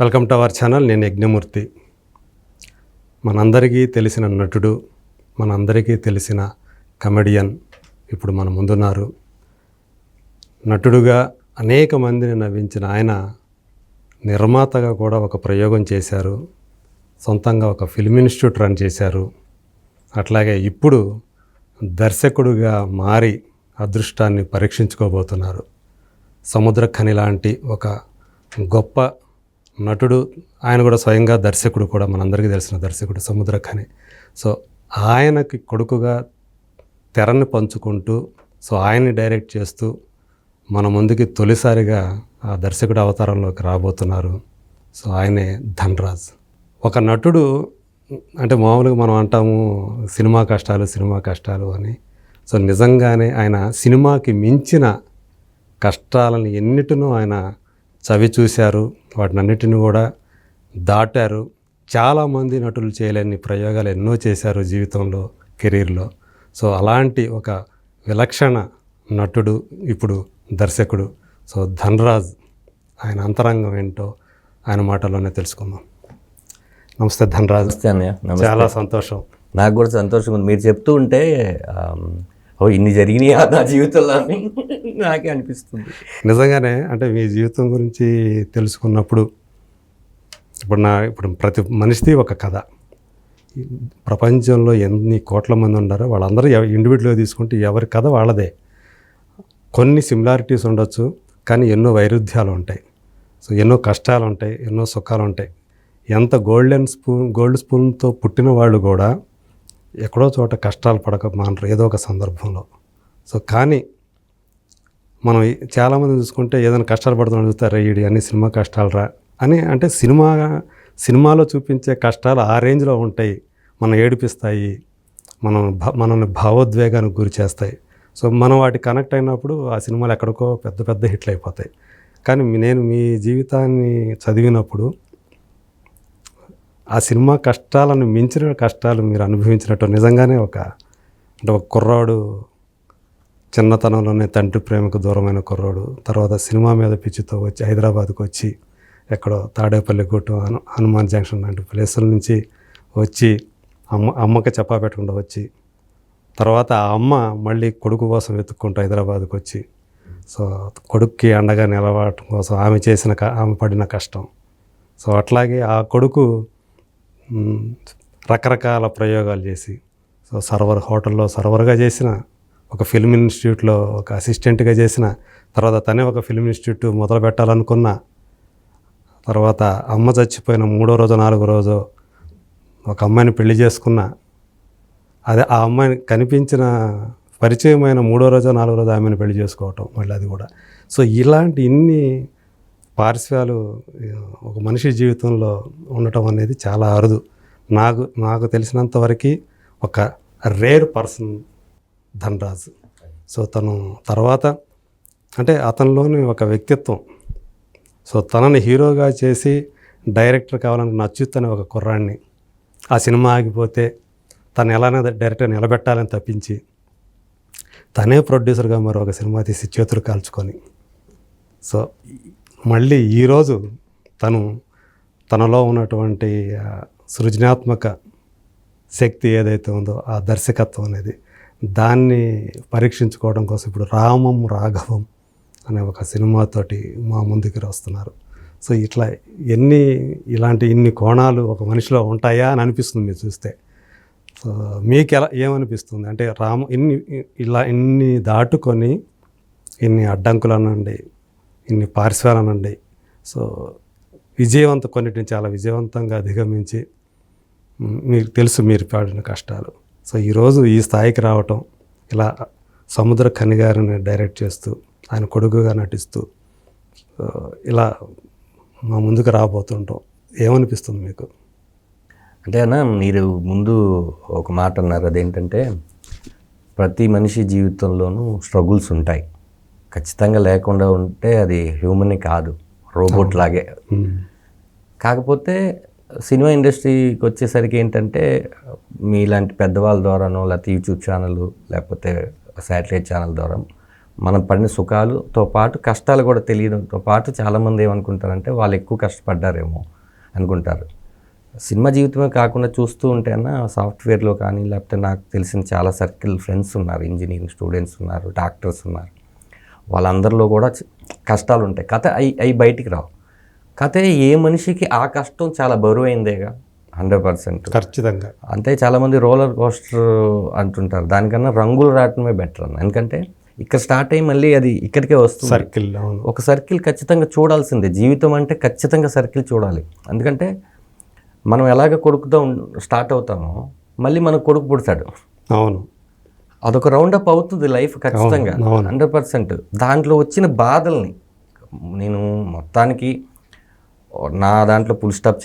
Welcome to our channel. నేను యజ్ఞమూర్తి. మనందరికీ తెలిసిన నటుడు, మనందరికీ తెలిసిన కమెడియన్ ఇప్పుడు మన ముందున్నారు. నటుడుగా అనేక మందిని నవ్వించిన ఆయన నిర్మాతగా కూడా ఒక ప్రయోగం చేశారు. సొంతంగా ఒక ఫిల్మ్ ఇన్స్టిట్యూట్ రన్ చేశారు. అట్లాగే ఇప్పుడు దర్శకుడుగా మారి అదృష్టాన్ని పరీక్షించుకోబోతున్నారు. సముద్రఖని లాంటి ఒక గొప్ప నటుడు, ఆయన కూడా స్వయంగా దర్శకుడు కూడా, మనందరికీ తెలిసిన దర్శకుడు సముద్రఖని. సో ఆయనకి కొడుకుగా తెరని పంచుకుంటూ, సో ఆయన్ని డైరెక్ట్ చేస్తూ మన ముందుకి తొలిసారిగా ఆ దర్శకుడు అవతారంలోకి రాబోతున్నారు. సో ఆయనే ధన్రాజ్. ఒక నటుడు అంటే మామూలుగా మనం అంటాము సినిమా కష్టాలు అని. సో నిజంగానే ఆయన సినిమాకి మించిన కష్టాలను ఎన్నిటినో ఆయన చవి చూశారు. వాటినన్నిటిని కూడా దాటారు. చాలామంది నటులు చేయలేని ప్రయోగాలు ఎన్నో చేశారు జీవితంలో, కెరీర్లో. సో అలాంటి ఒక విలక్షణ నటుడు ఇప్పుడు దర్శకుడు. సో ధన్రాజ్, ఆయన అంతరంగం ఏంటో ఆయన మాటల్లోనే తెలుసుకుందాం. నమస్తే ధన్రాజ్. నమస్తే అన్నయ్య. చాలా సంతోషం. నాకు కూడా సంతోషంగా ఉంది. మీరు చెప్తూ ఉంటే ఇన్ని జరిగినాయా నా జీవితంలో అని నాకే అనిపిస్తుంది. నిజంగానే అంటే మీ జీవితం గురించి తెలుసుకున్నప్పుడు ఇప్పుడు ప్రతి మనిషిది ఒక కథ. ప్రపంచంలో ఎన్ని కోట్ల మంది ఉన్నారో వాళ్ళందరూ ఇండివిజువల్గా తీసుకుంటే ఎవరి కథ వాళ్ళదే. కొన్ని సిమిలారిటీస్ ఉండొచ్చు, కానీ ఎన్నో వైరుధ్యాలు ఉంటాయి. సో ఎన్నో కష్టాలు ఉంటాయి, ఎన్నో సుఖాలు ఉంటాయి. ఎంత గోల్డ్ స్పూన్తో పుట్టిన వాళ్ళు కూడా ఎక్కడో చోట కష్టాలు పడక మానరు ఏదో ఒక సందర్భంలో. సో కానీ మనం చాలామంది చూసుకుంటే ఏదైనా కష్టాలు పడుతున్నాడు చూస్తారా, ఈడి అన్ని సినిమా కష్టాలు రా అని. అంటే సినిమాలో చూపించే కష్టాలు ఆ రేంజ్లో ఉంటాయి, మనం ఏడిపిస్తాయి, మనల్ని భావోద్వేగానికి గురి చేస్తాయి. సో మనం వాటికి కనెక్ట్ అయినప్పుడు ఆ సినిమాలు ఎక్కడికో పెద్ద పెద్ద హిట్లు అయిపోతాయి. కానీ నేను మీ జీవితాన్ని చదివినప్పుడు ఆ సినిమా కష్టాలను మించిన కష్టాలు మీరు అనుభవించినట్టు నిజంగానే ఒక కుర్రాడు, చిన్నతనంలోనే తండ్రి ప్రేమకు దూరమైన కుర్రాడు, తర్వాత సినిమా మీద పిచ్చితో వచ్చి హైదరాబాద్కు వచ్చి ఎక్కడో తాడేపల్లి గుట్టు, హనుమాన్ జంక్షన్ లాంటి ప్లేసుల నుంచి వచ్చి అమ్మకి చెప్పా పెట్టకుండా వచ్చి, తర్వాత ఆ అమ్మ మళ్ళీ కొడుకు కోసం వెతుక్కుంటూ హైదరాబాద్కు వచ్చి, సో కొడుక్కి అండగా నిలబడటం కోసం ఆమె పడిన కష్టం. సో అట్లాగే ఆ కొడుకు రకరకాల ప్రయోగాలు చేసి, సో హోటల్లో సర్వర్గా చేసిన, ఒక ఫిల్మ్ ఇన్స్టిట్యూట్లో ఒక అసిస్టెంట్గా చేసిన, తర్వాత తనే ఒక ఫిల్మ్ ఇన్స్టిట్యూట్ మొదలు పెట్టాలనుకున్న, తర్వాత అమ్మ చచ్చిపోయిన 3వ రోజు 4వ రోజు ఒక అమ్మాయిని పెళ్లి చేసుకున్న, అదే ఆ అమ్మాయిని కనిపించిన పరిచయమైన 3వ రోజు 4వ రోజు ఆమెను పెళ్లి చేసుకోవటం మళ్ళీ అది కూడా. సో ఇలాంటి ఇన్ని పార్శ్వాలు ఒక మనిషి జీవితంలో ఉండటం అనేది చాలా అరుదు. నాకు తెలిసినంతవరకు ఒక రేర్ పర్సన్ ధన్రాజ్. సో తను తర్వాత అంటే అతనిలోని ఒక వ్యక్తిత్వం, సో తనని హీరోగా చేసి డైరెక్టర్ కావాలనుకున్న అచ్యుత్ అనే ఒక కుర్రాడిని, ఆ సినిమా ఆగిపోతే తను ఎలానే డైరెక్టర్ నిలబెట్టాలని తప్పించి తనే ప్రొడ్యూసర్గా మరో ఒక సినిమా తీసి చేతులు కాల్చుకొని, సో మళ్ళీ ఈరోజు తనలో ఉన్నటువంటి సృజనాత్మక శక్తి ఏదైతే ఉందో, ఆ దర్శకత్వం అనేది, దాన్ని పరీక్షించుకోవడం కోసం ఇప్పుడు రామం రాఘవం అనే ఒక సినిమాతోటి మా ముందుకు వస్తున్నారు. సో ఇట్లా ఇన్ని కోణాలు ఒక మనిషిలో ఉంటాయా అని అనిపిస్తుంది మీరు చూస్తే. సో మీకు ఏమనిపిస్తుంది అంటే ఇన్ని దాటుకొని, ఇన్ని అడ్డంకులు అనండి, ఇన్ని పార్శ్వాలనండి, సో కొన్నిటిని చాలా విజయవంతంగా అధిగమించి, మీకు తెలుసు మీరు పడిన కష్టాలు. సో ఈరోజు ఈ స్థాయికి రావటం, ఇలా సముద్రఖని గారిని డైరెక్ట్ చేస్తూ, ఆయన కొడుకుగా నటిస్తూ ఇలా మా ముందుకు రాబోతుంటాం, ఏమనిపిస్తుంది మీకు? అంటే అన్న, మీరు ముందు ఒక మాట అన్నారు, అదేంటంటే ప్రతి మనిషి జీవితంలోనూ స్ట్రగుల్స్ ఉంటాయి. ఖచ్చితంగా లేకుండా ఉంటే అది హ్యూమన్ కాదు, రోబోట్ లాగే. కాకపోతే సినిమా ఇండస్ట్రీకి వచ్చేసరికి ఏంటంటే మీలాంటి పెద్దవాళ్ళ ద్వారానో, లేకపోతే యూట్యూబ్ ఛానల్, లేకపోతే శాటిలైట్ ఛానల్ ద్వారా మనం పడిన సుఖాలతో పాటు కష్టాలు కూడా తెలియడంతో పాటు చాలామంది ఏమనుకుంటారంటే వాళ్ళు ఎక్కువ కష్టపడ్డారేమో అనుకుంటారు. సినిమా జీవితమే కాకుండా చూస్తూ ఉంటేనా సాఫ్ట్వేర్లో కానీ లేకపోతే నాకు తెలిసిన చాలా సర్కిల్ ఫ్రెండ్స్ ఉన్నారు, ఇంజనీరింగ్ స్టూడెంట్స్ ఉన్నారు, డాక్టర్స్ ఉన్నారు. వాళ్ళందరిలో కూడా కష్టాలు ఉంటాయి. కథ అవి బయటికి రావు. కథ ఏ మనిషికి ఆ కష్టం చాలా బరువైందేగా 100%. ఖచ్చితంగా. అంటే చాలామంది రోలర్ కోస్టర్ అంటుంటారు, దానికన్నా రంగులు రావటమే బెటర్ అన్న. ఎందుకంటే ఇక్కడ స్టార్ట్ అయ్యి మళ్ళీ అది ఇక్కడికే వస్తుంది. సర్కిల్, ఒక సర్కిల్ ఖచ్చితంగా చూడాల్సిందే. జీవితం అంటే ఖచ్చితంగా సర్కిల్ చూడాలి. ఎందుకంటే మనం ఎలాగ కొడుకుతో స్టార్ట్ అవుతామో మళ్ళీ మనకు కొడుకు పుడతాడు. అవును, అదొక రౌండప్ అవుతుంది లైఫ్ ఖచ్చితంగా 100%. దాంట్లో వచ్చిన బాధల్ని నేను మొత్తానికి నా దాంట్లో ఫుల్ స్టాప్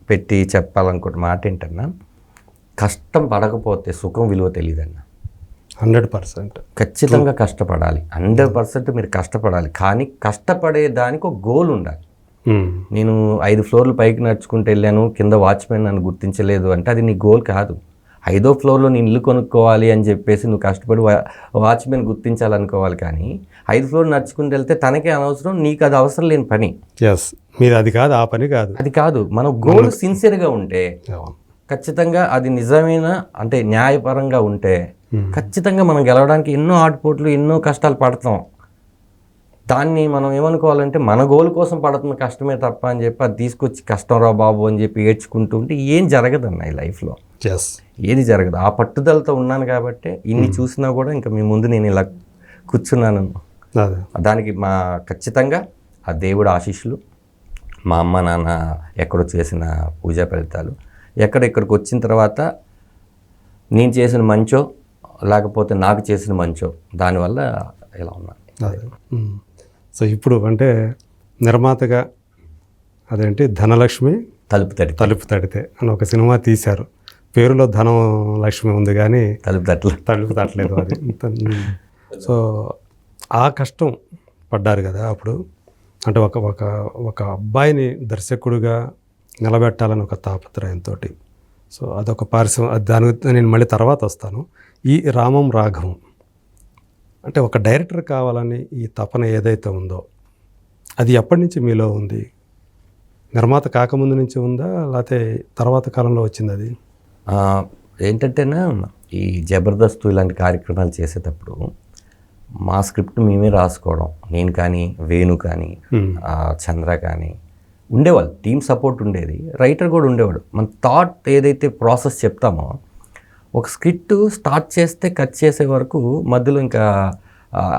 పెట్టి చెప్పాలనుకుంటే మాట ఏంటన్నా, కష్టం పడకపోతే సుఖం విలువ తెలియదన్న. 100% ఖచ్చితంగా కష్టపడాలి. 100% మీరు కష్టపడాలి. కానీ కష్టపడే దానికి ఒక గోల్ ఉండాలి. నేను 5 ఫ్లోర్లు పైకి నడుచుకుంటూ వెళ్ళాను, కింద వాచ్మెన్ నన్ను గుర్తించలేదు అంటే అది నీ గోల్ కాదు. 5వ ఫ్లోర్లో నేను ఇల్లు కొనుక్కోవాలి అని చెప్పేసి నువ్వు కష్టపడి వాచ్మెన్ గుర్తించాలనుకోవాలి. కానీ 5 ఫ్లోర్ నడుచుకుంటూ వెళ్తే తనకే అనవసరం, నీకు అది అవసరం లేని పని. మీరు అది కాదు, ఆ పని కాదు, అది కాదు. మన గోల్ సిన్సియర్గా ఉంటే ఖచ్చితంగా అది నిజమైన అంటే న్యాయపరంగా ఉంటే ఖచ్చితంగా మనం గెలవడానికి ఎన్నో ఆటుపోట్లు ఎన్నో కష్టాలు పడతాం. దాన్ని మనం ఏమనుకోవాలంటే మన గోల్ కోసం పడుతున్న కష్టమే తప్ప అని చెప్పి అది తీసుకొచ్చి కష్టం రా బాబు అని చెప్పి ఏడ్చుకుంటూ ఉంటే ఏం జరగదన్న ఈ లైఫ్లో. ఏది జరగదు. ఆ పట్టుదలతో ఉన్నాను కాబట్టి ఇన్ని చూసినా కూడా ఇంకా మీ ముందు నేను ఇలా కూర్చున్నాను. దానికి మా ఖచ్చితంగా ఆ దేవుడు ఆశీస్సులు, మా అమ్మ నాన్న ఎక్కడో చేసిన పూజా ఫలితాలు, ఇక్కడికి వచ్చిన తర్వాత నేను చేసిన మంచో లేకపోతే నాకు చేసిన మంచో దానివల్ల ఇలా ఉన్నాను. సో ఇప్పుడు అంటే నిర్మాతగా అదేంటి ధనలక్ష్మి తలుపు తడితే అని ఒక సినిమా తీశారు. పేరులో ధనం లక్ష్మి ఉంది కానీ తలుపు తట్టలేదు అది. సో ఆ కష్టం పడ్డారు కదా అప్పుడు. అంటే ఒక అబ్బాయిని దర్శకుడిగా నిలబెట్టాలని ఒక తాపత్రయంతో. సో అదొక దాని నేను మళ్ళీ తర్వాత వస్తాను. ఈ రామం రాఘవం అంటే ఒక డైరెక్టర్ కావాలని ఈ తపన ఏదైతే ఉందో అది ఎప్పటి నుంచి మీలో ఉంది? నిర్మాత కాకముందు నుంచి ఉందా లేకపోతే తర్వాత కాలంలో వచ్చింది అది? ఏంటంటేనా ఈ జబర్దస్త్ ఇలాంటి కార్యక్రమాలు చేసేటప్పుడు మా స్క్రిప్ట్ మేమే రాసుకోవడం, నేను కానీ వేణు కానీ చంద్ర కానీ ఉండేవాళ్ళు. టీమ్ సపోర్ట్ ఉండేది, రైటర్ కూడా ఉండేవాడు. మన థాట్ ఏదైతే ప్రాసెస్ చెప్తామో ఒక స్క్రిప్ట్ స్టార్ట్ చేస్తే కట్ చేసే వరకు మధ్యలో ఇంకా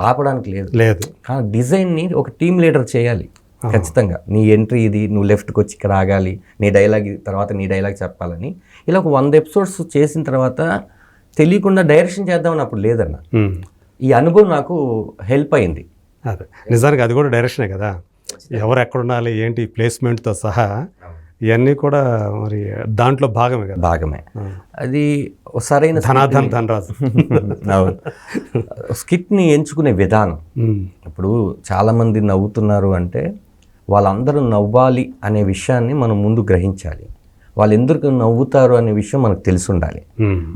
ఆపడానికి లేదు. కానీ డిజైన్ని ఒక టీమ్ లీడర్ చేయాలి ఖచ్చితంగా. నీ ఎంట్రీ ఇది, నువ్వు లెఫ్ట్కి వచ్చి ఇక్కడ ఆగాలి, నీ డైలాగ్ తర్వాత నీ డైలాగ్ చెప్పాలని. ఇలా ఒక 100 ఎపిసోడ్స్ చేసిన తర్వాత తెలియకుండా డైరెక్షన్ చేద్దామని అప్పుడు లేదన్న. ఈ అనుభవం నాకు హెల్ప్ అయింది. అదే నిజానికి అది కూడా డైరెక్షనే కదా. ఎవరు ఎక్కడ ఉండాలి ఏంటి ప్లేస్మెంట్తో సహా ఇవన్నీ కూడా మరి దాంట్లో భాగమే. అది సరైన ధనరాజు స్కిట్ని ఎంచుకునే విధానం. ఇప్పుడు చాలామంది నవ్వుతున్నారు అంటే వాళ్ళందరూ నవ్వాలి అనే విషయాన్ని మనం ముందు గ్రహించాలి. వాళ్ళు ఎందుకు నవ్వుతారు అనే విషయం మనకు తెలిసి ఉండాలి.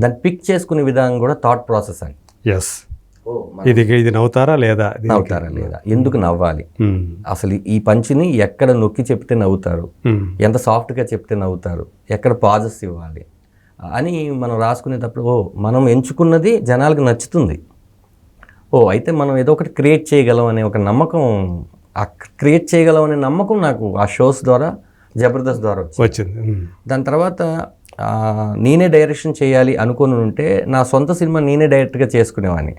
దాన్ని పిక్ చేసుకునే విధానం కూడా థాట్ ప్రాసెస్ అని. ఇది నవ్వుతారా లేదా, ఎందుకు నవ్వాలి, అసలు ఈ పంచిని ఎక్కడ నొక్కి చెప్తే నవ్వుతారు, ఎంత సాఫ్ట్గా చెప్తే నవ్వుతారు, ఎక్కడ పాజెస్ ఇవ్వాలి అని మనం రాసుకునేటప్పుడు మనం ఎంచుకున్నది జనాలకు నచ్చుతుంది. అయితే మనం ఏదో ఒకటి క్రియేట్ చేయగలం అనే ఒక నమ్మకం, క్రియేట్ చేయగలం అనే నమ్మకం నాకు ఆ షోస్ ద్వారా జబర్దస్త్ ద్వారా వచ్చింది. దాని తర్వాత నేనే డైరెక్షన్ చేయాలి అనుకుని ఉంటే నా సొంత సినిమా నేనే డైరెక్ట్గా చేసుకునేవాడిని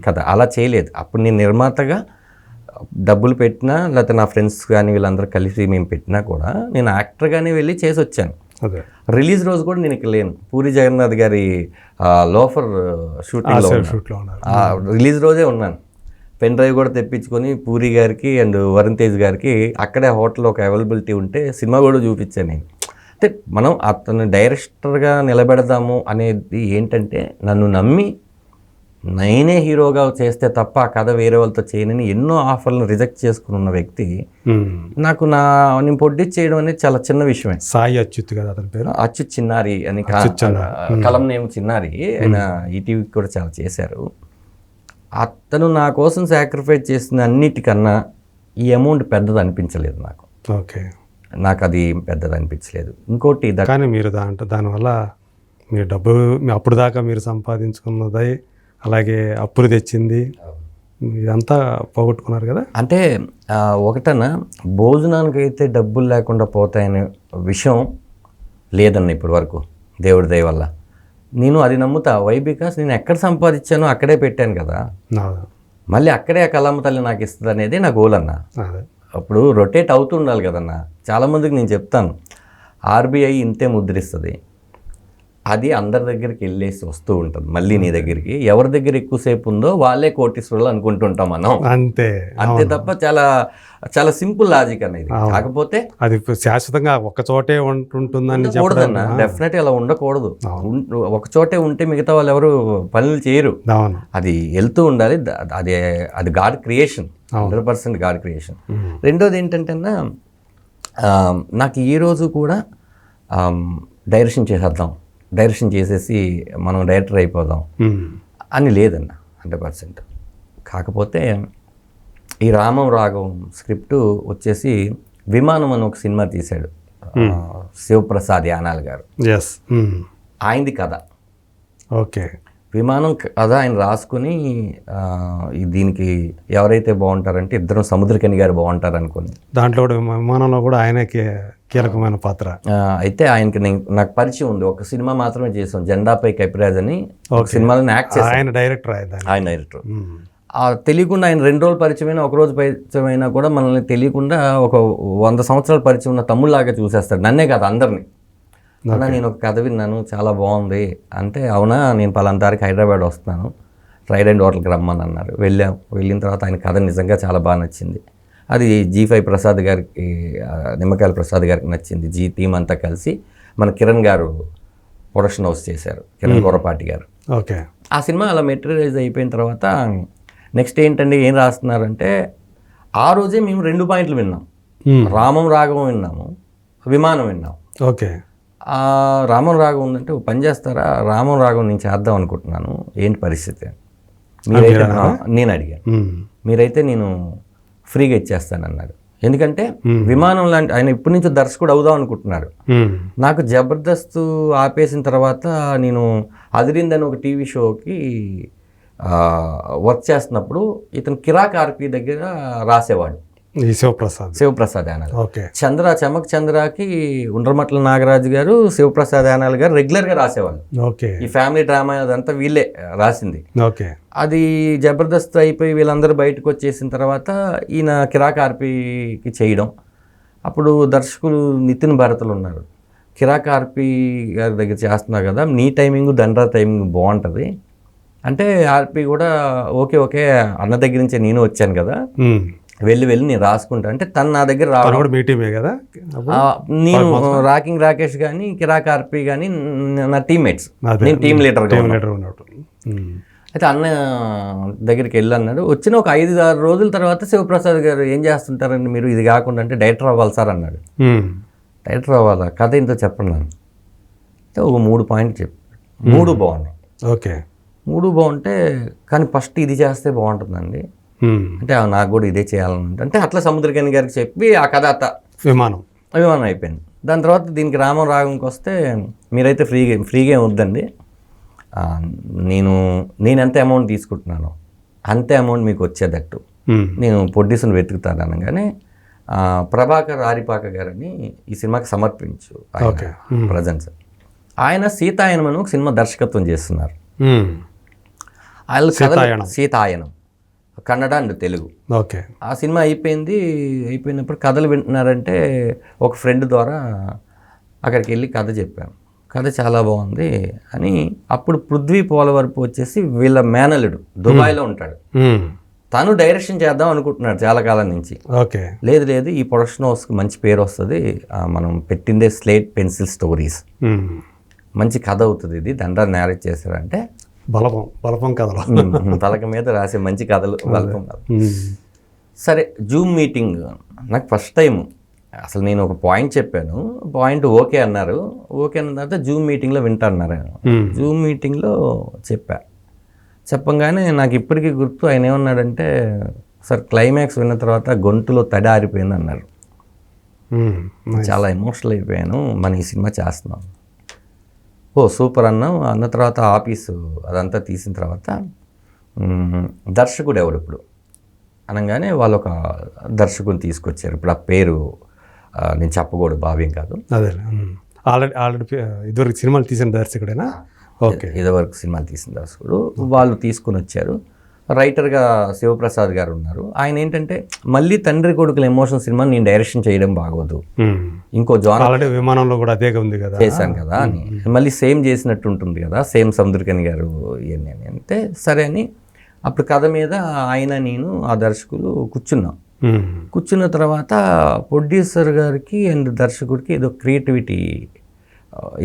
కదా. అలా చేయలేదు. అప్పుడు నేను నిర్మాతగా డబ్బులు పెట్టినా లేకపోతే నా ఫ్రెండ్స్ కానీ వీళ్ళందరూ కలిసి మేము పెట్టినా కూడా నేను యాక్టర్గానే వెళ్ళి చేసి వచ్చాను. రిలీజ్ రోజు కూడా నేను ఇక్కడ లేను. పూరి జగన్నాథ్ గారి లోఫర్ షూటింగ్లో రిలీజ్ రోజే ఉన్నాను. పెన్ డ్రైవ్ కూడా తెప్పించుకొని పూరి గారికి అండ్ వరుణ్ తేజ్ గారికి అక్కడే హోటల్లో ఒక అవైలబిలిటీ ఉంటే సినిమా కూడా చూపించాను నేను. అంటే మనం అతను డైరెక్టర్గా నిలబెడదాము అనేది ఏంటంటే నన్ను నమ్మి నేనే హీరోగా చేస్తే తప్ప ఆ కథ వేరే వాళ్ళతో చేయనని ఎన్నో ఆఫర్లను రిజెక్ట్ చేసుకుని ఉన్న వ్యక్తి నాకు నేను ప్రొడ్యూస్ చేయడం అనేది చాలా చిన్న విషయమే. సాయి అచ్యుత్ కదా అతని పేరు, అచ్యుత్ చిన్నారి అని కలం నేమ్ చిన్నారి, ఆయన ఈటీవీ కూడా చాలా చేశారు. అతను నా కోసం సాక్రిఫైస్ చేసిన అన్నిటికన్నా ఈ అమౌంట్ పెద్దది అనిపించలేదు నాకు. ఓకే. నాకు అది పెద్దది అనిపించలేదు. ఇంకోటి కానీ మీరు దానివల్ల మీ డబ్బు అప్పుడు దాకా మీరు సంపాదించుకున్నది, అలాగే అప్పులు తెచ్చింది, ఇదంతా పోగొట్టుకున్నారు కదా. అంటే ఒకటన భోజనానికి అయితే డబ్బులు లేకుండా పోతాయనే విషయం లేదన్న ఇప్పటి వరకు దేవుడి దయ వల్ల. నేను అది నమ్ముతా. వై బికాస్ నేను ఎక్కడ సంపాదించానో అక్కడే పెట్టాను కదా, మళ్ళీ అక్కడే ఆ కలమ్మ తల్లి నాకు ఇస్తుంది అనేది నా గోల్ అన్న. అప్పుడు రొటేట్ అవుతూ ఉండాలి కదన్న. చాలామందికి నేను చెప్తాను, ఆర్బీఐ ఇంతే ముద్రిస్తుంది, అది అందరి దగ్గరికి వెళ్ళేసి వస్తూ ఉంటుంది మళ్ళీ నీ దగ్గరికి. ఎవరి దగ్గర ఎక్కువసేపు ఉందో వాళ్ళే కోటీశ్వరులు అనుకుంటుంటాం మనం. అంతే అంతే తప్ప చాలా చాలా సింపుల్ లాజిక్ అనేది. కాకపోతే అది శాశ్వతంగా ఒక చోటే ఉంటుందని ఉండకూడదన్న. డెఫినెట్ అలా ఉండకూడదు. ఒక చోటే ఉంటే మిగతా వాళ్ళు ఎవరు పనులు చేయరు. అది వెళ్తూ ఉండాలి. అది అది గాడ్ క్రియేషన్, 100% గాడ్ క్రియేషన్. రెండోది ఏంటంటే నాకు ఈ రోజు కూడా డైరెక్షన్ చేసేద్దాం, డైరెక్షన్ చేసేసి మనం డైరెక్టర్ అయిపోదాం అని లేదన్న 100%. కాకపోతే ఈ రామం రాఘవం స్క్రిప్ట్ వచ్చేసి విమానం అని ఒక సినిమా తీశాడు శివప్రసాద్ యానాల్ గారు. ఆయనది కథ. ఓకే. విమానం కథ ఆయన రాసుకుని దీనికి ఎవరైతే బాగుంటారంటే ఇద్దరు సముద్రకని గారు బాగుంటారు అనుకుని, దాంట్లో కూడా విమానంలో కూడా ఆయనకి కీలకమైన పాత్ర. అయితే ఆయనకి నాకు పరిచయం ఉంది. ఒక సినిమా మాత్రమే చేసాం, జెండాపై కపిరాజ్ అని ఒక సినిమాలో యాక్ట్ చేశాను. ఆయన డైరెక్టర్. తెలియకుండా ఆయన 2 రోజులు పరిచయమైన, ఒక రోజు పరిచయం అయినా కూడా మనల్ని తెలియకుండా ఒక 100 సంవత్సరాల పరిచయం ఉన్న తమ్ముళ్ళలాగా చూసేస్తాడు. నన్నే కాదు అందరినీ. అన్నా నేను ఒక కథ విన్నాను, చాలా బాగుంది అంటే, అవునా నేను పలానా తారీఖు హైదరాబాద్ వస్తున్నాను, ట్రైడెంట్ హోటల్కి రమ్మని అన్నారు. వెళ్ళిన తర్వాత ఆయన కథ నిజంగా చాలా బాగా నచ్చింది. అది G5 ప్రసాద్ గారికి, నిమ్మకాయల ప్రసాద్ గారికి నచ్చింది. టీం అంతా కలిసి మన కిరణ్ గారు ప్రొడక్షన్ హౌస్ చేశారు, కిరణ్ కొరపాటి గారు. ఓకే. ఆ సినిమా అలా మెటీరియలైజ్ అయిపోయిన తర్వాత నెక్స్ట్ ఏంటంటే ఏం రాస్తున్నారంటే, ఆ రోజే మేము 2 పాయింట్లు విన్నాం. రామం రాఘవం విన్నాము, విమానం విన్నాం. ఓకే. రామం రాఘవం ఉందంటే పని చేస్తారా, రామం రాఘవం నేను చేద్దాం అనుకుంటున్నాను, ఏంటి పరిస్థితి మీరైతే, నేను అడిగాను. మీరైతే నేను ఫ్రీగా ఇచ్చేస్తానన్నాడు. ఎందుకంటే విమానం లాంటి ఆయన ఇప్పటి నుంచి దర్శకుడు అవుదాం అనుకుంటున్నాడు. నాకు జబర్దస్త్ ఆపేసిన తర్వాత నేను అదిరిందని ఒక టీవీ షోకి వర్క్ చేస్తున్నప్పుడు ఇతను కిరాక్ ఆర్పి దగ్గర రాసేవాడు, శివప్రసాద్ యానాల్. చమక్ చంద్రకి ఉండ్రమట్ల నాగరాజు గారు, శివప్రసాద్ యానాల్ గారు రెగ్యులర్గా రాసేవాళ్ళు. ఈ ఫ్యామిలీ డ్రామా అదంతా వీళ్ళే రాసింది. అది జబర్దస్త్ అయిపోయి వీళ్ళందరూ బయటకు వచ్చేసిన తర్వాత ఈయన కిరాక్ ఆర్పీకి చేయడం. అప్పుడు దర్శకులు నితిన్ భరత్లు ఉన్నారు. కిరాక్ ఆర్పి గారి దగ్గర చేస్తున్నారు కదా, నీ టైమింగ్ దండ్రా టైమింగ్ బాగుంటుంది అంటే, ఆర్పి కూడా ఓకే అన్న దగ్గర నుంచే నేను వచ్చాను కదా, వెళ్ళి నేను రాసుకుంటా అంటే, తను నా దగ్గర కదా. నేను రాకింగ్ రాకేష్ కానీ కిరాక్ ఆర్పి కానీ నా టీమ్మేట్స్, నేను టీమ్ లీడర్గా ఉన్నట్టు. అయితే అన్న దగ్గరికి వెళ్ళి అన్నాడు. వచ్చిన ఒక 5-6 రోజుల తర్వాత శివప్రసాద్ గారు ఏం చేస్తుంటారండి మీరు, ఇది కాకుండా అంటే డైరెక్టర్ అవ్వాలి సార్ అన్నాడు. డైరెక్టర్ అవ్వాలా, కథ ఏంటో చెప్పండి నన్ను అంటే ఒక 3 పాయింట్లు చెప్పాడు. 3 బాగున్నాయి. ఓకే. 3 బాగుంటే కానీ ఫస్ట్ ఇది చేస్తే బాగుంటుందండి అంటే, నాకు కూడా ఇదే చేయాలని అంటే అట్లా సముద్రకని గారికి చెప్పి ఆ కథ విమానం అయిపోయింది. దాని తర్వాత దీనికి రామం రాగంకి వస్తే, మీరైతే ఫ్రీగా వద్దండి, నేను ఎంత అమౌంట్ తీసుకుంటున్నాను అంతే అమౌంట్ మీకు వచ్చేటట్టు నేను ప్రొడ్యూసర్ని వెతుకుతాను అనగానే, ప్రభాకర్ ఆరిపాక గారని ఈ సినిమాకి సమర్పించు ప్రజెంట్స్. ఆయన సీతాయనం అని ఒక సినిమా దర్శకత్వం చేస్తున్నారు. ఆయన సీతాయనం కన్నడ అండ్ తెలుగు. ఓకే. ఆ సినిమా అయిపోయినప్పుడు కథలు వింటున్నారంటే ఒక ఫ్రెండ్ ద్వారా అక్కడికి వెళ్ళి కథ చెప్పాను. కథ చాలా బాగుంది అని. అప్పుడు పృథ్వీ పోలవరపు వచ్చేసి వీళ్ళ మేనల్లుడు దుబాయ్లో ఉంటాడు, తను డైరెక్షన్ చేద్దాం అనుకుంటున్నాడు చాలా కాలం నుంచి. ఓకే. లేదు ఈ ప్రొడక్షన్ హౌస్కి మంచి పేరు వస్తుంది, మనం పెట్టిందే స్లేట్ పెన్సిల్ స్టోరీస్, మంచి కథ అవుతుంది, ఇది దండ్రా నేరేట్ చేశారంటే బలపం కథలు, తలక మీద రాసే మంచి కథలు, బలపం కథ. సరే జూమ్ మీటింగ్ నాకు ఫస్ట్ టైం. అసలు నేను ఒక పాయింట్ చెప్పాను, పాయింట్ ఓకే అన్నారు. ఓకే అన్న తర్వాత జూమ్ మీటింగ్లో వింటన్నారు. జూమ్ మీటింగ్లో చెప్పా, చెప్పంగానే నాకు ఇప్పటికీ గుర్తు, ఆయన ఏమన్నాడంటే, సార్ క్లైమాక్స్ విన్న తర్వాత గొంతులో తడి ఆరిపోయింది అన్నారు. చాలా ఎమోషనల్ అయిపోయాను, మనం ఈ సినిమా చేస్తున్నాం. ఓ సూపర్ అన్నాం. అన్న తర్వాత ఆఫీసు అదంతా తీసిన తర్వాత దర్శకుడు ఎవరు ఇప్పుడు అనగానే వాళ్ళు ఒక దర్శకుని తీసుకొచ్చారు. ఇప్పుడు ఆ పేరు నేను చెప్పకూడదు, భావ్యం కాదు. అదే ఆల్రెడీ ఇదివరకు సినిమాలు తీసిన దర్శకుడేనా? ఓకే, ఇదివరకు సినిమాలు తీసిన దర్శకుడు. వాళ్ళు తీసుకుని వచ్చారు. రైటర్గా శివప్రసాద్ గారు ఉన్నారు. ఆయన ఏంటంటే మళ్ళీ తండ్రి కొడుకుల ఎమోషన్ సినిమా నేను డైరెక్షన్ చేయడం బాగోదు, ఇంకో జాన్ ఆల్రెడీ విమానంలో కూడా అదే ఉంది కదా, చేశాను కదా అని, మళ్ళీ సేమ్ చేసినట్టు ఉంటుంది కదా, సేమ్ సముద్రకని గారు ఇవన్నీ అని అంటే సరే అని అప్పుడు కథ మీద ఆయన నేను ఆ దర్శకులు కూర్చున్నాం. కూర్చున్న తర్వాత ప్రొడ్యూసర్ గారికి అండ్ దర్శకుడికి ఏదో క్రియేటివిటీ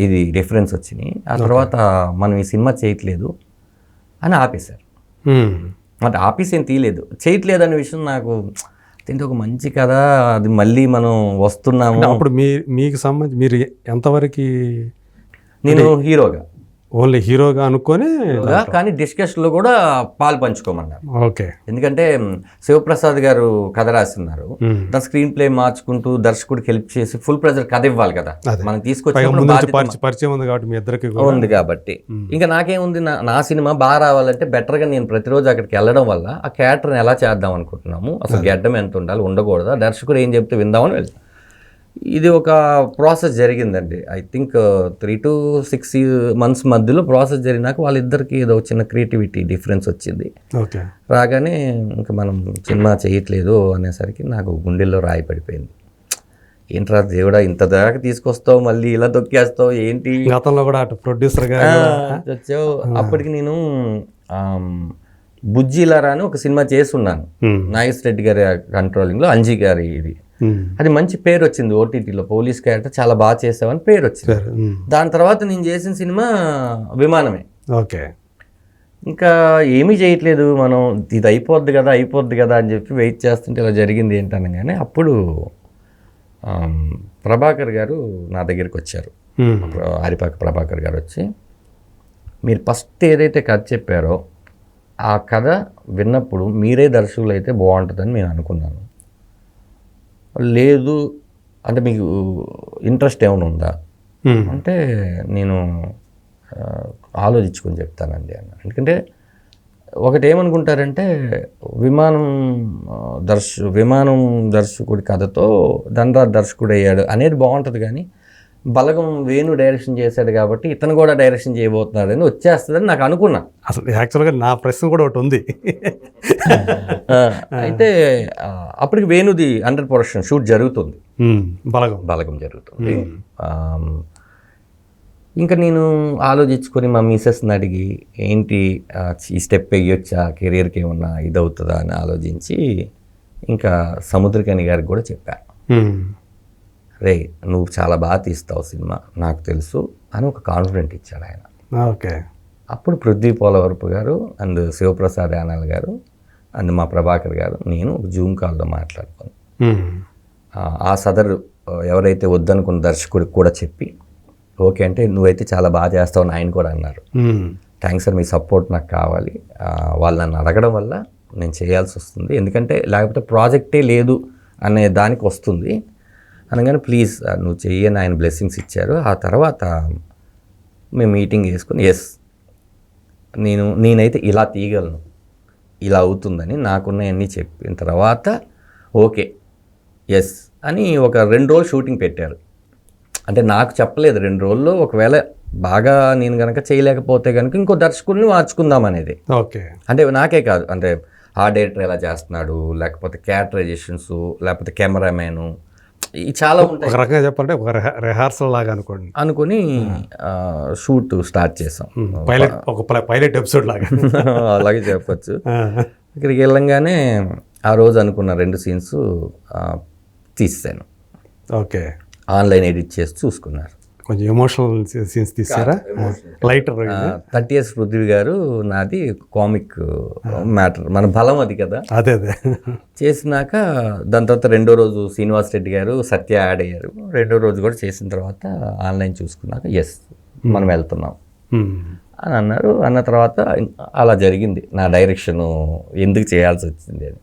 ఇది డిఫరెన్స్ వచ్చినాయి. ఆ తర్వాత మనం ఈ సినిమా చేయట్లేదు అని ఆపేశారు. అంటే ఆఫీస్ ఏం తీయలేదు, చేయట్లేదు అనే విషయం నాకు తింటే ఒక మంచి కదా, అది మళ్ళీ మనం వస్తున్నాము. అప్పుడు మీకు సంబంధించి మీరు ఎంతవరకు? నేను హీరోగా, ఓన్లీ హీరోగా అనుకొని, కానీ డిస్కషన్లో కూడా పాలు పంచుకోమన్నారు. ఓకే, ఎందుకంటే శివప్రసాద్ గారు కథ రాస్తున్నారు, దాని స్క్రీన్ ప్లే మార్చుకుంటూ దర్శకుడికి హెల్ప్ చేసి ఫుల్ ప్రెజర్ కథ ఇవ్వాలి కదా, మనం తీసుకొచ్చి పరిచయం ఉంది కాబట్టి మీ ఇద్దరికి ఉంది కాబట్టి ఇంకా నాకేముంది, నా సినిమా బాగా రావాలంటే బెటర్గా నేను ప్రతిరోజు అక్కడికి వెళ్ళడం వల్ల ఆ క్యారెక్టర్ని ఎలా చేద్దాం అనుకుంటున్నాము, అసలు గెడ్డం ఎంత ఉండాలి, ఉండకూడదా, దర్శకుడు ఏం చెప్తే విందామని వెళ్తాం. ఇది ఒక ప్రాసెస్ జరిగిందండి. ఐ థింక్ 3 to 6 months మధ్యలో ప్రాసెస్ జరిగినాక వాళ్ళిద్దరికి ఏదో చిన్న క్రియేటివిటీ డిఫరెన్స్ వచ్చింది. ఓకే, రాగానే ఇంకా మనం సినిమా చేయట్లేదు అనేసరికి నాకు గుండెల్లో రాయి పడిపోయింది. ఏంట్రా దేవుడా, ఇంత దాకా తీసుకొస్తావు, మళ్ళీ ఇలా తొక్కేస్తావు ఏంటి, గతంలో కూడా అటు ప్రొడ్యూసర్గా వచ్చావు. అప్పటికి నేను బుజ్జిలారా అని ఒక సినిమా చేస్తున్నాను, నాగేశ్ రెడ్డి గారి కంట్రోలింగ్లో, అంజీ గారి ఇది. అది మంచి పేరు వచ్చింది ఓటీటీలో, పోలీస్ క్యారెక్టర్ చాలా బాగా చేసావని పేరు వచ్చింది. దాని తర్వాత నేను చేసిన సినిమా విమానమే. ఓకే, ఇంకా ఏమీ చేయట్లేదు మనం, ఇది అయిపోద్ది కదా అని చెప్పి వెయిట్ చేస్తుంటే ఇలా జరిగింది ఏంటనగానే అప్పుడు ప్రభాకర్ గారు నా దగ్గరికి వచ్చారు. ఆరిపాక ప్రభాకర్ గారు వచ్చి, మీరు ఫస్ట్ ఏదైతే కథ చెప్పారో ఆ కథ విన్నప్పుడు మీరే దర్శకులు అయితే బాగుంటుందని నేను అనుకున్నాను. లేదు అంటే మీకు ఇంట్రెస్ట్ ఏమైనా ఉందా అంటే నేను ఆలోచించుకొని చెప్తానండి అన్న. ఎందుకంటే ఒకటి ఏమనుకుంటారంటే విమానం దర్శకుడి కథతో దండరాజ్ దర్శకుడు అయ్యాడు అనేది బాగుంటుంది, కానీ బలగం వేణు డైరెక్షన్ చేశాడు కాబట్టి ఇతను కూడా డైరెక్షన్ చేయబోతున్నాడని వచ్చేస్తుందని నాకు అనుకున్నా. అసలు యాక్చువల్గా నా ప్రశ్న కూడా ఒకటి ఉంది. అయితే అప్పటికి వేణుది 100% షూట్ జరుగుతుంది, బలగం జరుగుతుంది. ఇంకా నేను ఆలోచించుకొని మా మిసెస్ని అడిగి ఏంటి ఈ స్టెప్ వేయొచ్చా, కెరియర్కి ఏమన్నా ఇది అవుతుందా అని ఆలోచించి ఇంకా సముద్రకని గారికి కూడా చెప్పాను, రే నువ్వు చాలా బాగా తీస్తావు సినిమా నాకు తెలుసు అని ఒక కాన్ఫిడెంట్ ఇచ్చాడు ఆయన. ఓకే, అప్పుడు పృథ్వీ పోలవరపు గారు అండ్ శివప్రసాద్ యానాల్ గారు అండ్ మా ప్రభాకర్ గారు నేను జూమ్ కాల్లో మాట్లాడుకొని ఆ సదరు ఎవరైతే వద్దనుకున్న దర్శకుడికి కూడా చెప్పి ఓకే అంటే నువ్వైతే చాలా బాగా చేస్తావు అని ఆయన కూడా అన్నారు. థ్యాంక్స్ సార్, మీ సపోర్ట్ నాకు కావాలి, వాళ్ళు నన్ను అడగడం వల్ల నేను చేయాల్సి వస్తుంది, ఎందుకంటే లేకపోతే ప్రాజెక్టే లేదు అనే దానికి వస్తుంది అనగానే ప్లీజ్ నువ్వు చెయ్యని ఆయన బ్లెస్సింగ్స్ ఇచ్చారు. ఆ తర్వాత మేము మీటింగ్ వేసుకుని ఎస్ నేనైతే ఇలా తీయగలను, ఇలా అవుతుందని నాకున్నవన్నీ చెప్పిన తర్వాత ఓకే ఎస్ అని ఒక 2 రోజులు షూటింగ్ పెట్టారు. అంటే నాకు చెప్పలేదు 2 రోజుల్లో ఒకవేళ బాగా నేను కనుక చేయలేకపోతే కనుక ఇంకో దర్శకుడిని మార్చుకుందాం అనేది. ఓకే, అంటే నాకే కాదు, అంటే ఆ డైరెక్టర్ ఎలా చేస్తున్నాడు, లేకపోతే క్యారెక్టరైజేషన్స్, లేకపోతే కెమెరామ్యాను, చాలా ఉంటాయి. ఒక రకంగా చెప్పాలంటే ఒక రిహార్సల్ లాగా అనుకుని షూట్ స్టార్ట్ చేసాం, పైలట్ ఎపిసోడ్ లాగా అలాగే చెప్పచ్చు. ఇక్కడికి వెళ్ళంగానే ఆ రోజు అనుకున్న 2 సీన్స్ తీసాను. ఓకే, ఆన్లైన్ ఎడిట్ చేసి చూసుకున్నారు. కొంచెం ఎమోషనల్ సీన్స్ తీసారా? లైటర్ 30 years పృథ్వీ గారు, నాది కామిక్ మ్యాటర్, మన బలం అది కదా. అదే చేసినాక దాని తర్వాత 2వ రోజు శ్రీనివాస్ రెడ్డి గారు సత్య యాడ్ అయ్యారు. 2వ రోజు కూడా చేసిన తర్వాత ఆన్లైన్ చూసుకున్నాక ఎస్ మనం వెళ్తున్నాం అని అన్నారు. అన్న తర్వాత అలా జరిగింది నా డైరెక్షను ఎందుకు చేయాల్సి వచ్చింది అని.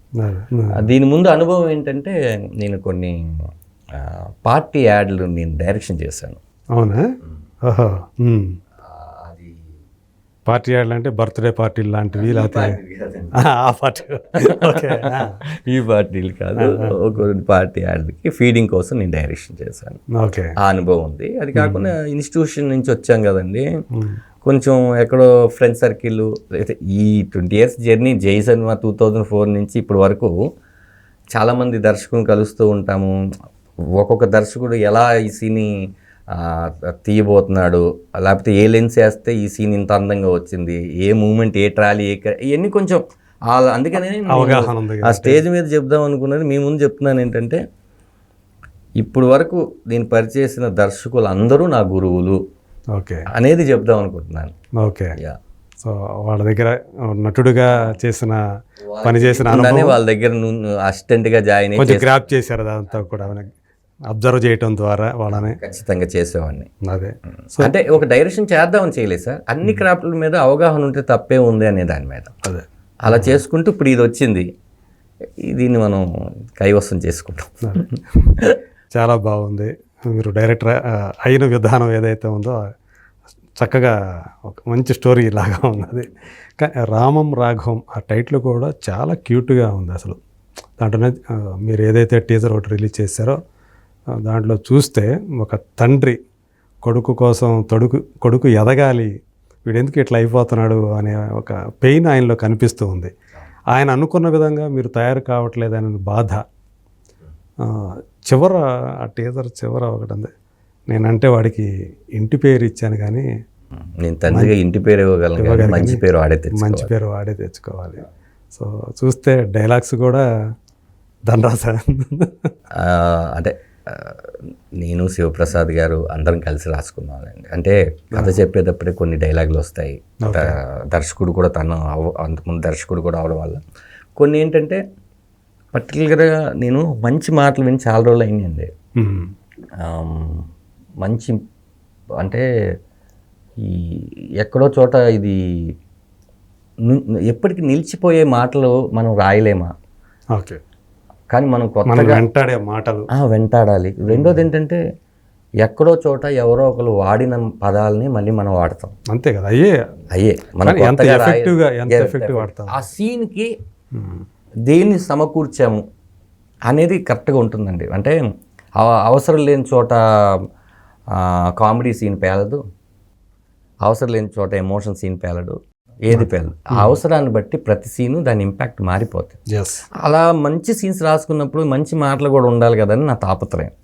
దీని ముందు అనుభవం ఏంటంటే నేను కొన్ని పార్టీ యాడ్లు నేను డైరెక్షన్ చేశాను. అవునా? ఓహో. అది పార్టీ యాడ్లు అంటే బర్త్డే పార్టీలు లాంటివి లేకపోతే ఆ పార్టీ? ఓకే. ఈ పార్టీలు కాదు, ఒక పార్టీ యాడ్కి ఫీడింగ్ కోసం నేను డైరెక్షన్ చేశాను. ఓకే. ఆ అనుభవం ఉంది. అది కాకుండా ఇన్స్టిట్యూషన్ నుంచి వచ్చాం కదండి, కొంచెం ఎక్కడో ఫ్రెండ్ సర్కిల్ అయితే ఈ 20 years జర్నీ జై సినిమా 2004 నుంచి ఇప్పటి వరకు చాలామంది దర్శకులను కలుస్తూ ఉంటాము. ఒక్కొక్క దర్శకుడు ఎలా ఈ సీన్ని తీయబోతున్నాడు, లేకపోతే ఏ లెన్స్ వేస్తే ఈ సీన్ ఇంత అందంగా వచ్చింది, ఏ మూమెంట్, ఏ ట్రాలీ, ఇవన్నీ కొంచెం అందుకనే అవగాహన ఉంది. ఆ స్టేజ్ మీద చెప్దాం అనుకున్నది మీ ముందు చెప్తున్నాను ఏంటంటే, ఇప్పుడు వరకు నేను పరిచయం దర్శకులు అందరూ నా గురువులు ఓకే అనేది చెప్దాం అనుకుంటున్నాను. ఓకే. సో వాళ్ళ దగ్గర నటుడుగా పని చేసిన వాళ్ళ దగ్గర అసిస్టెంట్గా జాయిన్ అయ్యి కొంచెం గ్రాప్ చేశారు. అదంతా కూడా అబ్జర్వ్ చేయటం ద్వారా వాళ్ళని ఖచ్చితంగా చేసేవాడిని. అదే అంటే ఒక డైరెక్షన్ చేద్దామని చేయలేదు సార్, అన్ని క్రాఫ్ట్ల మీద అవగాహన ఉంటే తప్పే ఉంది అనే దాని మీద అదే అలా చేసుకుంటూ ఇప్పుడు ఇది వచ్చింది, దీన్ని మనం కైవసం చేసుకుంటాం. చాలా బాగుంది. మీరు డైరెక్టర్ అయిన విధానం ఏదైతే ఉందో చక్కగా ఒక మంచి స్టోరీ లాగా ఉన్నది. కానీ రామం రాఘవం ఆ టైటిల్ కూడా చాలా క్యూట్గా ఉంది అసలు. దాంట్లోనే మీరు ఏదైతే టీజర్ ఒకటి రిలీజ్ చేశారో దాంట్లో చూస్తే ఒక తండ్రి కొడుకు కోసం కొడుకు ఎదగాలి, వీడెందుకు ఇట్లా అయిపోతున్నాడు అనే ఒక పెయిన్ ఆయనలో కనిపిస్తూ ఉంది. ఆయన అనుకున్న విధంగా మీరు తయారు కావట్లేదనే బాధ. ఆ టీజర్ చివర ఒకటి ఉంది, నేనంటే వాడికి ఇంటి పేరు ఇచ్చాను కానీ నేను తండ్రిగా ఇంటి పేరు ఇవ్వగలను, మంచి పేరు వాడే తెచ్చుకోవాలి. సో చూస్తే డైలాగ్స్ కూడా ధనరాజ అంటే నేను శివప్రసాద్ గారు అందరం కలిసి రాసుకున్నానండి. అంటే కథ చెప్పేటప్పుడే కొన్ని డైలాగులు వస్తాయి. దర్శకుడు కూడా అంతకుముందు దర్శకుడు కూడా అవడం వల్ల కొన్ని ఏంటంటే పర్టికులర్గా నేను మంచి మాటలు విని చాలా రోజులు అయిందండి. మంచి అంటే ఈ ఎక్కడో చోట ఇది ఎప్పటికీ నిలిచిపోయే మాటలు మనం రాయలేమా? ఓకే. కానీ మనం కొత్తగా వెంటాడే మాటలు వెంటాడాలి. రెండోది ఏంటంటే ఎక్కడో చోట ఎవరో ఒకరు వాడిన పదాలని మళ్ళీ మనం వాడతాం. అంతే కదా. అయ్యే ఆ సీన్కి దేన్ని సమకూర్చాము అనేది కరెక్ట్గా ఉంటుందండి. అంటే అవసరం లేని చోట కామెడీ సీన్ పేలదు, అవసరం లేని చోట ఎమోషన్ సీన్ పేలడు, ఏది పేలదు. ఆ అవసరాన్ని బట్టి ప్రతి సీను దాని ఇంపాక్ట్ మారిపోతుంది. అలా మంచి సీన్స్ రాసుకున్నప్పుడు మంచి మాటలు కూడా ఉండాలి కదని నా తాపత్రయం.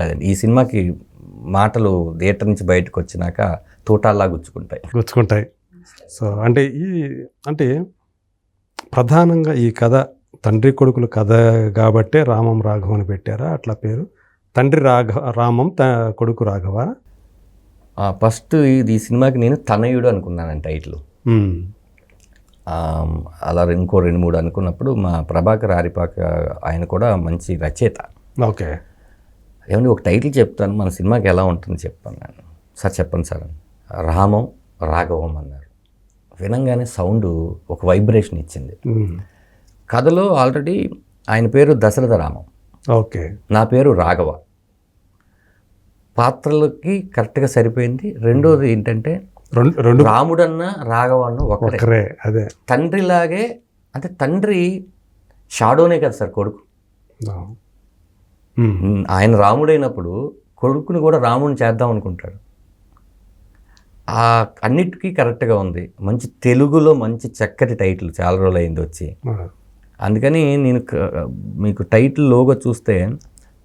అదే ఈ సినిమాకి మాటలు థియేటర్ నుంచి బయటకు వచ్చినాక తోటాల్లా గుచ్చుకుంటాయి. సో అంటే ప్రధానంగా ఈ కథ తండ్రి కొడుకుల కథ కాబట్టే రామం రాఘవ అని పెట్టారా అట్లా పేరు? తండ్రి రామం, కొడుకు రాఘవ. ఫస్ట్ ఈ సినిమాకి నేను తనయుడు అనుకున్నాను టైటిల్. అలా ఇంకో 2-3 అనుకున్నప్పుడు మా ప్రభాకర్ ఆరిపాక ఆయన కూడా మంచి రచయిత. ఓకే. ఏమంటే ఒక టైటిల్ చెప్తాను, మన సినిమాకి ఎలా ఉంటుంది చెప్పాను. నేను సార్ చెప్పండి సార్ అని. రామం రాఘవం అన్నారు. వినంగానే సౌండ్ ఒక వైబ్రేషన్ ఇచ్చింది. కథలో ఆల్రెడీ ఆయన పేరు దశరథ రామం, ఓకే, నా పేరు రాఘవ. పాత్రలకి కరెక్ట్గా సరిపోయింది. రెండోది ఏంటంటే రెండు రాముడన్న రాఘవన్న ఒకరే. అదే తండ్రిలాగే, అంటే తండ్రి షాడోనే కదా సార్ కొడుకు. ఆయన రాముడైనప్పుడు కొడుకుని కూడా రాముడిని చేద్దాం అనుకుంటాడు. అన్నిటికీ కరెక్ట్గా ఉంది. మంచి తెలుగులో మంచి చక్కటి టైటిల్, చాలా రోజులు అయింది వచ్చి. అందుకని నేను మీకు టైటిల్ లోగో చూస్తే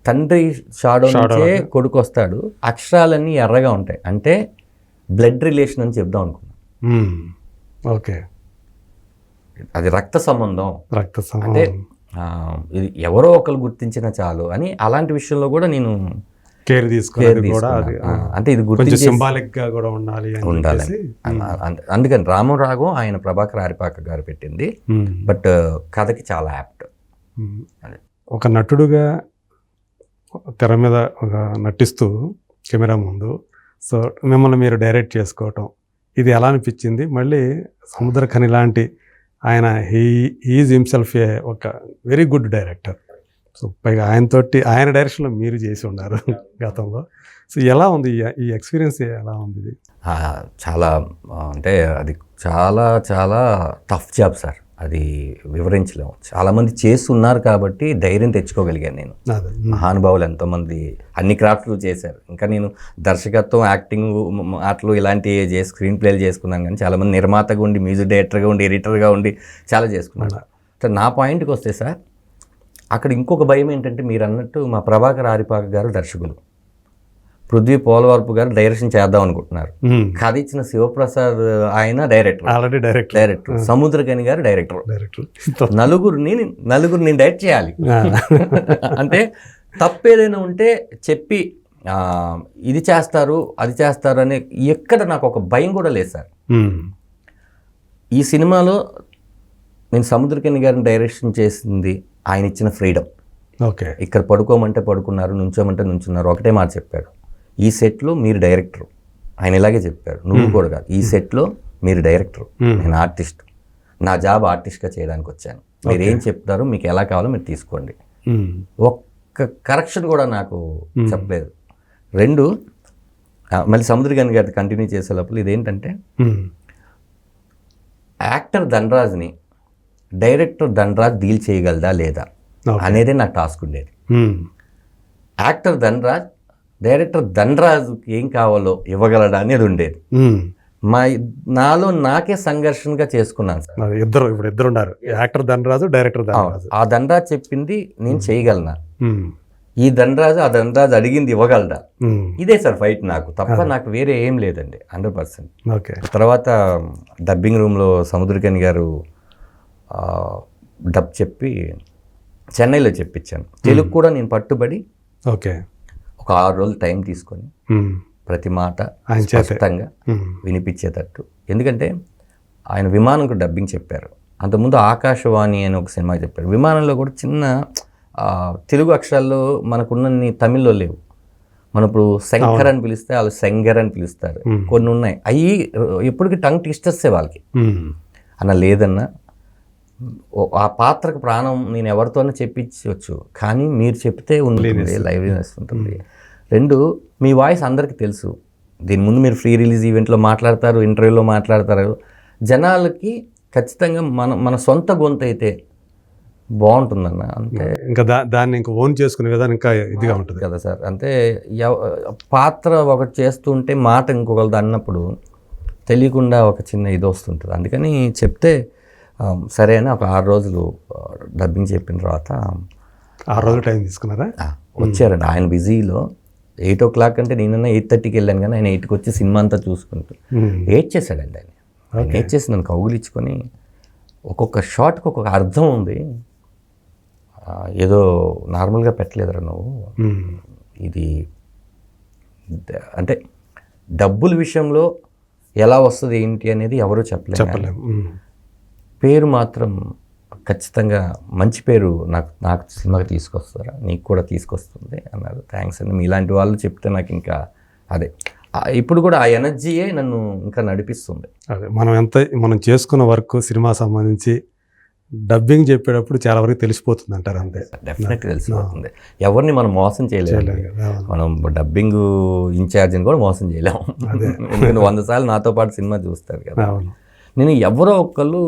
తండ్రి షాడో నుంచే కొడుకు వస్తాడు, అక్షరాలన్నీ ఎర్రగా ఉంటాయి, అంటే బ్లడ్ రిలేషన్ అని చెప్దాం అనుకున్నాను. ఓకే, అది రక్త సంబంధం. అంటే ఇది ఎవరో ఒకరు గుర్తించిన చాలు అని అలాంటి విషయంలో కూడా నేను కేర్ తీసుకున్నాను. అంటే ఇది గుర్తించి సింబాలిక్ గా కూడా ఉండాలి. అందుకని రామం రాఘవం ఆయన ప్రభాకర్ ఆరిపాక గారు పెట్టింది. బట్ కథకి చాలా యాప్ట్. ఒక నటుడుగా తెర మీద నటిస్తూ కెమెరా ముందు, సో మిమ్మల్ని మీరు డైరెక్ట్ చేసుకోవటం ఇది ఎలా అనిపించింది? మళ్ళీ సముద్రఖని లాంటి ఆయన ఈజ్ హిమ్సెల్ఫ్ ఒక వెరీ గుడ్ డైరెక్టర్. సో పైగా ఆయన డైరెక్షన్లో మీరు చేసి ఉన్నారు గతంలో. సో ఎలా ఉంది ఈ ఎక్స్పీరియన్స్, ఎలా ఉంది ఇది? చాలా అంటే అది చాలా చాలా టఫ్ జాబ్ సార్, అది వివరించలేము. చాలామంది చేస్తున్నారు కాబట్టి ధైర్యం తెచ్చుకోగలిగాను నేను. మహానుభావులు ఎంతోమంది అన్ని క్రాఫ్ట్లు చేశారు. ఇంకా నేను దర్శకత్వం, యాక్టింగ్, ఆటలు ఇలాంటివి స్క్రీన్ ప్లేలు చేసుకున్నాను. కానీ చాలామంది నిర్మాతగా ఉండి, మ్యూజిక్ డైరెక్టర్గా ఉండి, ఎడిటర్గా ఉండి చాలా చేసుకున్నాను. సో నా పాయింట్కి వస్తే సార్, అక్కడ ఇంకొక భయం ఏంటంటే, మీరు అన్నట్టు మా ప్రభాకర్ ఆరిపాక గారు దర్శకులు, పృథ్వీ పోలవరపు గారు డైరెక్షన్ చేద్దాం అనుకుంటున్నారు. కథ ఇచ్చిన శివప్రసాద్ ఆయన డైరెక్టర్, సముద్రకని గారు డైరెక్టర్. నలుగురిని డైరెక్ట్ చేయాలి. అంటే తప్పేదైనా ఉంటే చెప్పి ఇది చేస్తారు, అది చేస్తారు అనే ఎక్కడ నాకు ఒక భయం కూడా లేదు సార్. ఈ సినిమాలో నేను సముద్రకని గారిని డైరెక్షన్ చేసింది ఆయన ఇచ్చిన ఫ్రీడమ్. ఓకే, ఇక్కడ పడుకోమంటే పడుకున్నారు, నుంచోమంటే నుంచున్నారు. ఒకటే మాట చెప్పాడు, ఈ సెట్లో మీరు డైరెక్టర్. ఆయన ఇలాగే చెప్పాడు, నువ్వు కూడా కాదు, ఈ సెట్లో మీరు డైరెక్టర్, నేను ఆర్టిస్ట్. నా జాబ్ ఆర్టిస్ట్గా చేయడానికి వచ్చాను. మీరు ఏం చెప్తారో, మీకు ఎలా కావాలో మీరు తీసుకోండి. ఒక్క కరెక్షన్ కూడా నాకు చెప్పలేదు. రెండు, మళ్ళీ సముద్రగని గారి కంటిన్యూ చేసే లోపల ఇదేంటంటే, యాక్టర్ ధనరాజ్ని డైరెక్టర్ ధనరాజ్ డీల్ చేయగలదా లేదా అనేదే నాకు టాస్క్ ఉండేది. యాక్టర్ ధనరాజ్ డైరెక్టర్ ధనరాజుకి ఏం కావాలో ఇవ్వగలడా అనేది ఉండేది. నాలో నాకే సంఘర్షణగా చేసుకున్నాను సార్. ఇద్దరు ఉన్నారు, యాక్టర్ ధనరాజు, డైరెక్టర్ ధనరాజు. ఆ ధనరాజు చెప్పింది నేను చేయగలనా, ఈ ధనరాజు ఆ ధనరాజు అడిగింది ఇవ్వగలడా, ఇదే సార్ ఫైట్ నాకు. తప్ప నాకు వేరే ఏం లేదండి, 100%. ఓకే. తర్వాత డబ్బింగ్ రూమ్లో సముద్రకని గారు డబ్ చెప్పి చెన్నైలో చెప్పించాను. తెలుగు కూడా నేను పట్టుబడి ఓకే ఒక 6 రోజులు టైం తీసుకొని ప్రతి మాట స్పష్టంగా వినిపించేటట్టు. ఎందుకంటే ఆయన విమానంకు డబ్బింగ్ చెప్పారు. అంతకుముందు ఆకాశవాణి అని ఒక సినిమా చెప్పారు. విమానంలో కూడా చిన్న తెలుగు అక్షరాల్లో మనకున్న తమిళ్లో లేవు. మనం ఇప్పుడు శంకర్ అని పిలిస్తే వాళ్ళు శంగర్ అని పిలుస్తారు. కొన్ని ఉన్నాయి, అవి ఎప్పటికీ టంగ్ ట్విస్టర్సే వాళ్ళకి. అన్న లేదన్నా, ఆ పాత్రకు ప్రాణం నేను ఎవరితోనే చెప్పించవచ్చు, కానీ మీరు చెప్తే ఉంటుంది, లైవ్లీనెస్ ఉంటుంది. రెండు, మీ వాయిస్ అందరికీ తెలుసు. దీని ముందు మీరు ఫ్రీ రిలీజ్ ఈవెంట్లో మాట్లాడతారు, ఇంటర్వ్యూలో మాట్లాడతారు. జనాలకి ఖచ్చితంగా మన సొంత గొంతు అయితే బాగుంటుందన్న. అంతే, ఇంకా దాన్ని ఇంకా ఓన్ చేసుకునే విధానం ఇంకా ఇదిగా ఉంటుంది కదా సార్. అంటే పాత్ర ఒకటి చేస్తుంటే మాట ఇంకొకరిది అన్నప్పుడు తెలియకుండా ఒక చిన్న ఇది వస్తుంటుంది. అందుకని చెప్తే సరే అని ఒక 6 రోజులు డబ్బింగ్ చెప్పిన తర్వాత 6 రోజులు టైం తీసుకున్నారా? వచ్చారండి. ఆయన బిజీలో 8 o'clock అంటే నేనన్నా 8:30కి వెళ్ళాను, కానీ ఆయన 8కి వచ్చి సినిమా అంతా చూసుకుంటూ ఏడ్చేసాడండి. ఆయన ఏడ్చేసి నన్ను కౌగులించుకొని, ఒక్కొక్క షాట్కి ఒక్కొక్క అర్థం ఉంది, ఏదో నార్మల్గా పెట్టలేదురా నువ్వు, ఇది అంటే డబ్బుల విషయంలో ఎలా వస్తుంది ఏంటి అనేది ఎవరూ చెప్పలేము. పేరు మాత్రం ఖచ్చితంగా మంచి పేరు నాకు సినిమాకి తీసుకొస్తారా, నీకు కూడా తీసుకొస్తుంది అన్నారు. థ్యాంక్స్ అండి, మీలాంటి వాళ్ళు చెప్తే నాకు ఇంకా అదే ఇప్పుడు కూడా ఆ ఎనర్జీయే నన్ను ఇంకా నడిపిస్తుంది. అదే మనం చేసుకున్న వర్క్ సినిమా సంబంధించి డబ్బింగ్ చెప్పేటప్పుడు చాలా వరకు తెలిసిపోతుంది అంటారు. అంతే, డెఫినెట్గా తెలిసిపోతుంది. ఎవరిని మనం మోసం చేయలేము. మనం డబ్బింగ్ ఇన్ఛార్జిని కూడా మోసం చేయలేము. ఎందుకంటే 100 సార్లు నాతో పాటు సినిమా చూస్తారు కదా. నేను ఎవరో ఒకళ్ళు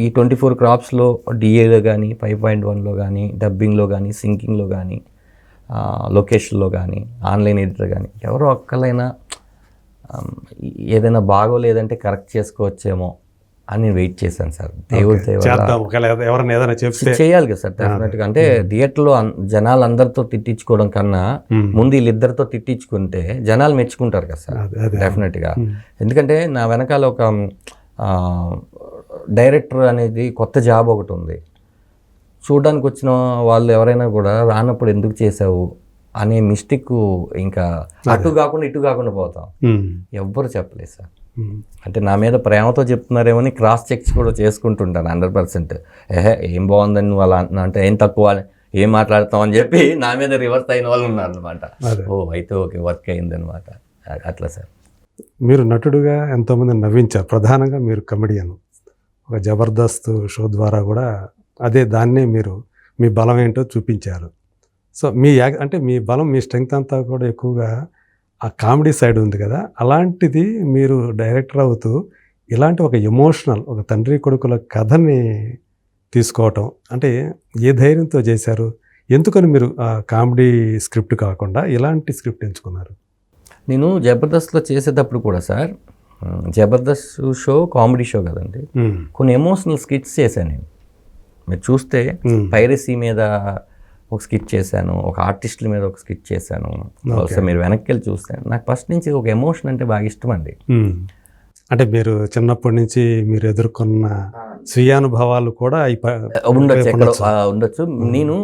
ఈ 24 క్రాప్స్లో డిఏలో కానీ, 5.1లో కానీ, డబ్బింగ్లో కానీ, సింకింగ్లో కానీ, లొకేషన్లో కానీ, ఆన్లైన్ ఎడిటర్ కానీ ఎవరో ఒక్కలైనా ఏదైనా బాగోలేదంటే కరెక్ట్ చేసుకోవచ్చేమో అని వెయిట్ చేశాను సార్. దేవుడు చేయాలి కదా సార్ డెఫినెట్గా. అంటే థియేటర్లో జనాలు అందరితో తిట్టించుకోవడం కన్నా ముందు వీళ్ళిద్దరితో తిట్టించుకుంటే జనాలు మెచ్చుకుంటారు కదా సార్ డెఫినెట్గా. ఎందుకంటే నా వెనకాల ఒక డైరెక్టర్ అనేది కొత్త జాబ్ ఒకటి ఉంది. చూడడానికి వచ్చిన వాళ్ళు ఎవరైనా కూడా రానప్పుడు ఎందుకు చేసావు అనే మిస్టేక్ ఇంకా అటు కాకుండా ఇటు కాకుండా పోతాం. ఎవ్వరు చెప్పలేదు సార్. అంటే నా మీద ప్రేమతో చెప్తున్నారేమో అని క్రాస్ చెక్స్ కూడా చేసుకుంటుంటాను 100%. ఏం బాగుందని నువ్వు అలా అంటున్నా అంటే ఏం తక్కువ, ఏం మాట్లాడతావు అని చెప్పి నా మీద రివర్స్ అయిన వాళ్ళు ఉన్నారు అనమాట. ఓ అయితే ఓకే, వర్క్ అయింది అనమాట. అట్లా సార్. మీరు నటుడుగా ఎంతోమంది నవ్వించారు. ప్రధానంగా మీరు కమెడియన్. ఒక జబర్దస్త్ షో ద్వారా కూడా దాన్నే మీరు మీ బలం ఏంటో చూపించారు. సో అంటే మీ బలం, మీ స్ట్రెంగ్త్ అంతా కూడా ఎక్కువగా ఆ కామెడీ సైడ్ ఉంది కదా. అలాంటిది మీరు డైరెక్టర్ అవుతూ ఇలాంటి ఒక ఎమోషనల్, ఒక తండ్రి కొడుకుల కథని తీసుకోవటం అంటే ఏ ధైర్యంతో చేశారు? ఎందుకని మీరు కామెడీ స్క్రిప్ట్ కాకుండా ఇలాంటి స్క్రిప్ట్ ఎంచుకున్నారు? నేను జబర్దస్త్లో చేసేటప్పుడు కూడా sir, Jabardasth show comedy show కదండి, కొన్ని ఎమోషనల్ స్కిట్స్ చేశాను నేను. మీరు చూస్తే పైరసీ మీద ఒక స్కిట్ చేశాను, ఒక ఆర్టిస్టుల మీద ఒక స్కిట్ చేశాను. బహుశా మీరు వెనక్కి వెళ్ళి చూస్తే నాకు ఫస్ట్ నుంచి ఒక ఎమోషన్ అంటే బాగా ఇష్టం అండి. అంటే మీరు చిన్నప్పటి నుంచి మీరు ఎదుర్కొన్న స్వీయానుభవాలు కూడా ఉండొచ్చు. నేను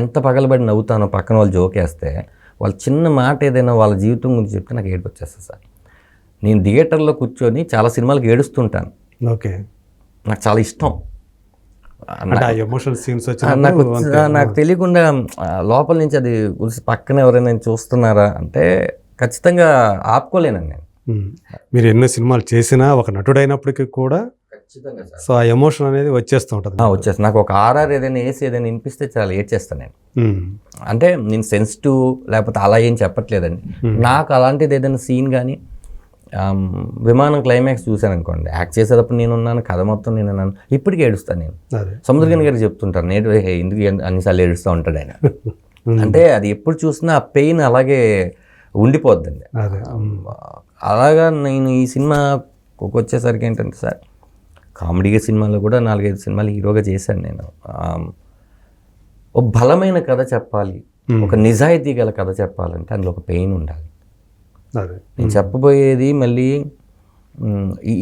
ఎంత పగలబడి నవ్వుతానో పక్కన వాళ్ళు జోకేస్తే, వాళ్ళు చిన్న మాట ఏదైనా వాళ్ళ జీవితం గురించి చెప్తే నాకు ఏడుపు వచ్చేస్తుంది సార్. నేను థియేటర్లో కూర్చొని చాలా సినిమాలకు ఏడుస్తుంటాను. ఓకే, నాకు చాలా ఇష్టం. నాకు తెలియకుండా లోపల నుంచి అది పక్కన ఎవరైనా చూస్తున్నారా అంటే ఖచ్చితంగా ఆపుకోలేనండి నేను. మీరు ఎన్నో సినిమాలు చేసినా ఒక నటుడైనప్పటికీ కూడా సో ఆ ఎమోషన్ అనేది వచ్చేస్తూ ఉంటుంది. వచ్చేస్తుంది. నాకు ఒక ఆర్ఆర్ ఏదైనా ఏదైనా వినిపిస్తే చాలా ఏడ్చేస్తాను నేను. అంటే నేను సెన్సిటివ్ లేకపోతే అలా ఏం చెప్పట్లేదండి. నాకు అలాంటిది ఏదైనా సీన్ కానీ, విమానం క్లైమాక్స్ చూశాను అనుకోండి, యాక్ట్ చేసేటప్పుడు నేను ఉన్నాను, కథ మొత్తం నేను ఉన్నాను, ఇప్పటికీ ఏడుస్తాను నేను. సముద్రగని గారు చెప్తుంటారు, నేను ఎందుకు అన్నిసార్లు ఏడుస్తూ ఉంటాడు ఆయన. అంటే అది ఎప్పుడు చూసినా ఆ పెయిన్ అలాగే ఉండిపోద్దండి. అలాగా నేను ఈ సినిమాకి వచ్చేసరికి ఏంటంటే సార్, కామెడీగా సినిమాలో కూడా 4-5 సినిమాలు హీరోగా చేశాను నేను. ఒక బలమైన కథ చెప్పాలి, ఒక నిజాయితీ గల కథ చెప్పాలంటే అందులో ఒక పెయిన్ ఉండాలి. నేను చెప్పబోయేది మళ్ళీ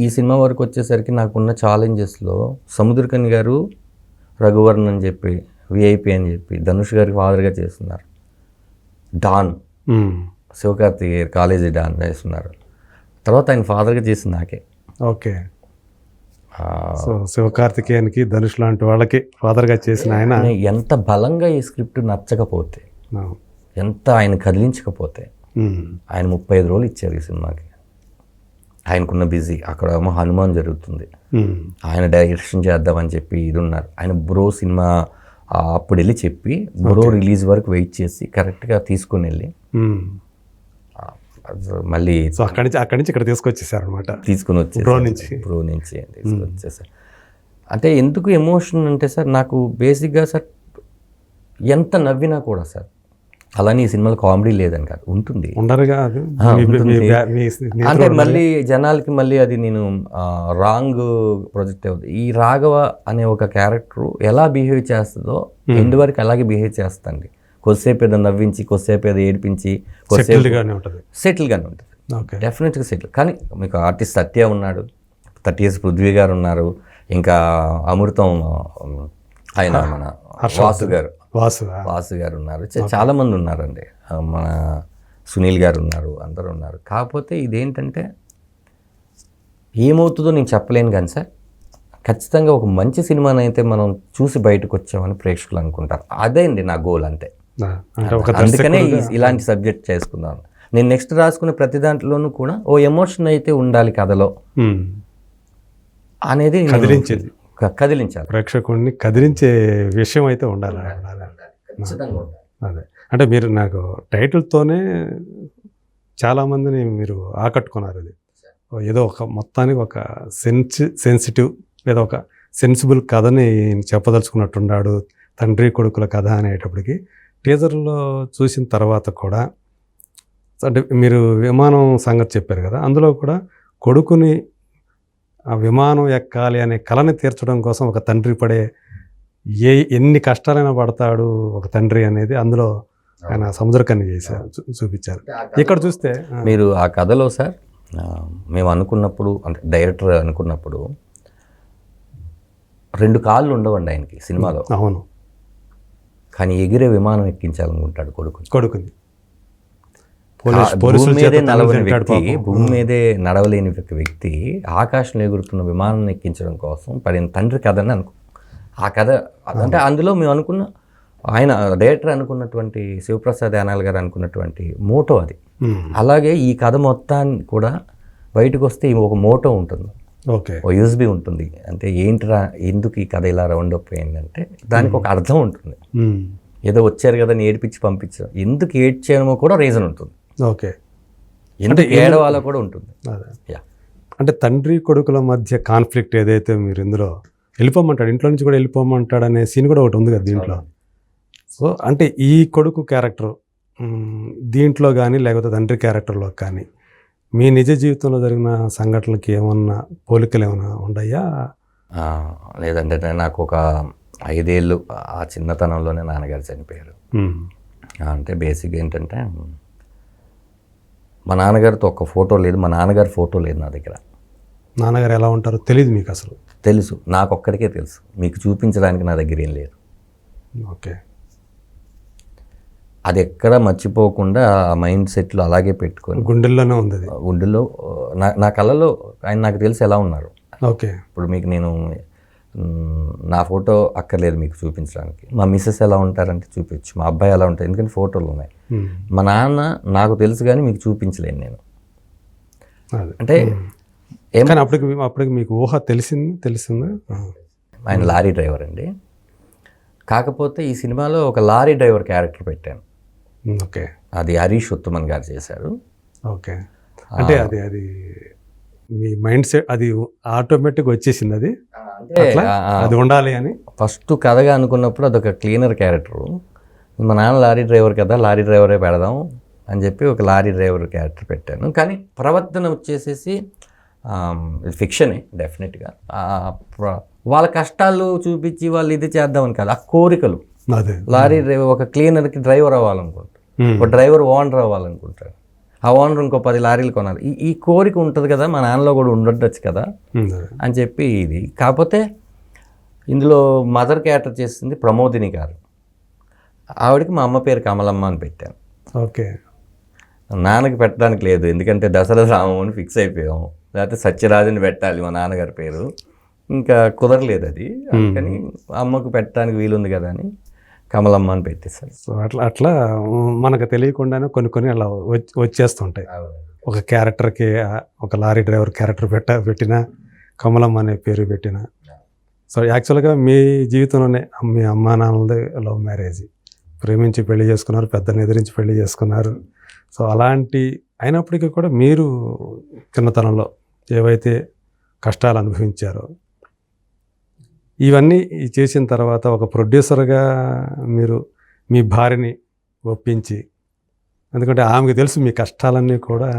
ఈ సినిమా వరకు వచ్చేసరికి నాకున్న ఛాలెంజెస్లో సముద్రకని గారు రఘువర్ణ్ అని చెప్పి, విఐపి అని చెప్పి ధనుష్ గారికి ఫాదర్గా చేస్తున్నారు. డాన్ శివకార్తిక్ గారు కాలేజీ డాన్ చేస్తున్నారు. తర్వాత ఆయన ఫాదర్గా చేసింది నాకే. ఓకే, సో శివకార్తికేయన్కి ధనుష్ లాంటి వాళ్ళకి ఫాదర్గా చేసిన ఆయన ఎంత బలంగా ఈ స్క్రిప్ట్ నచ్చకపోతే, ఎంత ఆయన కదిలించకపోతే, ఆయన 35 రోజులు ఇచ్చారు ఈ సినిమాకి. ఆయనకున్న బిజీ, అక్కడ ఏమో హనుమాన్ జరుగుతుంది, ఆయన డైరెక్షన్ చేద్దామని చెప్పి ఇది ఉన్నారు. ఆయన బ్రో సినిమా అప్పుడు వెళ్ళి చెప్పి బ్రో రిలీజ్ వరకు వెయిట్ చేసి కరెక్ట్గా తీసుకుని వెళ్ళి మళ్ళీ అక్కడి నుంచి ఇక్కడ తీసుకొచ్చేసారు అనమాట. తీసుకుని వచ్చి బ్రో నుంచి తీసుకొచ్చేసారు. అంటే ఎందుకు ఎమోషన్ అంటే సార్, నాకు బేసిక్గా సార్ ఎంత నవ్వినా కూడా సార్, అలానే ఈ సినిమాలో కామెడీ లేదని కాదు, ఉంటుంది. అంటే మళ్ళీ జనాలకి మళ్ళీ అది నేను రాంగ్ ప్రొజెక్ట్ అవుతుంది. ఈ రాఘవ అనే ఒక క్యారెక్టర్ ఎలా బిహేవ్ చేస్తుందో ఎండ్ వరకు అలాగే బిహేవ్ చేస్తుంది. కొద్దిసేపు ఏదో నవ్వించి, కొద్దిసేపు ఏదో ఏడిపించి, సెటిల్గానే ఉంటుంది. డెఫినెట్గా సెటిల్. కానీ మీకు ఆర్టిస్ట్ సత్య ఉన్నాడు, 30 years పృథ్వీ గారు ఉన్నారు, ఇంకా అమృతం ఆయన మన వాసు గారు ఉన్నారు, చాలా మంది ఉన్నారండి, మన సునీల్ గారు ఉన్నారు, అందరూ ఉన్నారు. కాకపోతే ఇదేంటంటే ఏమవుతుందో నేను చెప్పలేను కానీ సార్, ఖచ్చితంగా ఒక మంచి సినిమానైతే మనం చూసి బయటకు వచ్చామని ప్రేక్షకులు అనుకుంటారు. అదే అండి నా గోల్, అంతే. అందుకనే ఇలాంటి సబ్జెక్ట్ చేసుకున్నాను నేను. నెక్స్ట్ రాసుకునే ప్రతి దాంట్లోనూ కూడా ఓ ఎమోషన్ అయితే ఉండాలి కథలో అనేది కదిలించాలి, ప్రేక్షకుడిని కదిలించే విషయం అయితే ఉండాలి. అదే అంటే మీరు నాకు టైటిల్తోనే చాలామందిని మీరు ఆకట్టుకున్నారు. అది ఏదో ఒక మొత్తానికి ఒక సెన్సిటివ్ లేదా ఒక సెన్సిబుల్ కథని చెప్పదలుచుకున్నట్టున్నాడు, తండ్రి కొడుకుల కథ అనేటప్పటికి. టీజర్లో చూసిన తర్వాత కూడా అంటే మీరు విమానం సంగతి చెప్పారు కదా, అందులో కూడా కొడుకుని ఆ విమానం ఎక్కాలి అనే కళని తీర్చడం కోసం ఒక తండ్రి పడే ఎన్ని కష్టాలైనా పడతాడు ఒక తండ్రి అనేది అందులో ఆయన సముద్రకని చేశారు, చూపించారు. ఇక్కడ చూస్తే మీరు ఆ కథలో సార్, మేము అనుకున్నప్పుడు, అంటే డైరెక్టర్ అనుకున్నప్పుడు 2 కాళ్ళు ఉండవండి ఆయనకి సినిమాలో. అవును, కానీ ఎగిరే విమానం ఎక్కించాలనుకుంటాడు కొడుకుని. భూమి మీదే నడవలేని వ్యక్తి ఆకాశంలో ఎగురుతున్న విమానం ఎక్కించడం కోసం పడిన తండ్రి కథని ఆ కథ అంటే అందులో మేము అనుకున్న, ఆయన డైరెక్టర్ అనుకున్నటువంటి శివప్రసాద్ యానాల్ గారు అనుకున్నటువంటి మోటో అది. అలాగే ఈ కథ మొత్తాన్ని కూడా బయటకు వస్తే ఒక మోటో ఉంటుంది, ఓకే, ఓ యూఎస్బి ఉంటుంది. అంటే ఏంటిరా ఎందుకు ఈ కథ ఇలా రౌండ్ అప్ అయిందంటే దానికి ఒక అర్థం ఉంటుంది. ఏదో వచ్చారు కదా అని ఏడిపించి పంపించారు, ఎందుకు ఏడ్చామో కూడా రీజన్ ఉంటుంది. ఓకే, ఎందుకు ఏడవాలో కూడా ఉంటుంది. అంటే తండ్రి కొడుకుల మధ్య కాన్ఫ్లిక్ట్ ఏదైతే మీరు ఇందులో వెళ్ళిపోమంటాడు, ఇంట్లో నుంచి కూడా వెళ్ళిపోమంటాడు అనే సీన్ కూడా ఒకటి ఉంది కదా దీంట్లో. సో అంటే ఈ కొడుకు క్యారెక్టర్ దీంట్లో కానీ లేకపోతే తండ్రి క్యారెక్టర్లో కానీ మీ నిజ జీవితంలో జరిగిన సంఘటనలకి ఏమన్నా పోలికలు ఏమైనా ఉన్నాయా? లేదంటే నాకు ఒక 5 ఏళ్ళు ఆ చిన్నతనంలోనే నాన్నగారు చనిపోయారు. అంటే బేసిక్ ఏంటంటే మా నాన్నగారితో ఒక్క ఫోటో లేదు, మా నాన్నగారి ఫోటో లేదు నా దగ్గర. నాన్నగారు ఎలా ఉంటారో తెలియదు మీకు అసలు? తెలుసు, నాకు ఒక్కడికే తెలుసు, మీకు చూపించడానికి నా దగ్గర ఏం లేదు. ఓకే, అది ఎక్కడ మర్చిపోకుండా ఆ మైండ్ సెట్లో అలాగే పెట్టుకొని గుండెల్లోనే ఉంది. గుండెల్లో నా కళ్ళలో ఆయన నాకు తెలిసి ఎలా ఉన్నారు. ఓకే, ఇప్పుడు మీకు నేను నా ఫోటో అక్కర్లేదు మీకు చూపించడానికి, మా మిస్సెస్ ఎలా ఉంటారంటే చూపించు, మా అబ్బాయి ఎలా ఉంటారు ఎందుకంటే ఫోటోలు ఉన్నాయి. మా నాన్న నాకు తెలుసు కానీ మీకు చూపించలేను నేను. అంటే కానీ అప్పటికి మీకు ఊహ తెలిసింది. ఆయన లారీ డ్రైవర్ అండి. కాకపోతే ఈ సినిమాలో ఒక లారీ డ్రైవర్ క్యారెక్టర్ పెట్టాను. ఓకే, అది హరీష్ ఉత్తమన్ గారు చేశారు. ఓకే, అంటే అది మీ మైండ్ సెట్ అది ఆటోమేటిక్ వచ్చేసింది, అది ఉండాలి అని ఫస్ట్ కథగా అనుకున్నప్పుడు అదొక క్లీనర్ క్యారెక్టరు. మా నాన్న లారీ డ్రైవర్ కదా, లారీ డ్రైవరే పెడదాం అని చెప్పి ఒక లారీ డ్రైవర్ క్యారెక్టర్ పెట్టాను. కానీ ప్రవర్తన వచ్చేసేసి ఫిక్షనే డెఫినెట్గా. వాళ్ళ కష్టాలు చూపించి వాళ్ళు ఇది చేద్దామని కాదు, ఆ కోరికలు. లారీ డ్రైవర్ ఒక క్లీనర్కి డ్రైవర్ అవ్వాలనుకుంటారు, ఒక డ్రైవర్ ఓనర్ అవ్వాలనుకుంటారు, ఆ ఓనర్ ఇంకో 10 లారీలు కొనాలి. ఈ కోరిక ఉంటుంది కదా, మా నాన్నలో కూడా ఉండొచ్చు కదా అని చెప్పి ఇది. కాకపోతే ఇందులో మదర్ క్యారెక్టర్ చేసింది ప్రమోదిని గారు. ఆవిడకి మా అమ్మ పేరు కమలమ్మ అని పెట్టాను. ఓకే, నాన్నకి పెట్టడానికి లేదు, ఎందుకంటే దసరా రాము అని ఫిక్స్ అయిపోయాము. లేకపోతే సత్యరాజుని పెట్టాలి మా నాన్నగారి పేరు, ఇంకా కుదరలేదు అది. అందుకని అమ్మకు పెట్టడానికి వీలుంది కదా అని కమలమ్మ అని పెట్టేశాను. సో అట్లా మనకు తెలియకుండానే కొన్ని అలా వచ్చేస్తుంటాయి. ఒక క్యారెక్టర్కి ఒక లారీ డ్రైవర్ క్యారెక్టర్ పెట్టిన కమలమ్మ అనే పేరు పెట్టిన. సో యాక్చువల్గా మీ జీవితంలోనే మీ అమ్మా నాన్నలది లవ్ మ్యారేజ్, ప్రేమించి పెళ్లి చేసుకున్నారు, పెద్దని ఎదిరించి పెళ్లి చేసుకున్నారు. సో అలాంటి అయినప్పటికీ కూడా మీరు చిన్నతనంలో ఏవైతే కష్టాలు అనుభవించారో ఇవన్నీ చేసిన తర్వాత ఒక ప్రొడ్యూసర్గా మీరు మీ భార్యని ఒప్పించి, ఎందుకంటే ఆమెకు తెలుసు మీ కష్టాలన్నీ కూడా,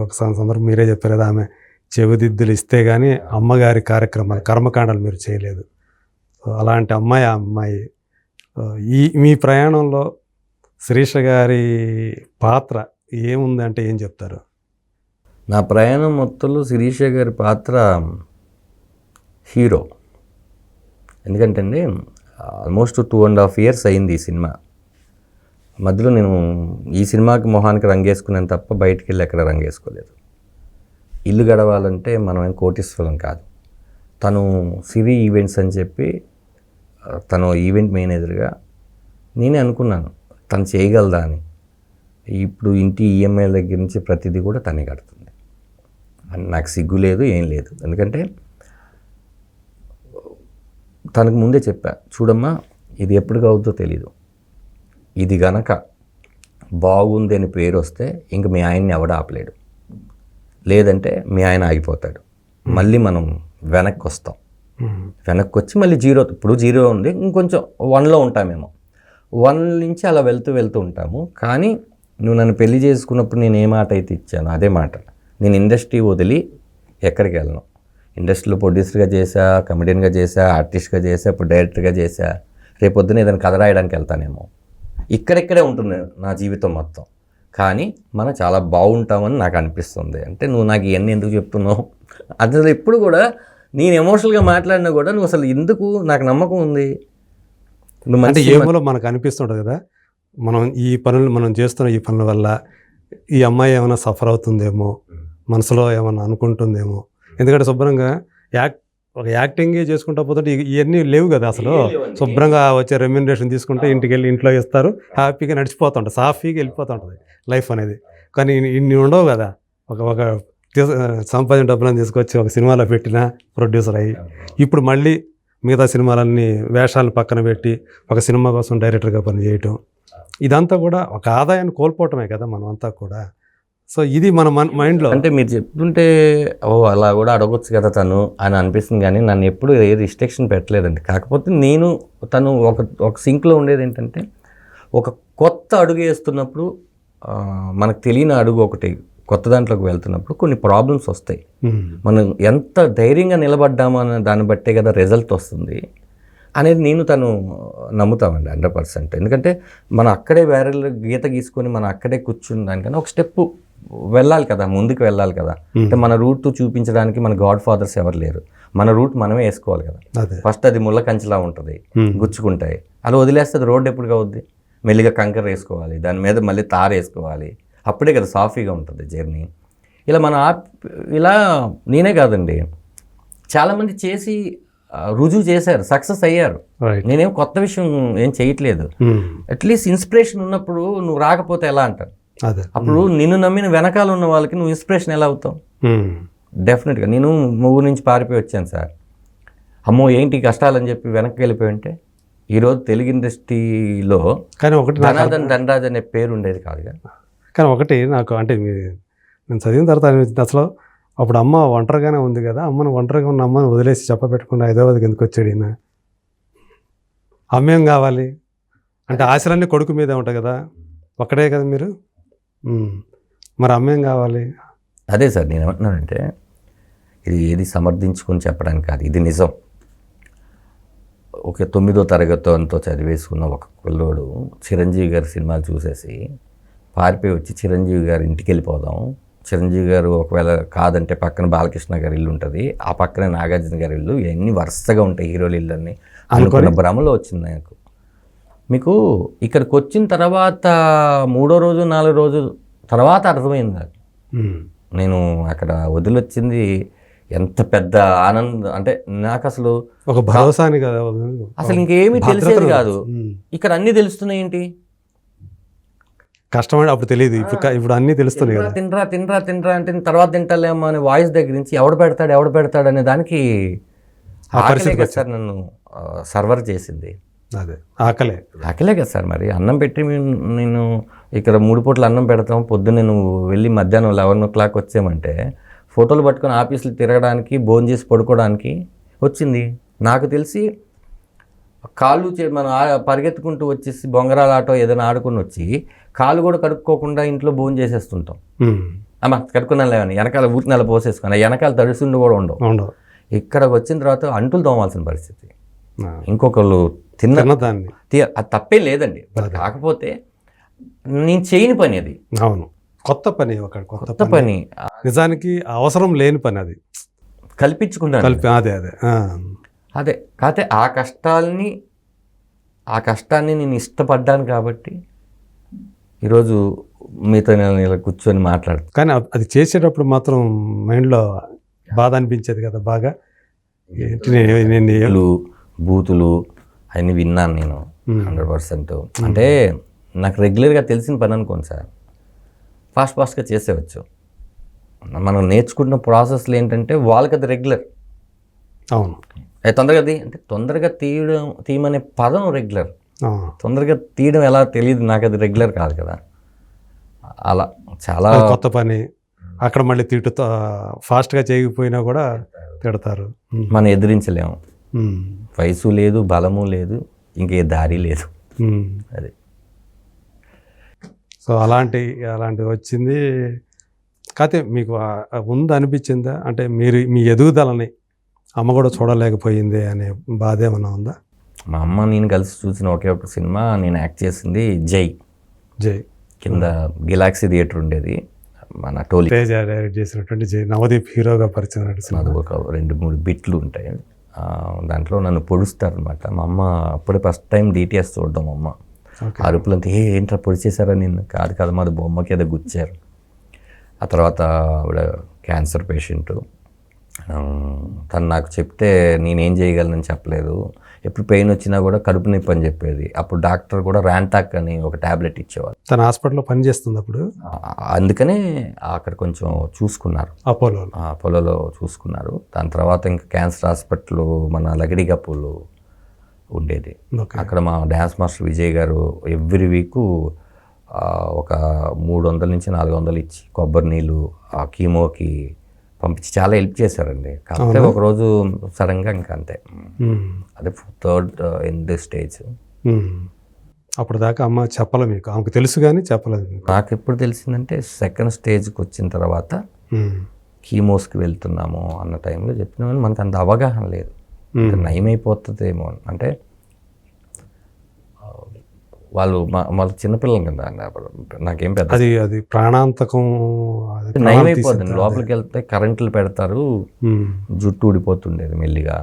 ఒక సందర్భం మీరే చెప్పారు కదా, ఆమె చెవిదిద్దులు ఇస్తే కానీ అమ్మగారి కార్యక్రమాలు కర్మకాండాలు మీరు చేయలేదు. సో అలాంటి అమ్మాయి మీ ప్రయాణంలో శిరీష గారి పాత్ర ఏముందంటే ఏం చెప్తారు? నా ప్రయాణం మొత్తంలో శిరీష గారి పాత్ర హీరో. ఎందుకంటే అండి ఆల్మోస్ట్ 2.5 years అయింది ఈ సినిమా. మధ్యలో నేను ఈ సినిమాకి మొహానికి రంగేసుకున్నాను తప్ప బయటికి వెళ్ళి ఎక్కడ రంగేసుకోలేదు. ఇల్లు గడవాలంటే మనం కోటీశ్వరం కాదు. తను సిరి ఈవెంట్స్ అని చెప్పి తను ఈవెంట్ మేనేజర్గా నేనే అనుకున్నాను తను చేయగలదా అని. ఇప్పుడు ఇంటి ఈఎంఐ దగ్గర నుంచి ప్రతిదీ కూడా తనే కడుతుంది. నాకు సిగ్గు లేదు, ఏం లేదు. ఎందుకంటే తనకు ముందే చెప్పా, చూడమ్మా ఇది ఎప్పటికి అవుతుందో తెలీదు, ఇది గనక బాగుంది అని పేరు వస్తే ఇంక మీ ఆయన్ని ఎవడ ఆపలేడు, లేదంటే మీ ఆయన ఆగిపోతాడు, మళ్ళీ మనం వెనక్కి వస్తాం, వెనక్కి వచ్చి మళ్ళీ 0, ఇప్పుడు 0 ఉంది, ఇంకొంచెం 1లో ఉంటామేమో, 1 నుంచి అలా వెళ్తూ ఉంటాము. కానీ నువ్వు నన్ను పెళ్లి చేసుకున్నప్పుడు నేను ఏ మాట అయితే ఇచ్చాను అదే మాట, నేను ఇండస్ట్రీ వదిలి ఎక్కడికి వెళ్ళను. ఇండస్ట్రీలో ప్రొడ్యూసర్గా చేశా, కమెడియన్గా చేశా, ఆర్టిస్ట్గా చేశా, ఇప్పుడు డైరెక్టర్గా చేశా, రేపొద్దున ఏదైనా కథ రాయడానికి వెళ్తానేమో. ఇక్కడెక్కడే ఉంటుంది నా జీవితం మొత్తం. కానీ మనం చాలా బాగుంటామని నాకు అనిపిస్తుంది. అంటే నువ్వు నాకు ఇవన్నీ ఎందుకు చెప్తున్నావు, అసలు ఎప్పుడు కూడా నేను ఎమోషనల్గా మాట్లాడినా కూడా నువ్వు అసలు ఎందుకు, నాకు నమ్మకం ఉంది. నువ్వు అంటే ఏమో మనకు అనిపిస్తుంటుంది కదా, మనం చేస్తున్న ఈ పనుల వల్ల ఈ అమ్మాయి ఏమైనా సఫర్ అవుతుందేమో, మనసులో ఏమైనా అనుకుంటుందేమో. ఎందుకంటే శుభ్రంగా ఒక యాక్టింగే చేసుకుంటా పోతుంటే ఇవన్నీ లేవు కదా అసలు. శుభ్రంగా వచ్చే రెమ్యూనరేషన్ తీసుకుంటే ఇంటికి వెళ్ళి ఇంట్లో ఇస్తారు, హ్యాపీగా నడిచిపోతుంటుంది, సాఫీగా వెళ్ళిపోతుంటుంది లైఫ్ అనేది. కానీ ఇన్ని ఉండవు కదా. ఒక సంపాదించిన డబ్బులను తీసుకొచ్చి ఒక సినిమాలో పెట్టిన ప్రొడ్యూసర్ అయ్యి, ఇప్పుడు మళ్ళీ మిగతా సినిమాలన్నీ వేషాలను పక్కన పెట్టి ఒక సినిమా కోసం డైరెక్టర్గా పనిచేయటం, ఇదంతా కూడా ఒక ఆదాయాన్ని కోల్పోవటమే కదా మనం అంతా కూడా. సో ఇది మన మైండ్లో. అంటే మీరు చెప్తుంటే అలా కూడా అడగొచ్చు కదా తను అని అనిపిస్తుంది, కానీ నన్ను ఎప్పుడు ఏ రిస్ట్రిక్షన్ పెట్టలేదండి. కాకపోతే నేను తను ఒక సింక్లో ఉండేది ఏంటంటే, ఒక కొత్త అడుగు వేస్తున్నప్పుడు మనకు తెలియని అడుగు ఒకటి కొత్త దాంట్లోకి వెళ్తున్నప్పుడు కొన్ని ప్రాబ్లమ్స్ వస్తాయి. మనం ఎంత ధైర్యంగా నిలబడ్డామో అనే దాన్ని బట్టే కదా రిజల్ట్ వస్తుంది అనేది నేను తను నమ్ముతామండి 100%. ఎందుకంటే మనం అక్కడే వేరే గీత గీసుకొని మనం అక్కడే కూర్చున్న దానికన్నా ఒక స్టెప్ వెళ్ళాలి కదా, ముందుకు వెళ్ళాలి కదా. అంటే మన రూట్ చూపించడానికి మన గాడ్ ఫాదర్స్ ఎవరు లేరు, మన రూట్ మనమే వేసుకోవాలి కదా. ఫస్ట్ అది ముళ్ళ కంచెలా ఉంటుంది, గుచ్చుకుంటాయి, అలా వదిలేస్తే అది రోడ్డు ఎప్పుడుగా అవుద్ది. మెల్లిగా కంకర వేసుకోవాలి, దాని మీద మళ్ళీ తారు వేసుకోవాలి, అప్పుడే కదా సాఫీగా ఉంటుంది జర్నీ. ఇలా ఇలా నేనే కాదండి, చాలామంది చేసి రుజువు చేశారు, సక్సెస్ అయ్యారు. నేనేం కొత్త విషయం ఏం చేయట్లేదు. అట్లీస్ట్ ఇన్స్పిరేషన్ ఉన్నప్పుడు నువ్వు రాకపోతే ఎలా అంటారు. అప్పుడు నిన్ను నమ్మిన వెనకాల ఉన్న వాళ్ళకి నువ్వు ఇన్స్పిరేషన్ ఎలా అవుతావు. డెఫినెట్గా నేను ఊరు నుంచి పారిపోయి వచ్చాను సార్, అమ్మో ఏంటి కష్టాలని చెప్పి వెనక్కి వెళ్ళిపోయి ఉంటే ఈరోజు తెలుగు ఇండస్ట్రీలో కానీ ఒకటి ధనార్దన్ ధనరాజ్ అనే పేరు ఉండేది కాదుగా. కానీ ఒకటి నాకు అంటే నేను చదివిన తర్వాత అనిపించింది, అసలు అప్పుడు అమ్మ ఒంటరిగానే ఉంది కదా, అమ్మను ఒంటరిగా ఉన్న అమ్మను వదిలేసి చెప్పబెట్టకుండా హైదరాబాద్కి ఎందుకు వచ్చాడు ఈయన. అమ్మేం కావాలి అంటే ఆశలన్నీ కొడుకు మీదే ఉంటాయి కదా, ఒక్కడే కదా మీరు, మరి అమ్మేం కావాలి. అదే సార్ నేను ఏమంటున్నానంటే, ఇది ఏది సమర్థించుకొని చెప్పడానికి కాదు, ఇది నిజం. ఒక 9వ తరగతి అంతా చదివేసుకున్న ఒక పిల్లోడు చిరంజీవి గారి సినిమాలు చూసేసి పారిపోయి వచ్చి చిరంజీవి గారి ఇంటికి వెళ్ళిపోదాం, చిరంజీవి గారు ఒకవేళ కాదంటే పక్కన బాలకృష్ణ గారి ఇల్లు ఉంటుంది, ఆ పక్కన నాగార్జున గారి ఇల్లు, ఇవన్నీ వరుసగా ఉంటాయి హీరోల ఇల్లు అన్నీ అనుకున్న భ్రమలో వచ్చింది నాకు. మీకు ఇక్కడికి వచ్చిన తర్వాత 3వ రోజు 4వ రోజు తర్వాత అర్థమైంది నాకు. నేను అక్కడ వదిలొచ్చింది ఎంత పెద్ద ఆనందం అంటే నాకు అసలు ఒక భరోసాని కదా, అసలు ఇంకేమీ తెలిసేది కాదు. ఇక్కడ అన్నీ తెలుస్తున్నాయి. ఏంటి కష్టం అప్పుడు తెలియదు, ఇప్పుడు అన్నీ తెలుస్తున్నాయి కదా. తినరా తినరా తినరా అంటే తర్వాత తింటాలేమో అనే వాయిస్ దగ్గర నుంచి ఎవడు పెడతాడు అనే దానికి ఆకలే కదా సార్ నన్ను సర్వర్ చేసింది. అదే ఆకలే కదా సార్. మరి అన్నం పెట్టి నేను ఇక్కడ 3 పూటలు అన్నం పెడతాం, పొద్దున్న నువ్వు వెళ్ళి మధ్యాహ్నం 11 o'clock వచ్చామంటే ఫోటోలు పట్టుకొని ఆఫీసులు తిరగడానికి, భోజనం చేసి పడుకోవడానికి వచ్చింది. నాకు తెలిసి కాళ్ళు మనం పరిగెత్తుకుంటూ వచ్చేసి బొంగరాల ఆటో ఏదైనా ఆడుకుని వచ్చి కాళ్ళు కూడా కడుక్కోకుండా ఇంట్లో భోజనం చేసేస్తుంటాం. అమ్మ కడుక్కున్నా లేవని వెనకాల ఊటి నెల పోసేసుకున్నా, వెనకాల తడిసిండు కూడా ఉండవు. ఇక్కడికి వచ్చిన తర్వాత అంటులు తోమాల్సిన పరిస్థితి. ఇంకొకళ్ళు తిన్నదాన్ని అది తప్పే లేదండి, కాకపోతే నేను చేయని పని అది. అవును, కొత్త పని నిజానికి అవసరం లేని పని, అది కల్పించుకున్నాను. అదే కాకపోతే ఆ కష్టాన్ని నేను ఇష్టపడ్డాను కాబట్టి ఈరోజు మీతో నేను ఇలా కూర్చొని మాట్లాడుతాను. కానీ అది చేసేటప్పుడు మాత్రం మైండ్లో బాధ అనిపించేది కదా బాగా. బూతులు అవన్నీ విన్నాను నేను 100%. అంటే నాకు రెగ్యులర్గా తెలిసిన పని అనుకోండి సార్, ఫాస్ట్గా చేసేవచ్చు. మనం నేర్చుకున్న ప్రాసెస్లు ఏంటంటే వాళ్ళకి అది రెగ్యులర్. అవును, తొందరగా తీయమనే పదం రెగ్యులర్, తొందరగా తీయడం ఎలా తెలియదు నాకు, అది రెగ్యులర్ కాదు కదా. అలా చాలా కొత్త పని, అక్కడ మళ్ళీ ఫాస్ట్గా చేయకపోయినా కూడా తిడతారు, మనం ఎదిరించలేము. వయసు లేదు, బలము లేదు, ఇంకే దారి లేదు. అది సో అలాంటి వచ్చింది. కాకపోతే మీకు ముందు అనిపించిందా అంటే మీరు మీ ఎదుగుదలని అమ్మ కూడా చూడలేకపోయింది అనే బాధ ఏమన్నా ఉందా? మా అమ్మ నేను కలిసి చూసిన ఒకే ఒక సినిమా నేను యాక్ట్ చేసింది జై కింద గెలాక్సీ థియేటర్ ఉండేది, మన టోలీ డైరెక్ట్ చేసినటువంటి జై నవదీప్ హీరోగా పరిచయం. అది ఒక 2-3 బిట్లు ఉంటాయి దాంట్లో, నన్ను పొడుస్తారనమాట. మా అమ్మ అప్పుడే ఫస్ట్ టైం DTS చూడడం, అమ్మ అరుపులంతా ఏంట్రా పొడిచేశారా నిన్ను, కాదు మాది బొమ్మకి ఏదో గుచ్చారు. ఆ తర్వాత ఆవిడ క్యాన్సర్ పేషెంట్, తను నాకు చెప్తే నేనేం చేయగలనని చెప్పలేదు. ఎప్పుడు పెయిన్ వచ్చినా కూడా కడుపు నొప్పి అని చెప్పేది. అప్పుడు డాక్టర్ కూడా ర్యాంటాక్ అని ఒక ట్యాబ్లెట్ ఇచ్చేవారు. తన హాస్పిటల్లో పనిచేస్తుంది అప్పుడు, అందుకనే అక్కడ కొంచెం చూసుకున్నారు, అపోలోలో చూసుకున్నారు. దాని తర్వాత ఇంకా క్యాన్సర్ హాస్పిటల్ మన లగడిగప్పులు ఉండేది. అక్కడ మా డ్యాన్స్ మాస్టర్ విజయ్ గారు ఎవ్రీ వీకు ఒక 300 నుంచి 400 ఇచ్చి కొబ్బరి నీళ్ళు ఆ కీమోకి పంపించి చాలా హెల్ప్ చేశారండి. కాకపోతే ఒకరోజు సడన్గా ఇంకా అంతే, అదే 3rd ఎండ్ స్టేజ్. అప్పుడు దాకా అమ్మ చెప్పలే మీకు? ఆమెకు తెలుసు కానీ చెప్పలేదు. నాకు ఎప్పుడు తెలిసిందంటే 2nd స్టేజ్కి వచ్చిన తర్వాత కీమోస్కి వెళ్తున్నాము అన్న టైంలో చెప్పిన కానీ మనకు అంత అవగాహన లేదు. నయమైపోతుందేమో అంటే వాళ్ళు చిన్నపిల్లలు కదా, నాకేం పెద్ద అది ప్రాణాంతకం, నయమైపోతుంది. లోపలికి వెళ్తే కరెంట్లు పెడతారు, జుట్టు ఊడిపోతుండేది మెల్లిగా.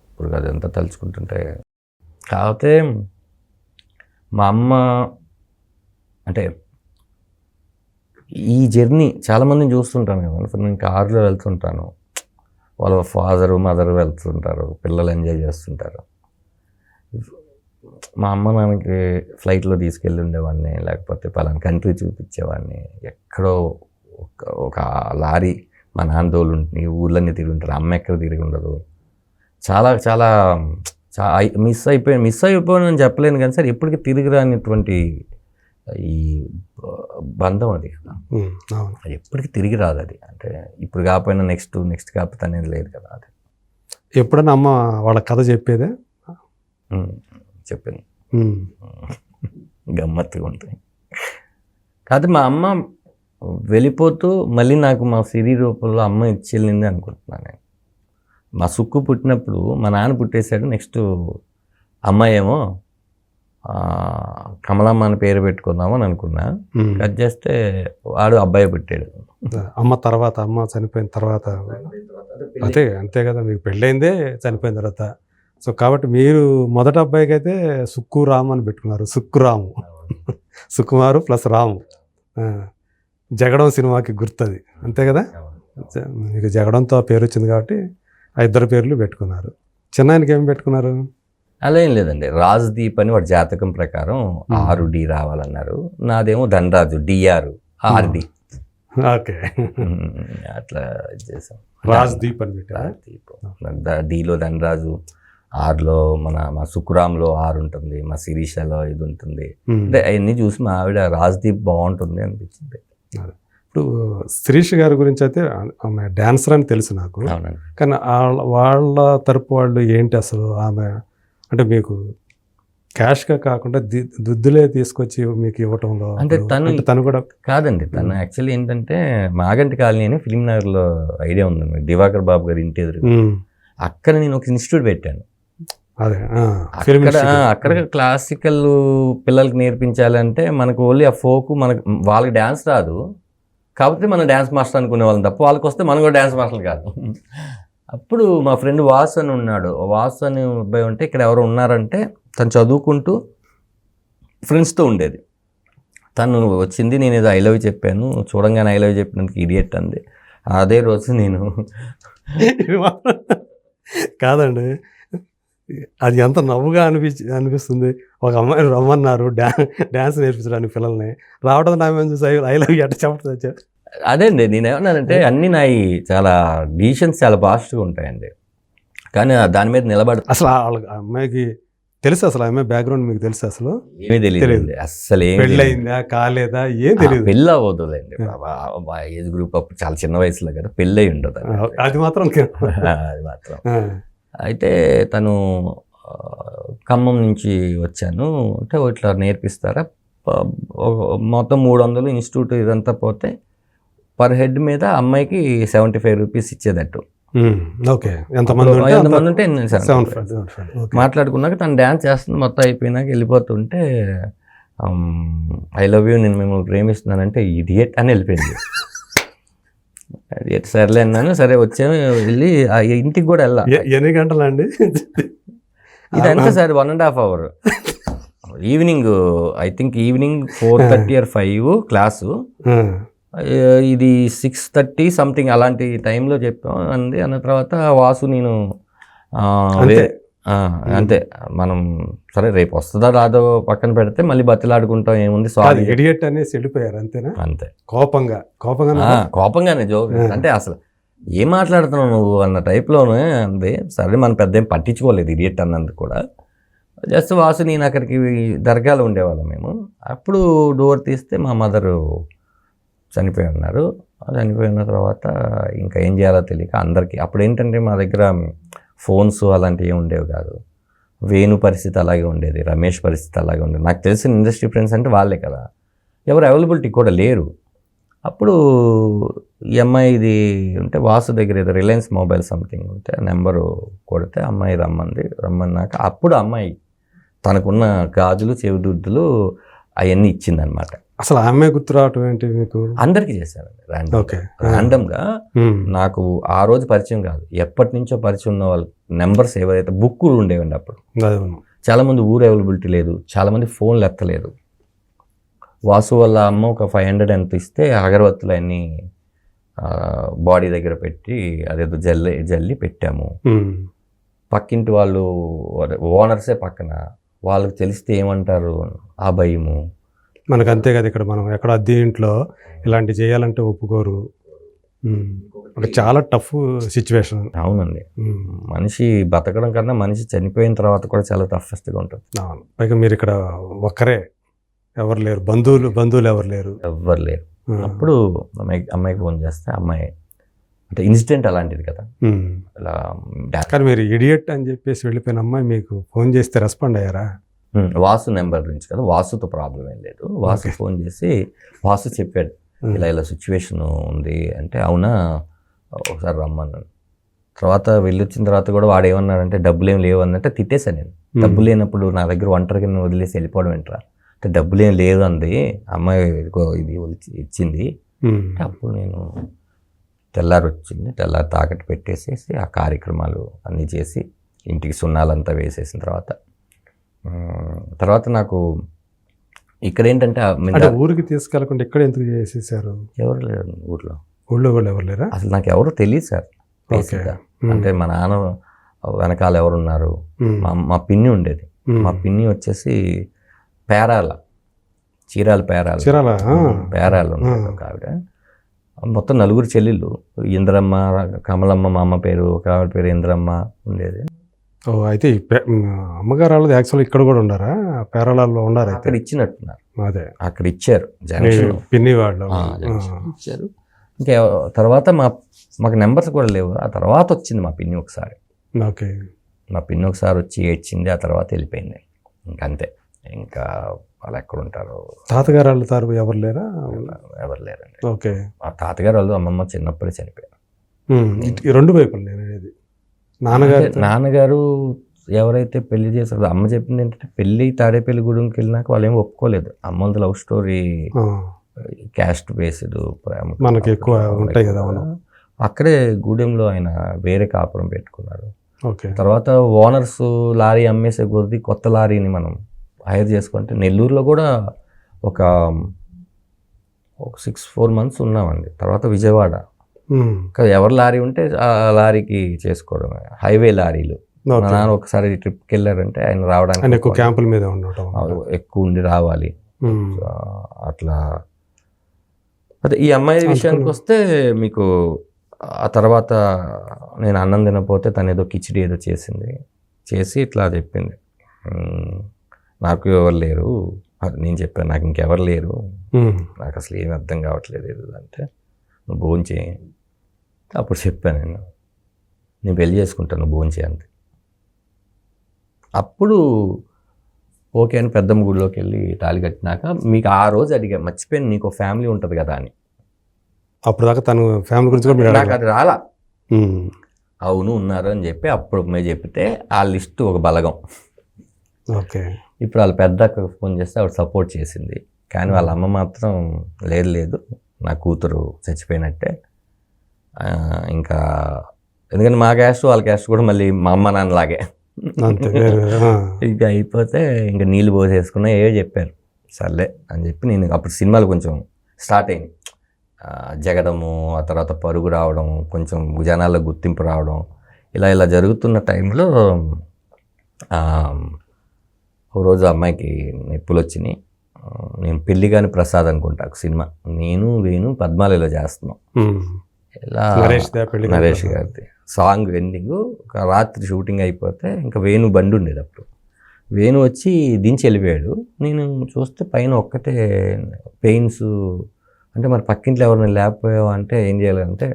ఇప్పుడు అదంతా తలుచుకుంటుంటే. కాకపోతే మా అమ్మ అంటే ఈ జర్నీ చాలామందిని చూస్తుంటాను కదా, నేను కారులో వెళ్తుంటాను, వాళ్ళ ఫాదరు మదర్ వెళ్తుంటారు, పిల్లలు ఎంజాయ్ చేస్తుంటారు. మా అమ్మ నాన్నకి ఫ్లైట్లో తీసుకెళ్ళి ఉండేవాడిని, లేకపోతే పలానా కంట్రీ చూపించేవాడిని. ఎక్కడో ఒక లారీ మా నాన్న తోలు ఉంటుంది, ఊళ్ళన్నీ తిరిగి ఉంటారు, అమ్మ ఎక్కడ తిరిగి ఉండదు. చాలా చాలా మిస్ అయిపోయాను అని చెప్పలేను కానీ సార్, ఎప్పటికీ తిరిగి రానిటువంటి ఈ బంధం అది కదా, అది ఎప్పటికీ తిరిగి రాదు. అది అంటే ఇప్పుడు కాకపోయినా నెక్స్ట్ కాకపోతే అనేది లేదు కదా. అది ఎప్పుడైనా అమ్మ వాళ్ళ కథ చెప్పేదే? చెప్పింది, గమ్మత్తుగా ఉంటుంది. కాదు మా అమ్మ వెళ్ళిపోతూ మళ్ళీ నాకు మా సిరి రూపంలో అమ్మ ఇచ్చెళ్ళింది అనుకుంటున్నాను నేను. మా సుక్కు పుట్టినప్పుడు మా నాన్న పుట్టేశాడు, నెక్స్ట్ అమ్మాయి ఏమో కమలమ్మ అని పేరు పెట్టుకుందాము అని అనుకున్నా. కట్ చేస్తే వాడు అబ్బాయి పుట్టాడు. అమ్మ చనిపోయిన తర్వాత అంతే కదా, మీకు పెళ్ళైందే చనిపోయిన తర్వాత. సో కాబట్టి మీరు మొదటి అబ్బాయికి అయితే సుక్కు రాము అని పెట్టుకున్నారు. సుక్కురాము, సుకుమారు ప్లస్ రాము. జగడం సినిమాకి గుర్తుంది అంతే కదా, మీకు జగడంతో పేరు వచ్చింది కాబట్టి ఆ ఇద్దరు పేర్లు పెట్టుకున్నారు. చిన్నాయనకి ఏమి పెట్టుకున్నారు? అలా ఏం లేదండి, రాజ్దీప్ అని వాడి జాతకం ప్రకారం 6D రావాలన్నారు. నాదేమో ధనరాజు DR 6D. ఓకే, అట్లా చేసాం. రాజ్దీప్ అని పెట్టారు. రాజ్దీప్, Dలో ధనరాజు, Rలో మా సుకురాంలో 6 ఉంటుంది, మా శిరీషలో ఇది ఉంటుంది. అంటే అవన్నీ చూసి మా ఆవిడ రాజ్దీప్ బాగుంటుంది అనిపించింది. ఇప్పుడు శిరీష్ గారి గురించి అయితే ఆమె డాన్సర్ అని తెలుసు నాకు, కానీ వాళ్ళ తరపు వాళ్ళు ఏంటి అసలు? ఆమె అంటే మీకు క్యాష్గా కాకుండా దుద్దులే తీసుకొచ్చి మీకు ఇవ్వటంలో అంటే తను కూడా కాదండి. తను యాక్చువల్లీ ఏంటంటే మాగంటి కాలనీ అని ఫిల్మ్ నగర్లో ఐడియా ఉందండి, దివాకర్ బాబు గారి ఇంటి ఎదురు. అక్కడ నేను ఒక ఇన్స్టిట్యూట్ పెట్టాను. అక్కడ క్లాసికల్ పిల్లలకి నేర్పించాలంటే మనకు ఓన్లీ ఆ ఫోక్, వాళ్ళకి డ్యాన్స్ రాదు కాకపోతే మనం డ్యాన్స్ మాస్టర్ అనుకునే వాళ్ళం తప్ప, వాళ్ళకి వస్తే మనం కూడా డ్యాన్స్ మాస్టర్ కాదు. అప్పుడు మా ఫ్రెండ్ వాసు అని ఉన్నాడు, వాసు అని అబ్బాయి ఉంటే ఇక్కడ ఎవరు ఉన్నారంటే తను చదువుకుంటూ ఫ్రెండ్స్తో ఉండేది. తను వచ్చింది, నేను ఏదో ఐ లవ్ చెప్పాను, చూడంగానే ఐ లవ్ చెప్పినందుకు ఇడియట్ అంది. అదే రోజు నేను కాదండి, అది ఎంత నవ్వుగా అనిపిస్తుంది. ఒక అమ్మాయిని రమ్మన్నారు డ్యాన్స్ నేర్పించడానికి పిల్లల్ని, రావడం నా మీద చూసి ఐ లవ్ ఎట్ట చెప్పచ్చు. అదే అండి, నేను ఏమన్నానంటే అన్నీ నాయి చాలా డిసిషన్స్ చాలా ఫాస్ట్గా ఉంటాయండి, కానీ దాని మీద నిలబడి అసలు అమ్మాయికి తెలుసు, అసలు అమ్మాయి బ్యాక్గ్రౌండ్ మీకు తెలుసు? అసలు ఏమీ తెలియదు, అస్సలు ఏం పెళ్ళయిందా కాలేదా ఏం తెలియదు. పెళ్ళి అవ్వదులేండి, ఏజ్ గ్రూప్ అప్పుడు చాలా చిన్న వయసులో కదా, పెళ్ళి అయి ఉండదు. అది మాత్రం అయితే తను ఖమ్మం నుంచి వచ్చాను అంటే ఇట్లా నేర్పిస్తారా, మొత్తం 300 ఇన్స్టిట్యూట్ ఇదంతా పోతే పర్ హెడ్ మీద అమ్మాయికి 75 రూపీస్ ఇచ్చేదట్టు. ఓకే, ఎంతమంది ఉంటే మాట్లాడుకున్నాక తను డ్యాన్స్ చేస్తుంది, మొత్తం అయిపోయినాక వెళ్ళిపోతుంటే ఐ లవ్ యూ, నేను మిమ్మల్ని ప్రేమిస్తున్నానంటే ఇడియట్ అని వెళ్ళిపోయింది. సర్లే అన్నాను, సరే వచ్చాము, వెళ్ళి ఇంటికి కూడా వెళ్ళా. ఎన్ని గంటలు అండి ఇదంతా? Sir 1.5 hour. Evening, I think evening 4:30 or 5 class, ఇది 6:30 సంథింగ్ అలాంటి టైంలో చెప్పాం అంది. అన్న తర్వాత వాసు నేను అంతే మనం సరే రేపు వస్తుందా రాదో పక్కన పెడితే మళ్ళీ బతిలాడుకుంటాం ఏముంది సారీ ఇడియట్ అనేసి వెళ్ళిపోయారు అంతేనా? అంతే కోపంగానే జోక్ అంటే అసలు ఏం మాట్లాడుతున్నావు నువ్వు అన్న టైప్లోనే అంది. సరే మనం పెద్ద ఏం పట్టించుకోలేదు ఇడియట్ అన్నందుకు కూడా. జస్ట్ వాసు నేను అక్కడికి దర్గాలో ఉండేవాళ్ళం మేము. అప్పుడు డోర్ తీస్తే మా మదరు చనిపోయి ఉన్నారు. చనిపోయిన తర్వాత ఇంకా ఏం చేయాలో తెలియక అందరికీ అప్పుడు ఏంటంటే మా దగ్గర ఫోన్స్ అలాంటివి ఏమి ఉండేవి కాదు. వేణు పరిస్థితి అలాగే ఉండేది, రమేష్ పరిస్థితి అలాగే ఉండేది. నాకు తెలిసిన ఇండస్ట్రీ ఫ్రెండ్స్ అంటే వాళ్ళే కదా, ఎవరు అవైలబిలిటీ కూడా లేరు. అప్పుడు ఈ అమ్మాయి ఇది ఉంటే వాసు దగ్గర ఏదో రిలయన్స్ మొబైల్ సంథింగ్ ఉంటే నెంబరు కొడితే అమ్మాయి రమ్మన్నాక అప్పుడు అమ్మాయి తనకున్న గాజులు చెవిదుద్దులు అవన్నీ ఇచ్చిందనమాట. అసలు ఆ అమ్మాయి గుర్తు రావటం ఏంటి మీకు? అందరికీ చేశారండి ర్యాండమ్గా. నాకు ఆ రోజు పరిచయం కాదు, ఎప్పటి నుంచో పరిచయం ఉన్న వాళ్ళ నెంబర్స్ ఎవరైతే బుక్కులు ఉండేవండి అప్పుడు. చాలామంది ఊరు అవైలబిలిటీ లేదు, చాలామంది ఫోన్లు ఎత్తలేదు. వాసు వాళ్ళ అమ్మ ఒక 500 ఎంత ఇస్తే అగరబత్తులు అన్నీ బాడీ దగ్గర పెట్టి అదేదో జల్లి పెట్టాము. పక్కింటి వాళ్ళు ఓనర్సే పక్కన, వాళ్ళకి తెలిస్తే ఏమంటారు ఆ భయము. మనకు అంతే కదా, ఇక్కడ మనం ఎక్కడ అద్దె ఇంట్లో ఇలాంటివి చేయాలంటే ఒప్పుకోరు. ఒక చాలా టఫ్ సిచ్యువేషన్. అవునండి, మనిషి బతకడం కన్నా మనిషి చనిపోయిన తర్వాత కూడా చాలా టఫెస్ట్గా ఉంటుంది. అవును, పైగా మీరు ఇక్కడ ఒక్కరే, ఎవరు లేరు, బంధువులు ఎవరు లేరు. అప్పుడు అమ్మాయికి ఫోన్ చేస్తే అమ్మాయి అంటే ఇన్సిడెంట్ అలాంటిది కదా, ఇలా కానీ మీరు ఇడియట్ అని చెప్పేసి వెళ్ళిపోయిన అమ్మాయి మీకు ఫోన్ చేస్తే రెస్పాండ్ అయ్యారా? వాసు నెంబర్ నుంచి కదా, వాసుతో ప్రాబ్లం ఏం లేదు. వాసు ఫోన్ చేసి వాసు చెప్పాడు ఇలా సిచ్యువేషన్ ఉంది అంటే, అవునా ఒకసారి రమ్మన్నాను. తర్వాత వెళ్ళొచ్చిన తర్వాత కూడా వాడు ఏమన్నాడంటే డబ్బులు ఏం లేవు అన్నట్టే తిట్టేశాను నేను. డబ్బులు లేనప్పుడు నా దగ్గర ఒంటరికి వదిలేసి వెళ్ళిపోవడం ఏంట్రా అంటే, డబ్బులు ఏం లేదు అంది అమ్మాయి, ఇది ఇచ్చింది. అప్పుడు నేను తెల్లారి తాకట్టు పెట్టేసేసి ఆ కార్యక్రమాలు అన్నీ చేసి ఇంటికి సున్నాలంతా వేసేసిన తర్వాత నాకు ఇక్కడ ఏంటంటే ఊరికి తీసుకెళ్ళకుండా ఇక్కడ ఎందుకు చేసేసారు? ఎవరు లేరు ఊళ్ళో కూడా ఎవరు లేరా? అసలు నాకు ఎవరు తెలియదు సార్. అంటే మా నాన్న వెనకాల ఎవరున్నారు, మా పిన్ని ఉండేది. మా పిన్ని వచ్చేసి చీరాల పేరాలు ఉండేది ఒక ఆవిడ. మొత్తం 4 చెల్లెళ్ళు, ఇంద్రమ్మ, కమలమ్మ మా అమ్మ పేరు, ఒక ఆవిడ పేరు ఇంద్రమ్మ ఉండేది. అయితే అమ్మగారు వాళ్ళది యాక్చువల్ ఇక్కడ కూడా ఉన్నారా? పేరాలలో ఉన్నారు, అక్కడ ఇచ్చినట్టున్నారు. అదే అక్కడ ఇచ్చారు, జంక్షన్ పిన్ని వాళ్ళు ఇచ్చారు. ఇంకా తర్వాత మాకు నెంబర్స్ కూడా లేవు. ఆ తర్వాత వచ్చింది మా పిన్ని ఒకసారి. మా పిన్ని ఒకసారి వచ్చి ఏడ్చింది, ఆ తర్వాత వెళ్ళిపోయింది. ఇంకంతే, ఇంకా వాళ్ళు ఎక్కడ ఉంటారు. తాతగారు వాళ్ళు ఎవరు లేరా? ఎవరు లేరండి. ఓకే, మా తాతగారు వాళ్ళు అమ్మమ్మ చిన్నప్పుడే చనిపోయారు. 2 వైపులు అనేది. నాన్నగారు ఎవరైతే పెళ్లి చేశారో, అమ్మ చెప్పింది ఏంటంటే పెళ్లి తాడేపల్లి గూడెంకి వెళ్ళినాక వాళ్ళు ఏమి ఒప్పుకోలేదు. అమ్మది లవ్ స్టోరీ, క్యాస్ట్ బేస్డ్, మనకి ఎక్కువ ఉంటాయి కదా. అక్కడే గూడెంలో ఆయన వేరే కాపురం పెట్టుకున్నారు. ఓకే, తర్వాత ఓనర్స్ లారీ అమ్మేసే కొద్దీ కొత్త లారీని మనం హైర్ చేసుకుంటే నెల్లూరులో కూడా ఒక 6-4 months ఉన్నామండి. తర్వాత విజయవాడ ఎవరు లారీ ఉంటే ఆ లారీకి చేసుకోవడం, హైవే లారీలు. మా నాన్న ఒకసారి ట్రిప్కి వెళ్ళారంటే ఆయన రావడానికి ఎక్కువ క్యాంపుల మీద ఉండటం, ఎక్కువ ఉండి రావాలి అట్లా. అదే ఈ అమ్మాయి విషయానికి వస్తే మీకు ఆ తర్వాత నేను అన్నం తినకపోతే తను ఏదో కిచిడి ఏదో చేసి ఇట్లా చెప్పింది, నాకు ఎవరు లేరు. నేను చెప్పాను నాకు ఇంకెవరు లేరు, నాకు అసలు ఏమి అర్థం కావట్లేదు ఏదో అంటే, నువ్వు భోంచేయి. అప్పుడు చెప్పాను నేను పెళ్లి చేసుకుంటాను, భోంచేయి అంతే. అప్పుడు ఓకే అని పెద్దమ్మ గుడిలోకి వెళ్ళి తాళి కట్టినాక మీకు ఆ రోజు అడిగా, మర్చిపోయాను నీకు ఫ్యామిలీ ఉంటుంది కదా అని. అప్పుడు దాకా తను ఫ్యామిలీ గురించి కూడా నాకు అది రాలా. అవును ఉన్నారు అని చెప్పి అప్పుడు మేము చెప్తే ఆ లిస్టు ఒక బలగం. ఓకే, ఇప్పుడు వాళ్ళ పెద్దకు ఫోన్ చేస్తే ఆవిడ సపోర్ట్ చేసింది, కానీ వాళ్ళ అమ్మ మాత్రం లేదు నా కూతురు చచ్చిపోయినట్టే. ఇంకా ఎందుకంటే మా క్యాస్ట్ వాళ్ళ క్యాస్ట్ కూడా మళ్ళీ మా అమ్మ నాన్నలాగే ఇక అయిపోతే ఇంకా నీళ్ళు పోసేసుకున్నా ఏవో చెప్పారు. సర్లే అని చెప్పి నేను అప్పుడు సినిమాలు కొంచెం స్టార్ట్ అయింది. జగడము, ఆ తర్వాత పరుగు రావడం, కొంచెం జనాల్లో గుర్తింపు రావడం, ఇలా జరుగుతున్న టైంలో ఒక రోజు అమ్మాయికి నొప్పులు వచ్చినాయి. నేను పెళ్లి కాని ప్రసాద్ అనుకుంటా ఒక సినిమా, నేను వేణు పద్మాలలో చేస్తున్నాం. ఇలా నరేష్ గారిది సాంగ్ ఎండింగ్. ఒక రాత్రి షూటింగ్ అయిపోతే ఇంకా వేణు బండి ఉండేది అప్పుడు. వేణు వచ్చి దించి వెళ్ళిపోయాడు. నేను చూస్తే పైన ఒక్కటే పెయిన్స్. అంటే మరి పక్కింట్లో ఎవరిని లేకపోయావా అంటే ఏం చేయాలంటే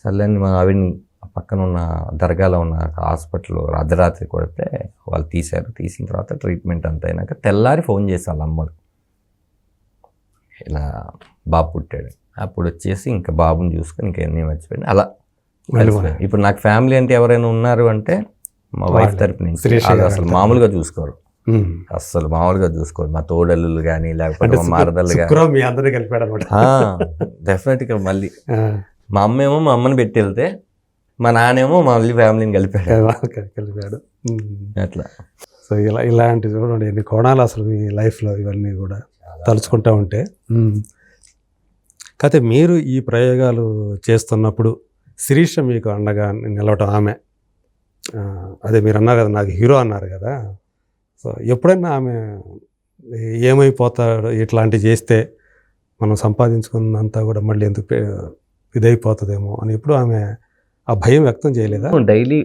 సర్లేని మా ఆవిడని పక్కన ఉన్న దర్గాలో ఉన్న హాస్పిటల్ అర్ధరాత్రి కొడితే వాళ్ళు తీశారు. తీసిన తర్వాత ట్రీట్మెంట్ అంతా అయినాక తెల్లారి ఫోన్ చేసి వాళ్ళ అమ్మలు ఇలా బాబు పుట్టాడు. అప్పుడు వచ్చేసి ఇంకా బాబుని చూసుకొని ఇంకేమీ మర్చిపోయింది. అలా ఇప్పుడు నాకు ఫ్యామిలీ అంటే ఎవరైనా ఉన్నారు అంటే మా వైఫ్ తరపు నుంచి అసలు మామూలుగా చూసుకోరు, అస్సలు మామూలుగా చూసుకోరు. మా తోడళ్ళు కానీ లేకపోతే మా మరదళ్ళు కానీ డెఫినెట్గా మళ్ళీ మా అమ్మేమో మా అమ్మని పెట్టి వెళ్తే మా నాన్నేమో మళ్ళీ ఫ్యామిలీని కలిపాడు అట్లా. సో ఇలాంటి చూడండి ఎన్ని కోణాలు అసలు మీ లైఫ్లో ఇవన్నీ కూడా తలుచుకుంటూ ఉంటే. కాకపోతే మీరు ఈ ప్రయోగాలు చేస్తున్నప్పుడు శిరీష మీకు అండగా నిలవటం, ఆమె అదే మీరు అన్నారు కదా నాకు హీరో అన్నారు కదా, సో ఎప్పుడైనా ఆమె ఏమైపోతాడు ఇట్లాంటివి చేస్తే మనం సంపాదించుకున్నంతా కూడా మళ్ళీ ఎందుకు ఇదైపోతుందేమో అని ఎప్పుడు ఆమె ఆ భయం వ్యక్తం చేయలేదా? డైలీ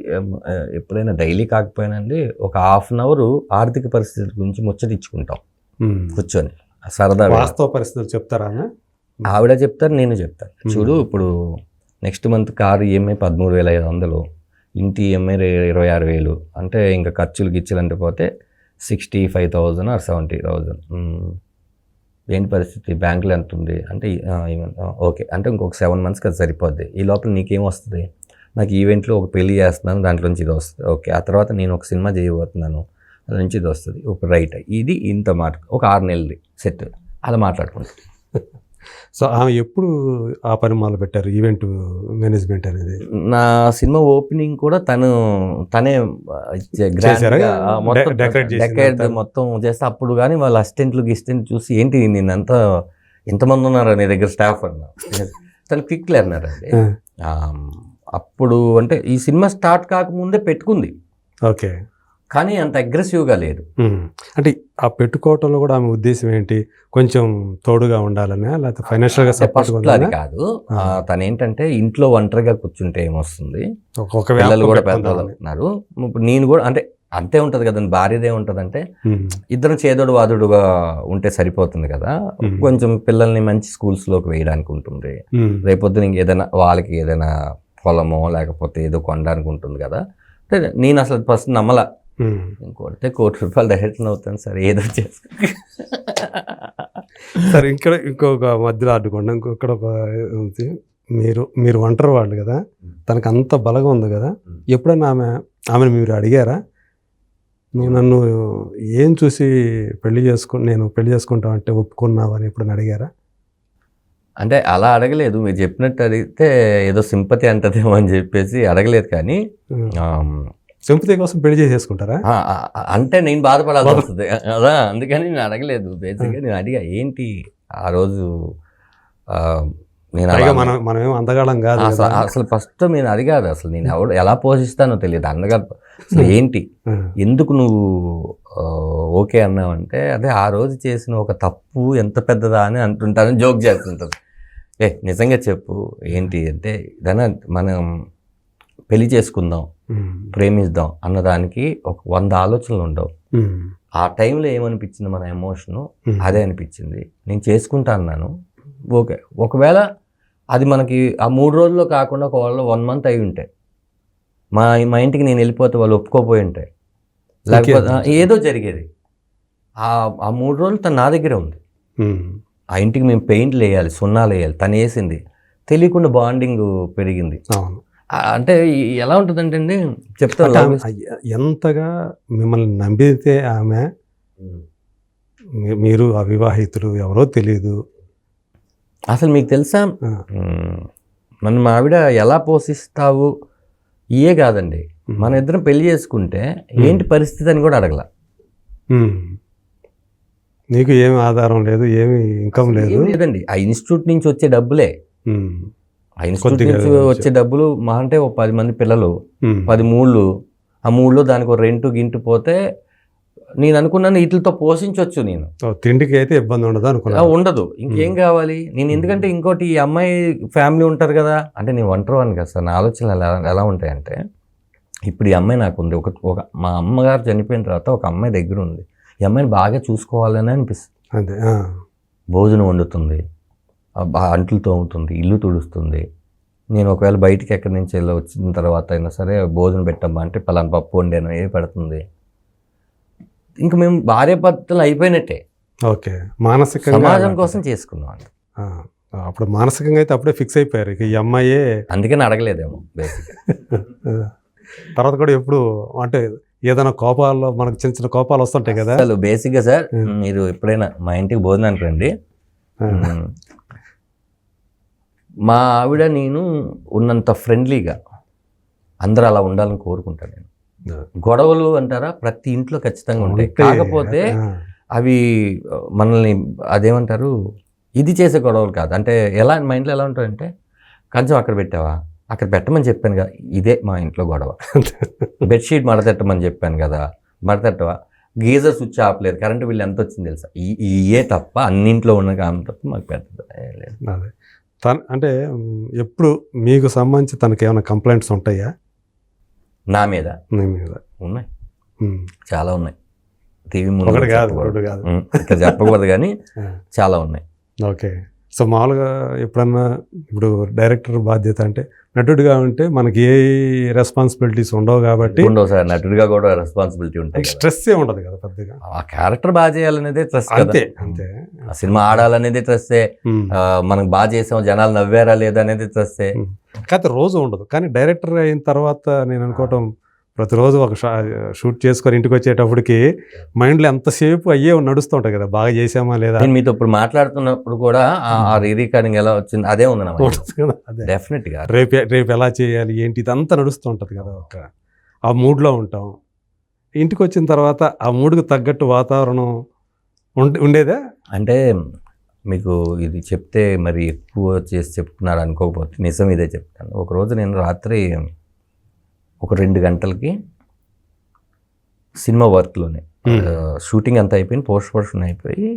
ఎప్పుడైనా డైలీ కాకపోయినా అండి ఒక హాఫ్ అన్ అవర్ ఆర్థిక పరిస్థితుల గురించి ముచ్చటించుకుంటాం కూర్చొని సరదా. వాస్తవ పరిస్థితులు చెప్తారా? ఆవిడ చెప్తారు, నేను చెప్తాను. చూడు ఇప్పుడు నెక్స్ట్ మంత్ కారు ఈఎంఐ 13,500, ఇంటి ఈఎంఐ 26,000, అంటే ఇంకా ఖర్చులు గిచ్చులు అంటే పోతే 65,000 ఆర్ 70,000. ఏంటి పరిస్థితి, బ్యాంకులో ఎంత ఉంది అంటే ఓకే అంటే ఇంకొక 7 months అది సరిపోద్ది. ఈ లోపల నీకేం వస్తుంది? నాకు ఈవెంట్లో ఒక పెళ్లి చేస్తున్నాను, దాంట్లోంచి ఇది వస్తుంది. ఓకే, ఆ తర్వాత నేను ఒక సినిమా చేయబోతున్నాను, అది నుంచి ఇది వస్తుంది. ఒక రైట్, ఇది ఇంత మాట, ఒక 6 నెలలు సెట్, అలా మాట్లాడుకుంటాం. సో ఆమె ఎప్పుడు ఆ పని మొదలు పెట్టారు, ఈవెంట్ మేనేజ్మెంట్ అనేది? నా సినిమా ఓపెనింగ్ కూడా తనే డెకరేట్ మొత్తం చేస్తే అప్పుడు కానీ వాళ్ళ అసిస్టెంట్లు చూసి ఏంటి నిన్నంతా ఎంతమంది ఉన్నారు నీ దగ్గర స్టాఫ్ అన్నా, తను క్విక్లీ అన్నారండి. అప్పుడు అంటే ఈ సినిమా స్టార్ట్ కాకముందే పెట్టుకుంది. ఓకే, కానీ అంత అగ్రెసివ్గా లేదు. అంటే ఆ పెట్టుకోవటంలో కూడా ఆమె ఉద్దేశం ఏంటి, కొంచెం తోడుగా ఉండాలనే లేకపోతే ఫైనాన్షియల్గా సపోర్ట్? అది కాదు, తను ఏంటంటే ఇంట్లో ఒంటరిగా కూర్చుంటే ఏమొస్తుంది, పిల్లలు కూడా పెద్దవాళ్ళు ఉన్నారు. ఇప్పుడు నేను కూడా అంటే అంతే ఉంటుంది కదండి, భార్యదే ఉంటుంది అంటే ఇద్దరం చేదోడు వాదుడుగా ఉంటే సరిపోతుంది కదా. కొంచెం పిల్లల్ని మంచి స్కూల్స్లోకి వేయడానికి ఉంటుంది, రేపొద్దున ఏదైనా వాళ్ళకి ఏదైనా పొలమో లేకపోతే ఏదో కొనడానికి ఉంటుంది కదా. నేను అసలు ఫస్ట్ నమ్మలా, కొడితే ₹1,00,00,000 డైరెక్ట్ అవుతాను సార్, ఏదో చేసుకో సరే. ఇక్కడ ఇంకొక మధ్యలో అడ్డుకోండి, ఇంకొక్కడ ఒక మీరు ఒంటరి వాళ్ళు కదా, తనకు అంత బలంగా ఉంది కదా, ఎప్పుడైనా ఆమెను మీరు అడిగారా, నువ్వు నన్ను ఏం చూసి నేను పెళ్లి చేసుకుంటావు అంటే ఒప్పుకున్నావు అని ఎప్పుడైనా అడిగారా? అంటే అలా అడగలేదు, మీరు చెప్పినట్టు అడిగితే ఏదో సింపతి అంటదేమో అని చెప్పేసి అడగలేదు. కానీ సింపతి కోసం పెళ్లి చేసేసుకుంటారా అంటే నేను బాధపడాల్సి వస్తుంది అదా, అందుకని నేను అడగలేదు. బేసిక్గా నేను అడిగా ఏంటి ఆ రోజు, నేను మనమేం అందగాడం కాదు అసలు ఫస్ట్ నేను అడిగాదు, అసలు నేను ఎలా పోషిస్తానో తెలియదు, అన్నగా అసలు ఏంటి, ఎందుకు నువ్వు ఓకే అన్నావంటే అదే ఆ రోజు చేసిన ఒక తప్పు ఎంత పెద్దదా అని అంటుంటానని జోక్ చేస్తుంటారు. నిజంగా చెప్పు ఏంటి అంటే, దాన్ని మనం పెళ్లి చేసుకుందాం, ప్రేమిద్దాం అన్నదానికి ఒక 100 ఆలోచనలు ఉండవు. ఆ టైంలో ఏమనిపించింది, మన ఎమోషను అదే అనిపించింది, నేను చేసుకుంటా అన్నాను. ఓకే, ఒకవేళ అది మనకి ఆ 3 రోజుల్లో కాకుండా ఒకవేళ 1 month అయి ఉంటే, మా ఇంటికి నేను వెళ్ళిపోతే వాళ్ళు ఒప్పుకోపోయి ఉంటాయి, లేకపోతే ఏదో జరిగేది. ఆ 3 రోజులు తను నా దగ్గరే ఉంది. ఆ ఇంటికి మేము పెయింట్లు వేయాలి, సున్నాలు వేయాలి, తను వేసింది, తెలియకుండా బాండింగ్ పెరిగింది. అంటే ఎలా ఉంటుందంటే అండి చెప్తాను, ఎంతగా మిమ్మల్ని నమ్మితే ఆమె, మీరు అవివాహితులు ఎవరో తెలియదు, అసలు మీకు తెలుసా మన ఆవిడ ఎలా పోషిస్తావు ఇయే కాదండి, మన ఇద్దరం పెళ్లి చేసుకుంటే ఏంటి పరిస్థితి అని కూడా అడగల. నీకు ఏమి ఆధారం లేదు, ఏమి ఇన్కమ్ లేదు. ఏం లేదండి, ఆ ఇన్స్టిట్యూట్ నుంచి వచ్చే డబ్బులే. ఆ ఇన్స్టిట్యూట్ నుంచి వచ్చే డబ్బులు మా అంటే ఒక 10 మంది పిల్లలు, 10 మూళ్ళు, ఆ మూళ్ళు దానికి రెంట్ గింటు పోతే నేను అనుకున్నాను వీటితో పోషించవచ్చు. నేను తిండికి అయితే ఇబ్బంది ఉండదు అనుకున్నా. ఉండదు, ఇంకేం కావాలి నేను. ఎందుకంటే ఇంకోటి ఈ అమ్మాయి ఫ్యామిలీ ఉంటారు కదా, అంటే నేను ఒంటరివాడిని కదా సార్. నా ఆలోచనలు ఎలా ఉంటాయంటే, ఇప్పుడు ఈ అమ్మాయి నాకు ఉంది, ఒక మా అమ్మగారు చనిపోయిన తర్వాత ఒక అమ్మాయి దగ్గర ఉంది. ఈ అమ్మాయిని బాగా చూసుకోవాలని అనిపిస్తుంది. అదే భోజనం వండుతుంది, అంట్లు తోముతుంది, ఇల్లు తుడుస్తుంది. నేను ఒకవేళ బయటికి ఎక్కడి నుంచి వెళ్ళి వచ్చిన తర్వాత అయినా సరే భోజనం పెట్టమ్మా అంటే పలానా పప్పు వండాను ఏ పెడుతుంది. ఇంకా మేము భార్యాభర్తలు అయిపోయినట్టే. ఓకే, మానసికంగా సమాజం కోసం చేసుకున్నాం. అప్పుడు మానసికంగా అయితే అప్పుడే ఫిక్స్ అయిపోయారు ఇక ఈ అమ్మాయే. అందుకని అడగలేదేమో బేసిక్గా. తర్వాత కూడా ఎప్పుడు అంటే ఏదైనా కోపాల్లో మనకు చిన్న చిన్న కోపాలు వస్తుంటాయి కదా. అసలు బేసిక్గా సార్, మీరు ఎప్పుడైనా మా ఇంటికి భోజనానికి రండి, మా ఆవిడ నేను ఉన్నంత ఫ్రెండ్లీగా అందరూ అలా ఉండాలని కోరుకుంటాను నేను. గొడవలు అంటారా ప్రతి ఇంట్లో ఖచ్చితంగా ఉంటాయి, కాకపోతే అవి మనల్ని అదేమంటారు ఇది చేసే గొడవలు కాదు. అంటే ఎలా మా ఇంట్లో ఎలా ఉంటాయంటే, కొంచెం అక్కడ పెట్టావా, అక్కడ పెట్టమని చెప్పాను కదా, ఇదే మా ఇంట్లో గొడవ. బెడ్షీట్ మడతెట్టమని చెప్పాను కదా, మడతెట్టవా, గీజర్ స్విచ్ ఆపలేదు, కరెంటు బిల్లు ఎంత వచ్చింది తెలుసా, ఇయే తప్ప అన్నింట్లో ఉన్న కాలం తప్ప మాకు పెద్ద లేదు. అంటే ఎప్పుడు మీకు సంబంధించి తనకి ఏమైనా కంప్లైంట్స్ ఉంటాయా? నా మీద ఉన్నాయి, చాలా ఉన్నాయి. టీవీ ముందు ఇక్కడ చెప్పకూడదు కానీ చాలా ఉన్నాయి. ఓకే, సో మామూలుగా ఎప్పుడన్నా ఇప్పుడు డైరెక్టర్ బాధ్యత అంటే నటుడిగా ఉంటే మనకి ఏ రెస్పాన్సిబిలిటీస్ ఉండవు కాబట్టి. ఉండవు సార్, నటుడిగా కూడా రెస్పాన్సిబిలిటీ ఉంటాయి. స్ట్రెస్ ఏ ఉండదు కదా పెద్దగా. ఆ క్యారెక్టర్ బాగా చేయాలనేదే స్ట్రెస్. అంతే అంతే. ఆ సినిమా ఆడాలనేది స్ట్రెస్సే, మనం బాగా చేసాం జనాలు నవ్వారా లేదా అనేది స్ట్రెస్సే. కాకపోతే రోజు ఉండదు. కానీ డైరెక్టర్ అయిన తర్వాత నేను అనుకోవటం ప్రతిరోజు ఒక షూట్ చేసుకొని ఇంటికి వచ్చేటప్పటికి మైండ్లో ఎంతసేపు అయ్యే నడుస్తూ ఉంటాయి కదా, బాగా చేసామా లేదా. నేను మీతో ఇప్పుడు మాట్లాడుతున్నప్పుడు కూడా ఆ రికార్డింగ్ ఎలా వచ్చింది అదే ఉంది నా డెఫినెట్గా. రేపు ఎలా చేయాలి ఏంటి ఇదంతా నడుస్తూ ఉంటుంది కదా, ఒక ఆ మూడ్లో ఉంటాం. ఇంటికి వచ్చిన తర్వాత ఆ మూడ్కి తగ్గట్టు వాతావరణం ఉండేదా? అంటే మీకు ఇది చెప్తే మరి ఎక్కువ చేసి చెప్తున్నారు అనుకోకపోతే నిజం ఇదే చెప్తాను. ఒకరోజు నేను రాత్రి ఒక 2 గంటలకి సినిమా వర్క్లోనే షూటింగ్ అంతా అయిపోయింది, పోస్ట్ ప్రొడక్షన్ అయిపోయి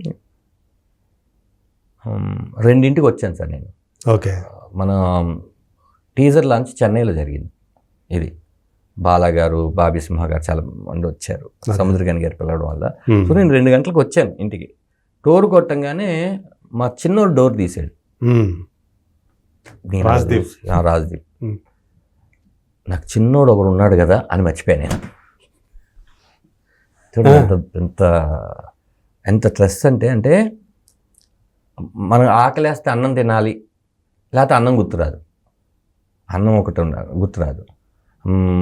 2ంటికి వచ్చాను సార్ నేను. ఓకే, మన టీజర్ లాంచ్ చెన్నైలో జరిగింది. ఇది బాలాగారు, బాబీ సింహ గారు చాలా మంది వచ్చారు, సముద్రగని గారు పిలవడం వల్ల. సో నేను 2 గంటలకు వచ్చాను ఇంటికి. డోర్ కొట్టంగానే మా చిన్నోడు డోర్ తీసాడు. రాజ్దీప్. నాకు చిన్నోడు ఒకడు ఉన్నాడు కదా అని మర్చిపోయాను నేను. ఎంత స్ట్రెస్ అంటే మనం ఆకలేస్తే అన్నం తినాలి, లేకపోతే అన్నం గుర్తురాదు, అన్నం ఒకటి గుర్తురాదు.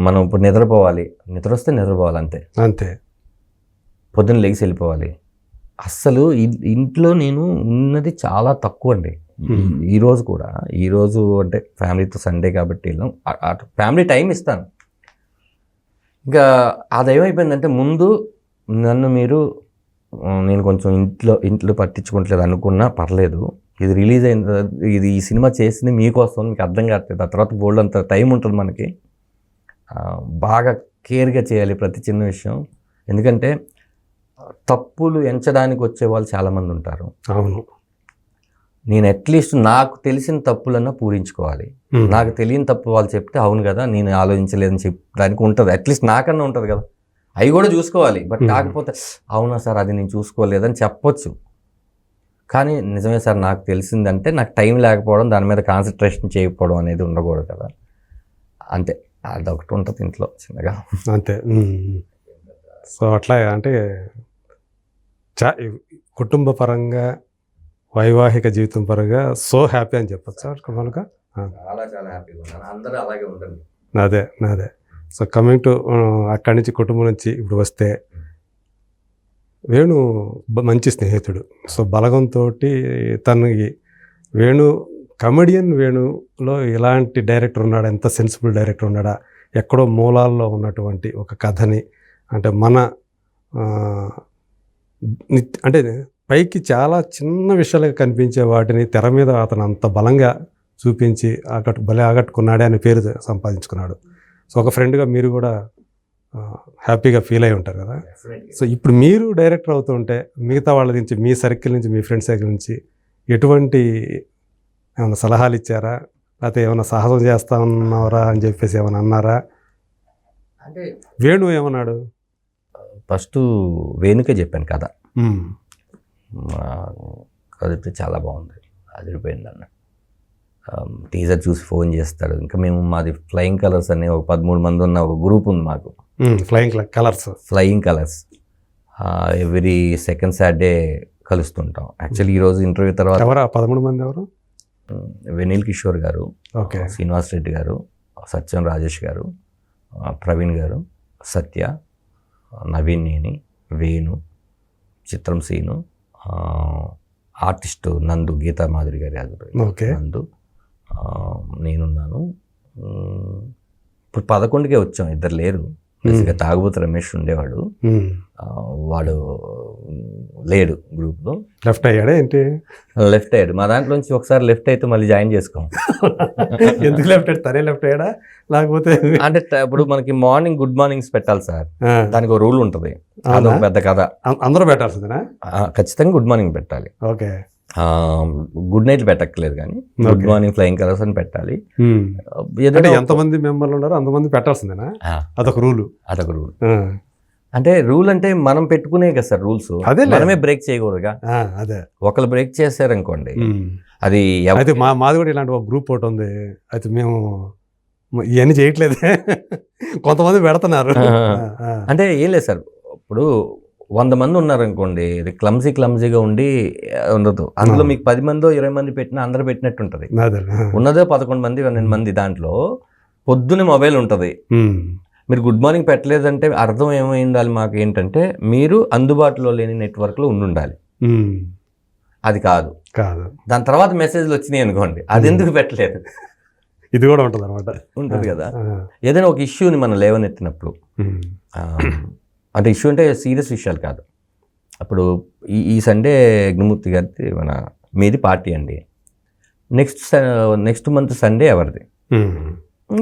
మనం ఇప్పుడు నిద్రపోవాలి, నిద్ర వస్తే నిద్రపోవాలి, అంతే అంతే. పొద్దున్న లేచి వెళ్ళిపోవాలి. అస్సలు ఇంట్లో నేను ఉన్నది చాలా తక్కువ అండి. ఈరోజు అంటే ఫ్యామిలీతో సండే కాబట్టి ఫ్యామిలీ టైం ఇస్తాను. ఇంకా అదేమైపోయిందంటే, ముందు నన్ను నేను కొంచెం ఇంట్లో పట్టించుకోవట్లేదు అనుకున్నా పర్లేదు, ఇది రిలీజ్ అయిన ఇది ఈ సినిమా చేసింది మీకోసం, మీకు అర్థం కావట్లేదు. ఆ తర్వాత బోల్డ్ అంత టైం ఉంటుంది మనకి, బాగా కేర్గా చేయాలి ప్రతి చిన్న విషయం. ఎందుకంటే తప్పులు ఎంచడానికి వచ్చే వాళ్ళు చాలామంది ఉంటారు. అవును, నేను అట్లీస్ట్ నాకు తెలిసిన తప్పులన్నా పూరించుకోవాలి. నాకు తెలియని తప్పు వాళ్ళు చెప్తే అవును కదా నేను ఆలోచించలేదని చెప్పడానికి ఉంటుంది, అట్లీస్ట్ నాకన్నా ఉంటుంది కదా, అవి కూడా చూసుకోవాలి. బట్ కాకపోతే అవునా సార్ అది నేను చూసుకోలేదని చెప్పొచ్చు. కానీ నిజమే సార్ నాకు తెలిసిందంటే నాకు టైం లేకపోవడం, దాని మీద కాన్సన్ట్రేషన్ చేయకపోవడం అనేది ఉండకూడదు కదా, అంతే. అదొకటి ఉంటుంది ఇంట్లో చిన్నగా, అంతే. సో అట్లా అంటే కుటుంబ పరంగా వైవాహిక జీవితం పరంగా సో హ్యాపీ అని చెప్పచ్చు సార్. కమల్గా చాలా హ్యాపీగా ఉన్నాను, అందరూ అలాగే ఉండండి. నాదే. సో కమింగ్ టు అక్కడి నుంచి కుటుంబం నుంచి ఇప్పుడు వస్తే, వేణు మంచి స్నేహితుడు. సో బలగంతో తనకి కమెడియన్ వేణులో ఇలాంటి డైరెక్టర్ ఉన్నాడా, ఎంత సెన్సిబుల్ డైరెక్టర్ ఉన్నాడా, ఎక్కడో మూలాల్లో ఉన్నటువంటి ఒక కథని అంటే మన అంటే పైకి చాలా చిన్న విషయాలుగా కనిపించే వాటిని తెర మీద అతను అంత బలంగా చూపించి భలే ఆకట్టుకున్నాడే అనే పేరు సంపాదించుకున్నాడు. సో ఒక ఫ్రెండ్గా మీరు కూడా హ్యాపీగా ఫీల్ అయి ఉంటారు కదా. సో ఇప్పుడు మీరు డైరెక్టర్ అవుతుంటే మిగతా వాళ్ళ నుంచి, మీ సర్కిల్ నుంచి, మీ ఫ్రెండ్ సర్కిల్ నుంచి ఎటువంటి ఏమైనా సలహాలు ఇచ్చారా, లేకపోతే ఏమైనా సాహసం చేస్తా ఉన్నారా అని చెప్పేసి ఏమైనా అన్నారా? అంటే వేణు ఏమన్నాడు? ఫస్ట్ వేణుకే చెప్పాను కథ. కథ చాలా బాగుంది, అదిరిపోయింది అన్న. టీజర్ చూసి ఫోన్ చేస్తాడు. ఇంకా మేము మాది ఫ్లయింగ్ కలర్స్ అని ఒక 13 మంది ఉన్న ఒక గ్రూప్ ఉంది మాకు. Flying colours every second Saturday కలుస్తుంటాం. యాక్చువల్లీ ఈరోజు ఇంటర్వ్యూ తర్వాత 13 మంది ఎవరు? వెనిల్ కిషోర్ గారు, శ్రీనివాస్ రెడ్డి గారు, సత్యం రాజేష్ గారు, ప్రవీణ్ గారు, సత్య, నవీన్, నేని, వేణు, చిత్రం సీను, ఆర్టిస్టు నందు, గీతా మాధురి గారి నందు, నేనున్నాను. ఇప్పుడు 11కే వచ్చాం, ఇద్దరు లేరు. బేసిక్గా తాగుబోతు రమేష్ ఉండేవాడు, వాడు లేడు గ్రూప్లో. లెఫ్ట్ అయ్యాడా ఏంటి? లెఫ్ట్ అయ్యాడు. మా దాంట్లోంచి ఒకసారి లెఫ్ట్ అయితే మళ్ళీ జాయిన్ చేసుకోం. ఎందుకు లెఫ్ట్ అయ్యాడు? తనే లెఫ్ట్ అయ్యాడా లేకపోతే? అంటే ఇప్పుడు మనకి మార్నింగ్ గుడ్ మార్నింగ్స్ పెట్టాలి సార్, దానికి ఒక రూల్ ఉంటుంది. అదొక పెద్ద కథ. అందరూ పెట్టాల్సిందేనా? ఖచ్చితంగా గుడ్ మార్నింగ్ పెట్టాలి. ఓకే. గుడ్ నైట్ పెట్టక్కలేదు, కానీ గుడ్ మార్నింగ్ ఫ్లయింగ్ కలర్స్ అని పెట్టాలి. ఎంతమంది మెంబర్లు ఉన్నారో అంతమంది పెట్టాల్సిందేనా? అదొక రూల్. అదొక రూల్. అంటే రూల్ అంటే మనం పెట్టుకునే కదా సార్ రూల్స్, మనమే బ్రేక్ చేయకూడదుగా. అదే ఒకరు బ్రేక్ చేశారనుకోండి అది. అయితే మాది కూడా ఇలాంటి ఒక గ్రూప్ ఒకటి ఉంది. అయితే మేము ఇవన్నీ చేయట్లేదు, కొంతమంది పెడుతున్నారు. అంటే ఏం లేదు సార్, ఇప్పుడు 100 మంది ఉన్నారనుకోండి, ఇది క్లమ్జీగా ఉండి ఉండదు. అందులో మీకు 10 మందో 20 మంది పెట్టినా అందరూ పెట్టినట్టు ఉంటుంది. ఉన్నదే 11 మంది 12 మంది. దాంట్లో పొద్దున్న మొబైల్ ఉంటుంది. మీరు గుడ్ మార్నింగ్ పెట్టలేదంటే అర్థం ఏమైంది మాకు ఏంటంటే, మీరు అందుబాటులో లేని నెట్వర్క్లో ఉండాలి. అది కాదు. దాని తర్వాత మెసేజ్లు వచ్చినాయి అనుకోండి, అది ఎందుకు పెట్టలేదు, ఇది కూడా ఉంటుంది అనమాట. ఉంటుంది కదా. ఏదైనా ఒక ఇష్యూని మనం లేవనెత్తినప్పుడు, అంటే ఇష్యూ అంటే సీరియస్ విషయాలు కాదు. అప్పుడు ఈ సండే అగ్నిమూర్తి గారిది మీది పార్టీ అండి, నెక్స్ట్ మంత్ సండే ఎవరిది,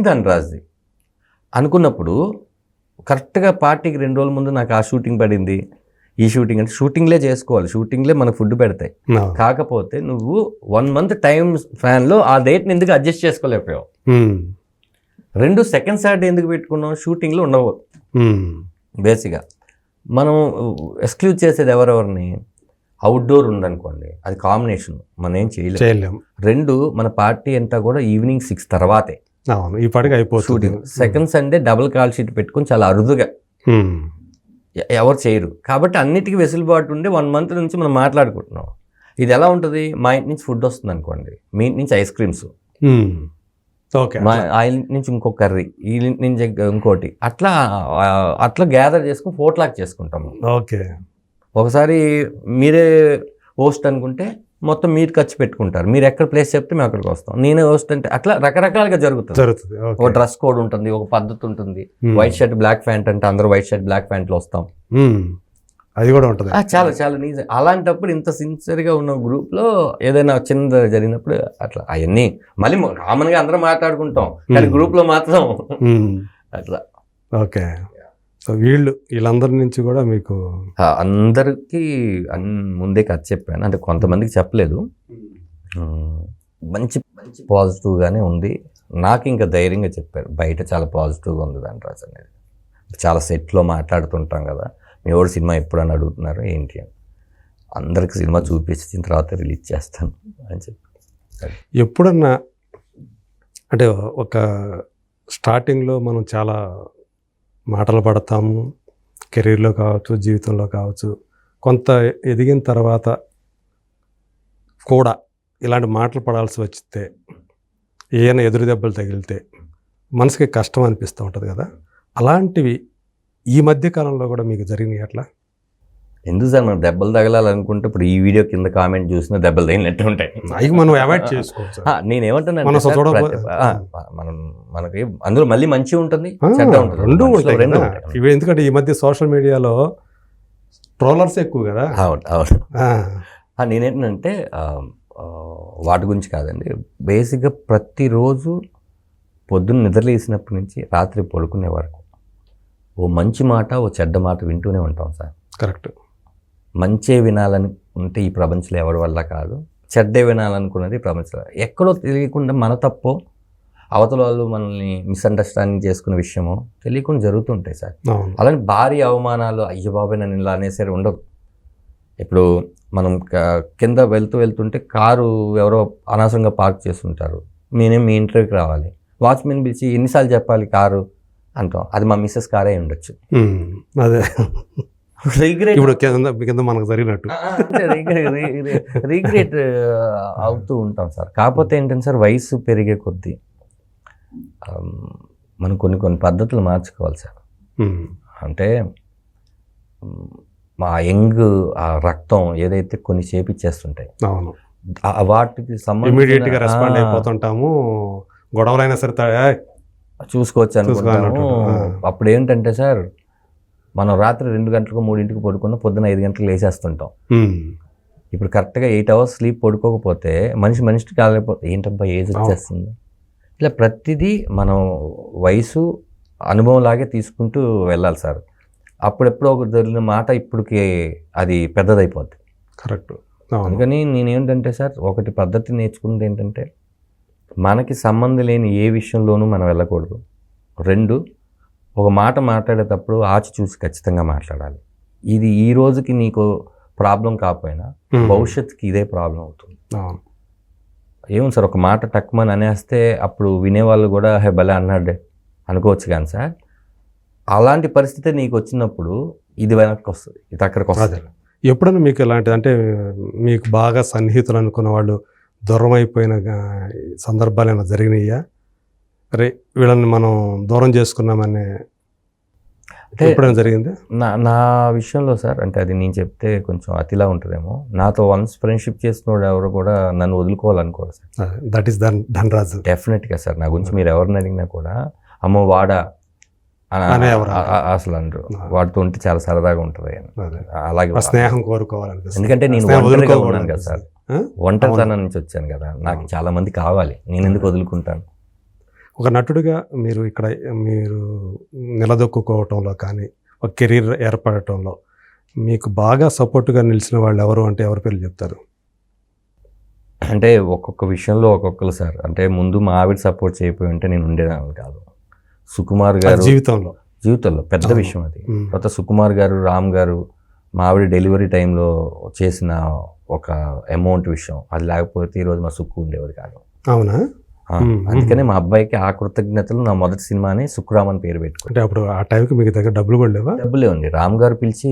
ధనరాజ్ది అనుకున్నప్పుడు కరెక్ట్గా పార్టీకి 2 రోజుల ముందు నాకు ఆ షూటింగ్ పడింది, ఈ షూటింగ్ అంటే షూటింగ్లే చేసుకోవాలి, షూటింగ్లే మనకు ఫుడ్ పెడతాయి. కాకపోతే నువ్వు 1 మంత్ టైం ఫ్యాన్లో ఆ డేట్ని ఎందుకు అడ్జస్ట్ చేసుకోలేకపోయావు? 2 సెకండ్ సాటర్డే ఎందుకు పెట్టుకున్నావు? షూటింగ్లో ఉండవు. బేసిక్గా మనం ఎక్స్క్లూజ్ చేసేది ఎవరెవరిని? అవుట్డోర్ ఉందనుకోండి, అది కాంబినేషన్, మనం ఏం చేయలేము. 2 మన పార్టీ అంతా కూడా ఈవినింగ్ 6 తర్వాతే ఈ పాటికి అయిపోతుంది. Second Sunday double call sheet పెట్టుకుని చాలా అరుదుగా, ఎవరు చేయరు. కాబట్టి అన్నిటికీ వెసులుబాటు ఉండి 1 మంత్ నుంచి మనం మాట్లాడుకుంటున్నాం. ఇది ఎలా ఉంటుంది? మా ఇంటి నుంచి ఫుడ్ వస్తుంది అనుకోండి, మీ ఇంటి నుంచి ఐస్ క్రీమ్స్, మా ఆయన నుంచి ఇంకో కర్రీ, ఈ నుంచి ఇంకోటి, అట్లా గ్యాదర్ చేసుకుని పోట్లాక్ చేసుకుంటాము. ఓకే. ఒకసారి మీరే హోస్ట్ అనుకుంటే మొత్తం మీరు ఖర్చు పెట్టుకుంటారు. మీరు ఎక్కడ ప్లేస్ చెప్తే మేము అక్కడికి వస్తాం. నేనే హోస్ట్ అంటే అట్లా రకరకాలుగా జరుగుతుంది. ఒక డ్రెస్ కోడ్ ఉంటుంది, ఒక పద్ధతి ఉంటుంది. వైట్ షర్ట్ బ్లాక్ ప్యాంట్ అంటే అందరూ వైట్ షర్ట్ బ్లాక్ ప్యాంట్లో వస్తాం, అది కూడా ఉంటుంది. చాలా చాలా నీజ్. అలాంటప్పుడు ఇంత సిన్సియర్గా ఉన్న గ్రూప్లో ఏదైనా చిన్నది జరిగినప్పుడు అట్లా అవన్నీ మళ్ళీ కామన్గా అందరం మాట్లాడుకుంటాం, కానీ గ్రూప్లో మాత్రం అట్లా. ఓకే. సో వీళ్ళందరి నుంచి కూడా మీకు అందరికీ ముందే కథ చెప్పాను, అంటే కొంతమందికి చెప్పలేదు. మంచి మంచి పాజిటివ్గానే ఉంది. నాకు ఇంకా ధైర్యంగా చెప్పారు, బయట చాలా పాజిటివ్గా ఉంది ధనరాజ్ అనేది. చాలా సెట్లో మాట్లాడుతుంటాం కదా, మీ ఎవరు సినిమా ఎప్పుడని అడుగుతున్నారు ఏంటి అని. అందరికి సినిమా చూపించిన తర్వాత రిలీజ్ చేస్తాను అని చెప్పి. ఎప్పుడన్నా అంటే ఒక స్టార్టింగ్లో మనం చాలా మాటలు పడతాము, కెరీర్లో కావచ్చు, జీవితంలో కావచ్చు. కొంత ఎదిగిన తర్వాత కూడా ఇలాంటి మాటలు పడాల్సి వచ్చితే, ఏమైనా ఎదురు దెబ్బలు తగిలితే మనసుకి కష్టం అనిపిస్తూ ఉంటుంది కదా. అలాంటివి ఈ మధ్య కాలంలో కూడా మీకు జరిగినాయి అట్లా? ఎందుకు సార్ మనం దెబ్బలు తగలాలనుకుంటే ఇప్పుడు ఈ వీడియో కింద కామెంట్ చూసినా దెబ్బలు తగిలినట్టు ఉంటాయి. అవి మనం అవాయిడ్ చేసుకోవచ్చు. నేనేమంటున్నాను, మనకి అందులో మళ్ళీ మంచి ఉంటుంది, చెడ్డ ఉంటుంది, రెండు ఉంటాయి. ఎందుకంటే ఈ మధ్య సోషల్ మీడియాలో ట్రోలర్స్ ఎక్కువ కదా. అవును అవును. ఆ, నేనేంటంటే వాటి గురించి కాదండి, బేసిక్గా ప్రతిరోజు పొద్దున్న నిద్రలేసినప్పటి నుంచి రాత్రి పడుకునే వరకు ఓ మంచి మాట ఓ చెడ్డ మాట వింటూనే ఉంటాం సార్. కరెక్ట్. మంచే వినాలని ఉంటే ఈ ప్రపంచంలో ఎవరి వల్ల కాదు, చెడ్డే వినాలనుకున్నది ప్రపంచంలో ఎక్కడో తెలియకుండా మన తప్పో అవతల వాళ్ళు మనల్ని మిస్అండర్స్టాండింగ్ చేసుకునే విషయమో తెలియకుండా జరుగుతుంటాయి సార్. అవును. అలానే భారీ అవమానాలు, అయ్యో బాబాయ్ నన్ను ఇలా అనేసరి ఉండదు. ఇప్పుడు మనం కింద వెళ్తుంటే కారు ఎవరో అనవసరంగా పార్క్ చేస్తుంటారు, నేనేం మీ ఇంటర్వ్యూకి రావాలి, వాచ్మెన్ పిలిచి ఎన్నిసార్లు చెప్పాలి కారు అంటాం, అది మా మిస్సెస్ కారే ఉండొచ్చు. అదే రిగ్రెట్ ఇప్పుడు కింద మనకు జరిగినట్టు. రిగ్రెట్ అవుతూ ఉంటాం సార్. కాకపోతే ఏంటంటే సార్, వయసు పెరిగే కొద్దీ మనం కొన్ని పద్ధతులు మార్చుకోవాలి సార్. అంటే మా యంగ్ ఆ రక్తం ఏదైతే కొన్ని చేపిచ్చేస్తుంటాయి, అవును, వాటికి ఇమీడియట్గా రెస్పాండ్ అయిపోతుంటాము. గొడవలైనా సరే చూసుకోవచ్చు అనుకుంటాము. అప్పుడు ఏంటంటే సార్, మనం రాత్రి 2 గంటలకు 3 పడుకున్న పొద్దున 5 గంటలకు లేచేస్తుంటాం. ఇప్పుడు కరెక్ట్గా 8 hours స్లీప్ పడుకోకపోతే మనిషికి కాలేకపోతే ఏంటబ్బా ఏజ్ వచ్చేస్తుంది. ఇలా ప్రతిదీ మనం వయసు అనుభవం లాగే తీసుకుంటూ వెళ్ళాలి సార్. అప్పుడెప్పుడో ఒక జరిగిన మాట ఇప్పటికి అది పెద్దదైపోద్ది. కరెక్ట్. అందుకని నేనేంటంటే సార్, ఒకటి పద్ధతి నేర్చుకున్నది ఏంటంటే, మనకి సంబంధం లేని ఏ విషయంలోనూ మనం వెళ్ళకూడదు. 2, ఒక మాట మాట్లాడేటప్పుడు ఆచి చూసి ఖచ్చితంగా మాట్లాడాలి. ఇది ఈ రోజుకి నీకు ప్రాబ్లం కాకపోయినా భవిష్యత్తుకి ఇదే ప్రాబ్లం అవుతుంది. ఏముంది సార్, ఒక మాట టక్మని అనేస్తే అప్పుడు వినేవాళ్ళు కూడా హే భలే అన్నాడే అనుకోవచ్చు. కానీ సార్, అలాంటి పరిస్థితి నీకు వచ్చినప్పుడు ఇది వెనక్కి వస్తుంది, ఇది అక్కడికి వస్తుంది. ఎప్పుడైనా మీకు ఇలాంటిది అంటే మీకు బాగా సన్నిహితులు అనుకున్న వాళ్ళు దూరం అయిపోయిన సందర్భాలు ఏమైనా జరిగినాయా? అరే వీళ్ళని మనం దూరం చేసుకున్నామనే ఎప్పుడైనా జరిగింది? నా విషయంలో సార్, అంటే అది నేను చెప్తే కొంచెం అతిలా ఉంటుందేమో, నాతో వన్స్ ఫ్రెండ్షిప్ చేసినోడు ఎవరు కూడా నన్ను వదులుకోవాలనుకోరు సార్. That is Dhanraj. డెఫినెట్గా సార్, నా గురించి మీరు ఎవరిని అడిగినా కూడా అమ్మో వాడా అసలు అంటారు. వాడితో ఉంటే చాలా సరదాగా ఉంటుంది. అలాగే స్నేహం కోరుకోవాలని, ఎందుకంటే నేను ఒంటరిగా ఉన్నాను కదా సార్, ఒంటరితనం నుంచి వచ్చాను కదా, నాకు చాలా మంది కావాలి, నేను ఎందుకు వదులుకుంటాను. ఒక నటుడిగా మీరు ఇక్కడ మీరు నిలదొక్కుకోవటంలో కానీ ఒక కెరీర్ ఏర్పడటంలో మీకు బాగా సపోర్ట్గా నిలిచిన వాళ్ళు ఎవరు అంటే ఎవరి పేర్లు చెప్తారు? అంటే ఒక్కొక్క విషయంలో ఒక్కొక్కరు సార్. అంటే ముందు మా ఆవిడ సపోర్ట్ చేయకపోయి ఉంటే నేను ఉండేదాన్ని కాదు. సుకుమార్ గారు జీవితంలో పెద్ద విషయం అది. తర్వాత సుకుమార్ గారు, రామ్ గారు, మా ఆవిడ డెలివరీ టైంలో చేసిన ఒక అమౌంట్ విషయం, అది లేకపోతే ఈరోజు మా సుక్కు ఉండేవారు కాదు. అవునా? అందుకనే మా అబ్బాయికి ఆ కృతజ్ఞతలు నా మొదటి సినిమాని సుక్కురామ్ అని పేరు పెట్టుకుంటే. అప్పుడు ఆ టైంకి మీకు దగ్గర డబ్బులు కూడా లేవా? డబ్బులే ఉంది. రామ్ గారు పిలిచి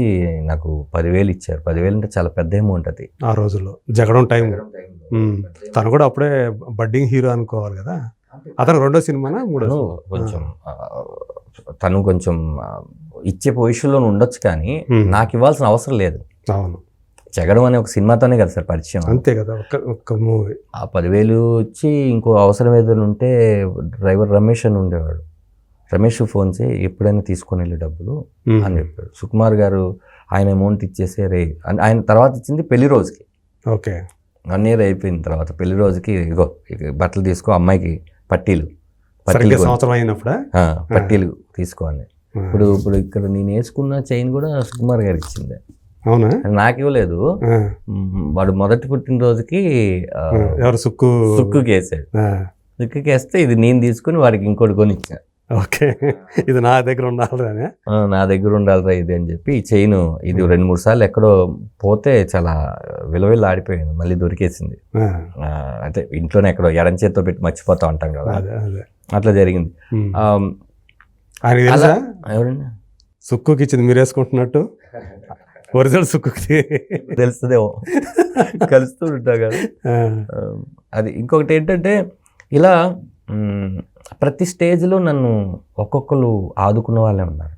నాకు 10,000 ఇచ్చారు. 10,000 అంటే చాలా పెద్ద అమౌంట్ అది ఆ రోజుల్లో, జగడం టైం. తను కూడా అప్పుడే బడ్డింగ్ హీరో అనుకోవాలి కదా. అతను రెండో సినిమానా మూడో? కొంచెం తను కొంచెం ఇచ్చే పొజిషన్లో ఉండొచ్చు, కానీ నాకు ఇవ్వాల్సిన అవసరం లేదు. అవును, జగడం అనే ఒక సినిమాతోనే కదా సార్ పరిచయం. అంతే కదా, ఒక్క మూవీ. ఆ 10,000 వచ్చి ఇంకో అవసరం ఏదైనా ఉంటే డ్రైవర్ రమేష్ అని ఉండేవాడు, రమేష్ ఫోన్ చేయి ఎప్పుడైనా తీసుకొని వెళ్ళి డబ్బులు అని చెప్పాడు. సుకుమార్ గారు ఆయన అమౌంట్ ఇచ్చేసే ఆయన తర్వాత ఇచ్చింది పెళ్లి రోజుకి. ఓకే, 1 year అయిపోయిన తర్వాత పెళ్లి రోజుకి ఇగో బట్టలు తీసుకో, అమ్మాయికి పట్టీలు సంవత్సరం అయినప్పుడు పట్టీలు తీసుకోవాలి. ఇప్పుడు ఇక్కడ నేను వేసుకున్న చైన్ కూడా సుకుమార్ గారికి ఇచ్చింది. అవునా? నాకు ఇవ్వలేదు. వాడు మొదటి పుట్టినరోజుకి సుక్కుకి వేసాడు. సుక్కుకి వేస్తే ఇది నేను తీసుకుని వాడికి ఇంకోటి కొని ఇచ్చా. ఓకే, ఇది నా దగ్గర ఉండాలి, నా దగ్గర ఉండాలిరా ఇది అని చెప్పి ఈ చైన్ ఇది 2-3 సార్లు ఎక్కడో పోతే చాలా విలువలు ఆడిపోయింది, మళ్ళీ దొరికేసింది. అంటే ఇంట్లోనే ఎక్కడో ఎడం చేత్తో పెట్టి మర్చిపోతా ఉంటాం కదా, అట్లా జరిగింది. ఎవరండి సుక్కుకి ఇచ్చింది మీరు వేసుకుంటున్నట్టు? ఒరిజినల్ సుక్కుకి తెలుస్తుందేమో, కలుస్తూ ఉంటా కదా. అది ఇంకొకటి ఏంటంటే, ఇలా ప్రతి స్టేజ్లో నన్ను ఒక్కొక్కరు ఆదుకున్న వాళ్ళే ఉన్నారు.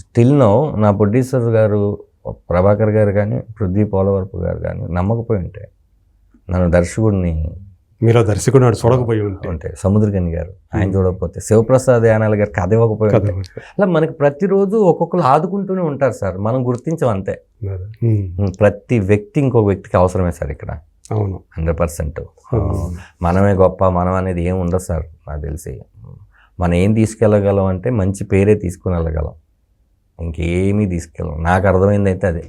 స్టిల్ నో నా ప్రొడ్యూసర్ గారు ప్రభాకర్ గారు కానీ, పృథ్వీ పోలవరపు గారు కానీ నమ్మకపోయి ఉంటే నన్ను దర్శకుడిని మీలో దర్శకుడు నాడు చూడకపోయి ఉంటే ఉంటే సముద్రగని గారు ఆయన చూడకపోతే శివప్రసాద్ యానాల్ గారు కథ ఇవ్వకపోయి ఉంటే అలా మనకి ప్రతిరోజు ఒక్కొక్కరు ఆదుకుంటూనే ఉంటారు సార్, మనం గుర్తించం అంతే. ప్రతి వ్యక్తి ఇంకొక వ్యక్తికి అవసరమే సార్ ఇక్కడ. అవును, 100%. మనమే గొప్ప మనం అనేది ఏం ఉండదు సార్. నాకు తెలిసి మనం ఏం తీసుకెళ్ళగలం అంటే మంచి పేరే తీసుకుని వెళ్ళగలం, ఇంకేమీ తీసుకెళ్ళం. నాకు అర్థమైంది అయితే అదే,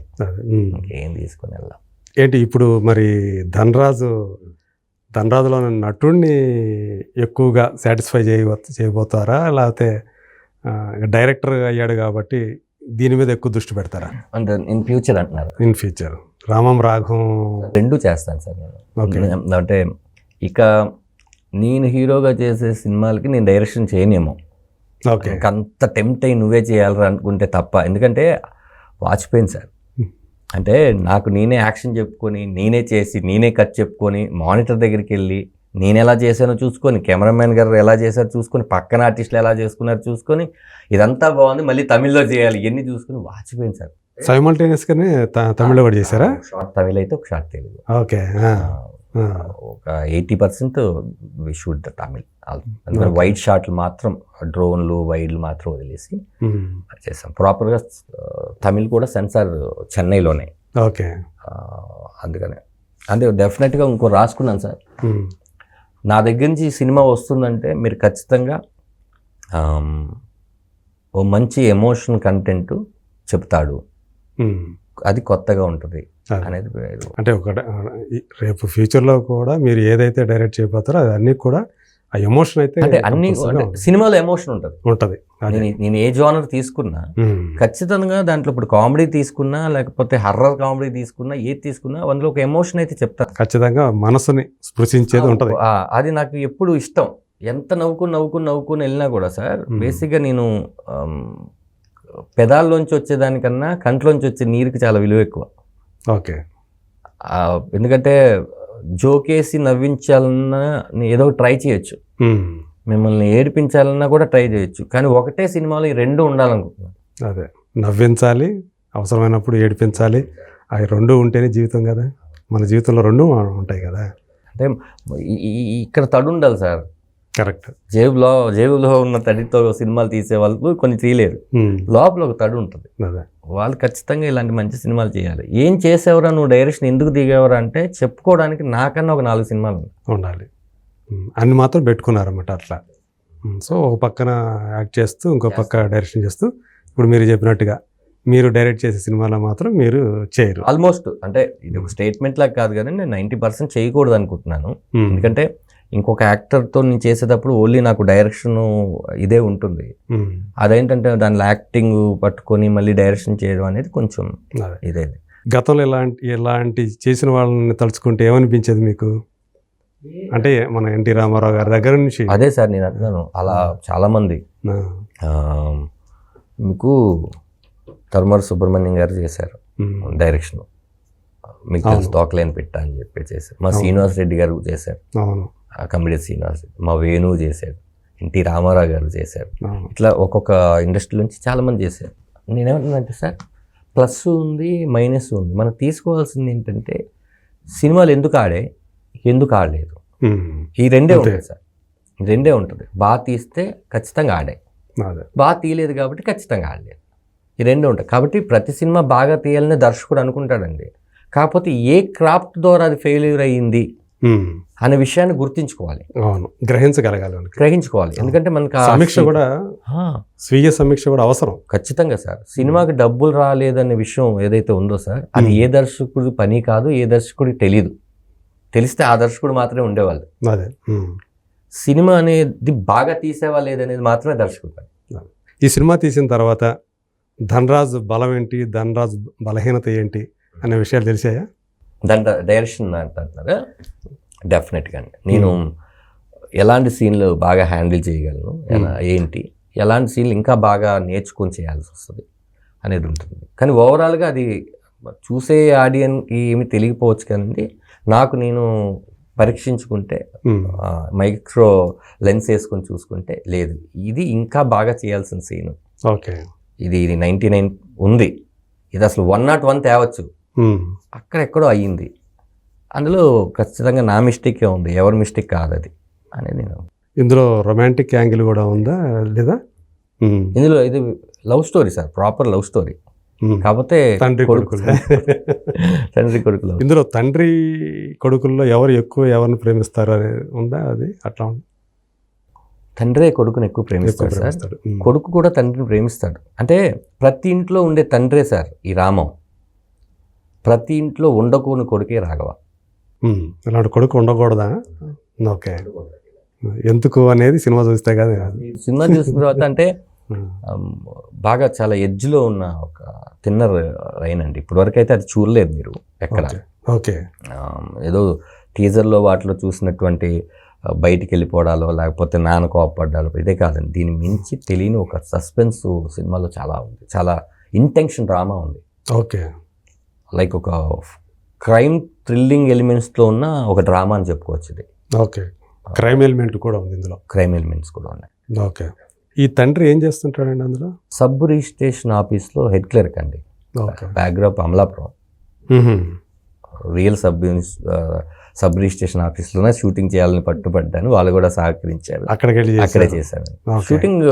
ఇంకేం తీసుకుని వెళ్ళాం. ఏంటి ఇప్పుడు మరి ధనరాజులో నటుడిని ఎక్కువగా సాటిస్ఫై చేయబోతారా, లేకపోతే డైరెక్టర్ అయ్యాడు కాబట్టి దీని మీద ఎక్కువ దృష్టి పెడతారా? అంటే ఇన్ ఫ్యూచర్ అంటున్నారు. ఇన్ ఫ్యూచర్ రామం రాఘవం రెండు చేస్తాను సార్ నేను. అంటే ఇక నేను హీరోగా చేసే సినిమాలకి నేను డైరెక్షన్ చేయనేమో, అంత టెంప్ట్ అయ్యి నువ్వే చేయాలరా అనుకుంటే తప్ప. ఎందుకంటే వాచిపోయింది సార్. అంటే నాకు నేనే యాక్షన్ చెప్పుకొని, నేనే చేసి, నేనే కట్ చెప్పుకొని, మానిటర్ దగ్గరికి వెళ్ళి నేను ఎలా చేశానో చూసుకొని, కెమెరామెన్ గారు ఎలా చేశారో చూసుకొని, పక్కన ఆర్టిస్టులు ఎలా చేసుకున్నారో చూసుకొని, ఇదంతా బాగుంది మళ్ళీ తమిళ్లో చేయాలి ఇవన్నీ చూసుకొని వాచిపోయింది సార్. సైమల్టేనియస్గానే తమిళ్లో కూడా చేశారా? షార్ట్ తమిళ్ అయితే ఒక షార్ట్ తెలుగు. ఓకే, ఒక 80% వి షూట్ ద తమిళ్. అందుకని వైడ్ షాట్లు మాత్రం, డ్రోన్లు వైడ్లు మాత్రం వదిలేసి చేసాం. ప్రాపర్గా తమిళ్ కూడా సెన్సార్ చెన్నైలోనే. ఓకే, అందుకనే అంటే డెఫినెట్గా ఇంకో రాసుకున్నాను సార్. నా దగ్గర నుంచి సినిమా వస్తుందంటే మీరు ఖచ్చితంగా ఓ మంచి ఎమోషన్ కంటెంట్ చెప్తాడు, అది కొత్తగా ఉంటుంది అనేది. అంటే ఒక రేపు ఫ్యూచర్లో కూడా మీరు ఏదైతే డైరెక్ట్ చేయబోతారో అది అన్నీ కూడా ఆ ఎమోషన్ అయితే, అంటే అన్ని సినిమాలో ఎమోషన్ ఉంటుంది. నేను ఏ జోనర్ తీసుకున్నా ఖచ్చితంగా దాంట్లో, ఇప్పుడు కామెడీ తీసుకున్నా లేకపోతే హర్రర్ కామెడీ తీసుకున్నా, ఏది తీసుకున్నా అందులో ఒక ఎమోషన్ అయితే చెప్తాను. ఖచ్చితంగా మనసుని స్పృశించేది ఉంటుంది. అది నాకు ఎప్పుడు ఇష్టం. ఎంత నవ్వుకుని వెళ్ళినా కూడా సార్, బేసిక్గా నేను పెదాల్లోంచి వచ్చేదానికన్నా కంట్లోంచి వచ్చే నీరుకి చాలా విలువ ఎక్కువ. ఓకే, ఎందుకంటే జోకేసి నవ్వించాలన్నా ఏదో ట్రై చేయొచ్చు, మిమ్మల్ని ఏడిపించాలన్నా కూడా ట్రై చేయొచ్చు, కానీ ఒకటే సినిమాలో ఈ రెండు ఉండాలనుకుంటున్నాను. అదే, నవ్వించాలి, అవసరమైనప్పుడు ఏడిపించాలి, అవి రెండు ఉంటేనే జీవితం కదా. మన జీవితంలో రెండు ఉంటాయి కదా. అంటే ఇక్కడ తడు ఉండాలి సార్. కరెక్ట్. జేబులో ఉన్న తడితో సినిమాలు తీసే వాళ్ళు కొన్ని తీయలేరు, లోపల ఒక తడు ఉంటుంది. వాళ్ళు ఖచ్చితంగా ఇలాంటి మంచి సినిమాలు చేయాలి. ఏం చేసేవరా నువ్వు, డైరెక్షన్ ఎందుకు దిగేవరా అంటే చెప్పుకోవడానికి నాకన్నా ఒక 4 సినిమాలు ఉండాలి. అన్ని మాత్రం పెట్టుకున్నారన్నమాట అట్లా. సో ఒక పక్కన యాక్ట్ చేస్తూ ఇంకో పక్క డైరెక్షన్ చేస్తూ, ఇప్పుడు మీరు చెప్పినట్టుగా మీరు డైరెక్ట్ చేసే సినిమాలో మాత్రం మీరు చేయరు ఆల్మోస్ట్. అంటే ఇది ఒక స్టేట్మెంట్ లాగా కాదు కానీ నేను 90% చేయకూడదు అనుకుంటున్నాను. ఎందుకంటే ఇంకొక యాక్టర్తో నేను చేసేటప్పుడు ఓన్లీ నాకు డైరెక్షన్ ఇదే ఉంటుంది. అదేంటంటే దానిలో యాక్టింగ్ పట్టుకొని మళ్ళీ డైరెక్షన్ చేయడం అనేది కొంచెం ఇదే. గతంలో ఎలాంటి చేసిన వాళ్ళని తలుచుకుంటే ఏమనిపించేది మీకు? అంటే మన ఎన్టీ రామారావు గారి దగ్గర నుంచి. అదే సార్ నేను అంటున్నాను, అలా చాలామంది. మీకు తరుమూరు సుబ్రహ్మణ్యం గారు చేశారు డైరెక్షన్, మీకు తెలుసు తోకలేని పెట్ట అని చెప్పి చేశారు. మా శ్రీనివాస్ రెడ్డి గారు చేశారు, కమిడీ శ్రీనివాస్ రెడ్డి. మా వేణు చేశారు, ఎన్టీ రామారావు గారు చేశారు. ఇట్లా ఒక్కొక్క ఇండస్ట్రీ నుంచి చాలామంది చేశారు. నేనేమంటున్నానంటే సార్, ప్లస్ ఉంది మైనస్ ఉంది. మనం తీసుకోవాల్సింది ఏంటంటే సినిమాలు ఎందుకు ఆడలేదు, ఈ రెండే ఉంటుంది సార్. రెండే ఉంటుంది. బాగా తీస్తే ఖచ్చితంగా ఆడాయి, బాగా తీయలేదు కాబట్టి ఖచ్చితంగా ఆడలేదు. ఈ రెండే ఉంటాయి. కాబట్టి ప్రతి సినిమా బాగా తీయాలని దర్శకుడు అనుకుంటాడండి. కాకపోతే ఏ క్రాఫ్ట్ ద్వారా అది ఫెయిల్యూర్ అయ్యింది అనే విషయాన్ని గుర్తించుకోవాలి, గ్రహించుకోవాలి. ఎందుకంటే మనకు సమీక్ష కూడా, స్వీయ సమీక్ష కూడా అవసరం. ఖచ్చితంగా సార్. సినిమాకి డబ్బులు రాలేదనే విషయం ఏదైతే ఉందో సార్, అది ఏ దర్శకుడి పని కాదు, ఏ దర్శకుడికి తెలియదు. తెలిస్తే ఆ దర్శకుడు మాత్రమే ఉండేవాళ్ళు. సినిమా అనేది బాగా తీసేవా లేదనేది మాత్రమే దర్శకుడు పని. ఈ సినిమా తీసిన తర్వాత ధనరాజు బలం ఏంటి, ధనరాజు బలహీనత ఏంటి అనే విషయాలు తెలిసాయా? డైరెక్షన్ అంటున్నారా? డెఫినెట్గా అండి. నేను ఎలాంటి సీన్లు బాగా హ్యాండిల్ చేయగలను, ఏంటి ఎలాంటి సీన్లు ఇంకా బాగా నేర్చుకొని చేయాల్సి వస్తుంది అనేది ఉంటుంది. కానీ ఓవరాల్గా అది చూసే ఆడియన్కి ఏమి తెలియకపోవచ్చు కానీ నాకు నేను పరీక్షించుకుంటే, మైక్రో లెన్స్ వేసుకొని చూసుకుంటే, లేదు ఇది ఇంకా బాగా చేయాల్సిన సీను. ఓకే, ఇది 99 ఉంది, ఇది అసలు 101 తేవచ్చు, అక్కడెక్కడో అయ్యింది అందులో ఖచ్చితంగా నా మిస్టేకే ఉంది, ఎవరి మిస్టేక్ కాదు అది అనేది నేను. ఇందులో రొమాంటిక్ యాంగిల్ కూడా ఉందా లేదా? ఇందులో ఇది love story sir, proper love story. కాకపోతే తండ్రి కొడుకులు తండ్రి కొడుకులు. ఇందులో తండ్రి కొడుకుల్లో ఎవరు ఎక్కువ ఎవరిని ప్రేమిస్తారు అనేది ఉందా? అది అట్లా ఉంది. తండ్రే కొడుకుని ఎక్కువ ప్రేమిస్తాడు సార్, కొడుకు కూడా తండ్రిని ప్రేమిస్తాడు. అంటే ప్రతి ఇంట్లో ఉండే తండ్రే సార్ ఈ రామం, ప్రతి ఇంట్లో ఉండకూని కొడుకే రాఘవ. ఇలాంటి కొడుకు ఉండకూడదా? ఓకే, ఎందుకు అనేది సినిమా చూస్తే కదా. సినిమా చూసిన తర్వాత అంటే బాగా చాలా ఎడ్జ్లో ఉన్న ఒక తిన్నర్ రైనండి. ఇప్పటివరకు అయితే అది చూడలేదు మీరు ఎక్కడ. ఓకే, ఏదో టీజర్లో వాటిలో చూసినటువంటి బయటికి వెళ్ళిపోవడాలో లేకపోతే నాన్న కోపడ్డాలో ఇదే కాదండి. దీని మించి తెలియని ఒక సస్పెన్స్ సినిమాలో చాలా ఉంది, చాలా ఇంటెన్షన్ డ్రామా ఉంది. ఓకే, లైక్ ఒక క్రైమ్ థ్రిల్లింగ్ ఎలిమెంట్స్తో ఉన్న ఒక డ్రామా అని చెప్పుకోవచ్చు ఇది. ఓకే, క్రైమ్ ఎలిమెంట్ కూడా ఉంది ఇందులో. క్రైమ్ ఎలిమెంట్స్ కూడా ఉన్నాయి. ఓకే, ఈ తండ్రి ఏం చేస్తుంటాడండి అందులో? సబ్ రిజిస్ట్రేషన్ ఆఫీస్లో హెడ్ క్లర్క్ అండి. Background Amalapuram, real sub registration ఆఫీస్లోనే షూటింగ్ చేయాలని పట్టుబడ్డాను, వాళ్ళు కూడా సహకరించారు. అక్కడే చేశాను షూటింగ్.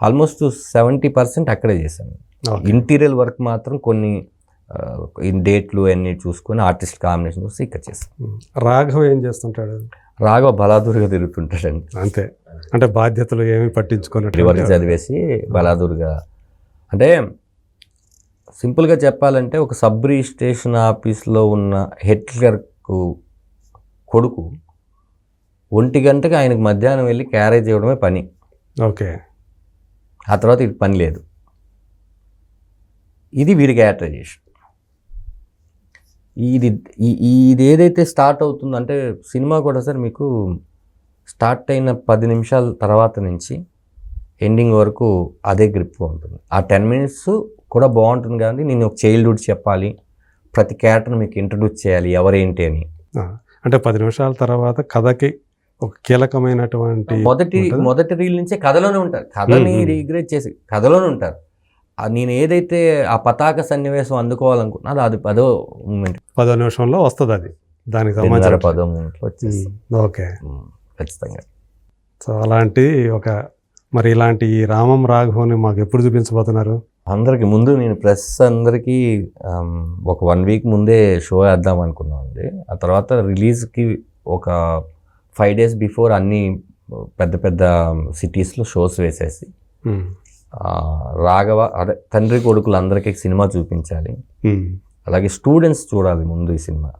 ఆల్మోస్ట్ 70% అక్కడే చేశాను. ఇంటీరియర్ వర్క్ మాత్రం కొన్ని డేట్లు అన్నీ చూసుకొని ఆర్టిస్ట్ కాంబినేషన్ చూసి ఇక్కడ చేస్తాను. రాఘవ ఏం చేస్తుంటాడు? రాఘవ బలాదూరుగా తిరుగుతుంటాడండి. అంతే, అంటే బాధ్యతలు ఏమి పట్టించుకున్నట్టు వర్క్ చదివేసి బలాదూరుగా. అంటే సింపుల్గా చెప్పాలంటే ఒక సబ్ రిజిస్ట్రేషన్ ఆఫీస్లో ఉన్న హెడ్ క్లర్క్ కొడుకు 1 గంటకి ఆయనకు మధ్యాహ్నం వెళ్ళి క్యారేజ్ ఇవ్వడమే పని. ఓకే, ఆ తర్వాత ఇది పని లేదు. ఇది వీడి క్యారెక్టరైజేషన్. ఇది ఏదైతే స్టార్ట్ అవుతుందో అంటే సినిమా కూడా సార్ మీకు స్టార్ట్ అయిన 10 నిమిషాల తర్వాత నుంచి ఎండింగ్ వరకు అదే గ్రిప్గా ఉంటుంది. ఆ 10 minutes కూడా బాగుంటుంది కానీ నేను ఒక చైల్డ్హుడ్ చెప్పాలి, ప్రతి క్యారెక్టర్ని మీకు ఇంట్రడ్యూస్ చేయాలి ఎవరేంటి అని. అంటే 10 నిమిషాల తర్వాత కథకి ఒక కీలకమైనటువంటి మొదటి రీల్ నుంచే కథలోనే ఉంటారు, కథని రీగ్రేట్ చేసి కథలోనే ఉంటారు. నేను ఏదైతే ఆ పతాక సన్నివేశం అందుకోవాలనుకున్నా అది 10వ మూమెంట్ 10వ నిమిషంలో వస్తుంది. అది దానికి సంబంధించిన 10వ మూమెంట్లో వచ్చేసి. ఓకే, ఖచ్చితంగా. సో అలాంటి మరి ఇలాంటి ఈ రామం రాఘవని మాకు ఎప్పుడు చూపించబోతున్నారు? అందరికి ముందు నేను ప్రెస్ అందరికీ ఒక 1 week ముందే షో వేద్దాం అనుకున్నాం అండి. ఆ తర్వాత రిలీజ్కి ఒక 5 days బిఫోర్ అన్ని పెద్ద పెద్ద సిటీస్లో షోస్ వేసేసి రాఘవ అదే తండ్రి కొడుకులు అందరికీ సినిమా చూపించాలి. అలాగే స్టూడెంట్స్ చూడాలి ముందు ఈ సినిమా.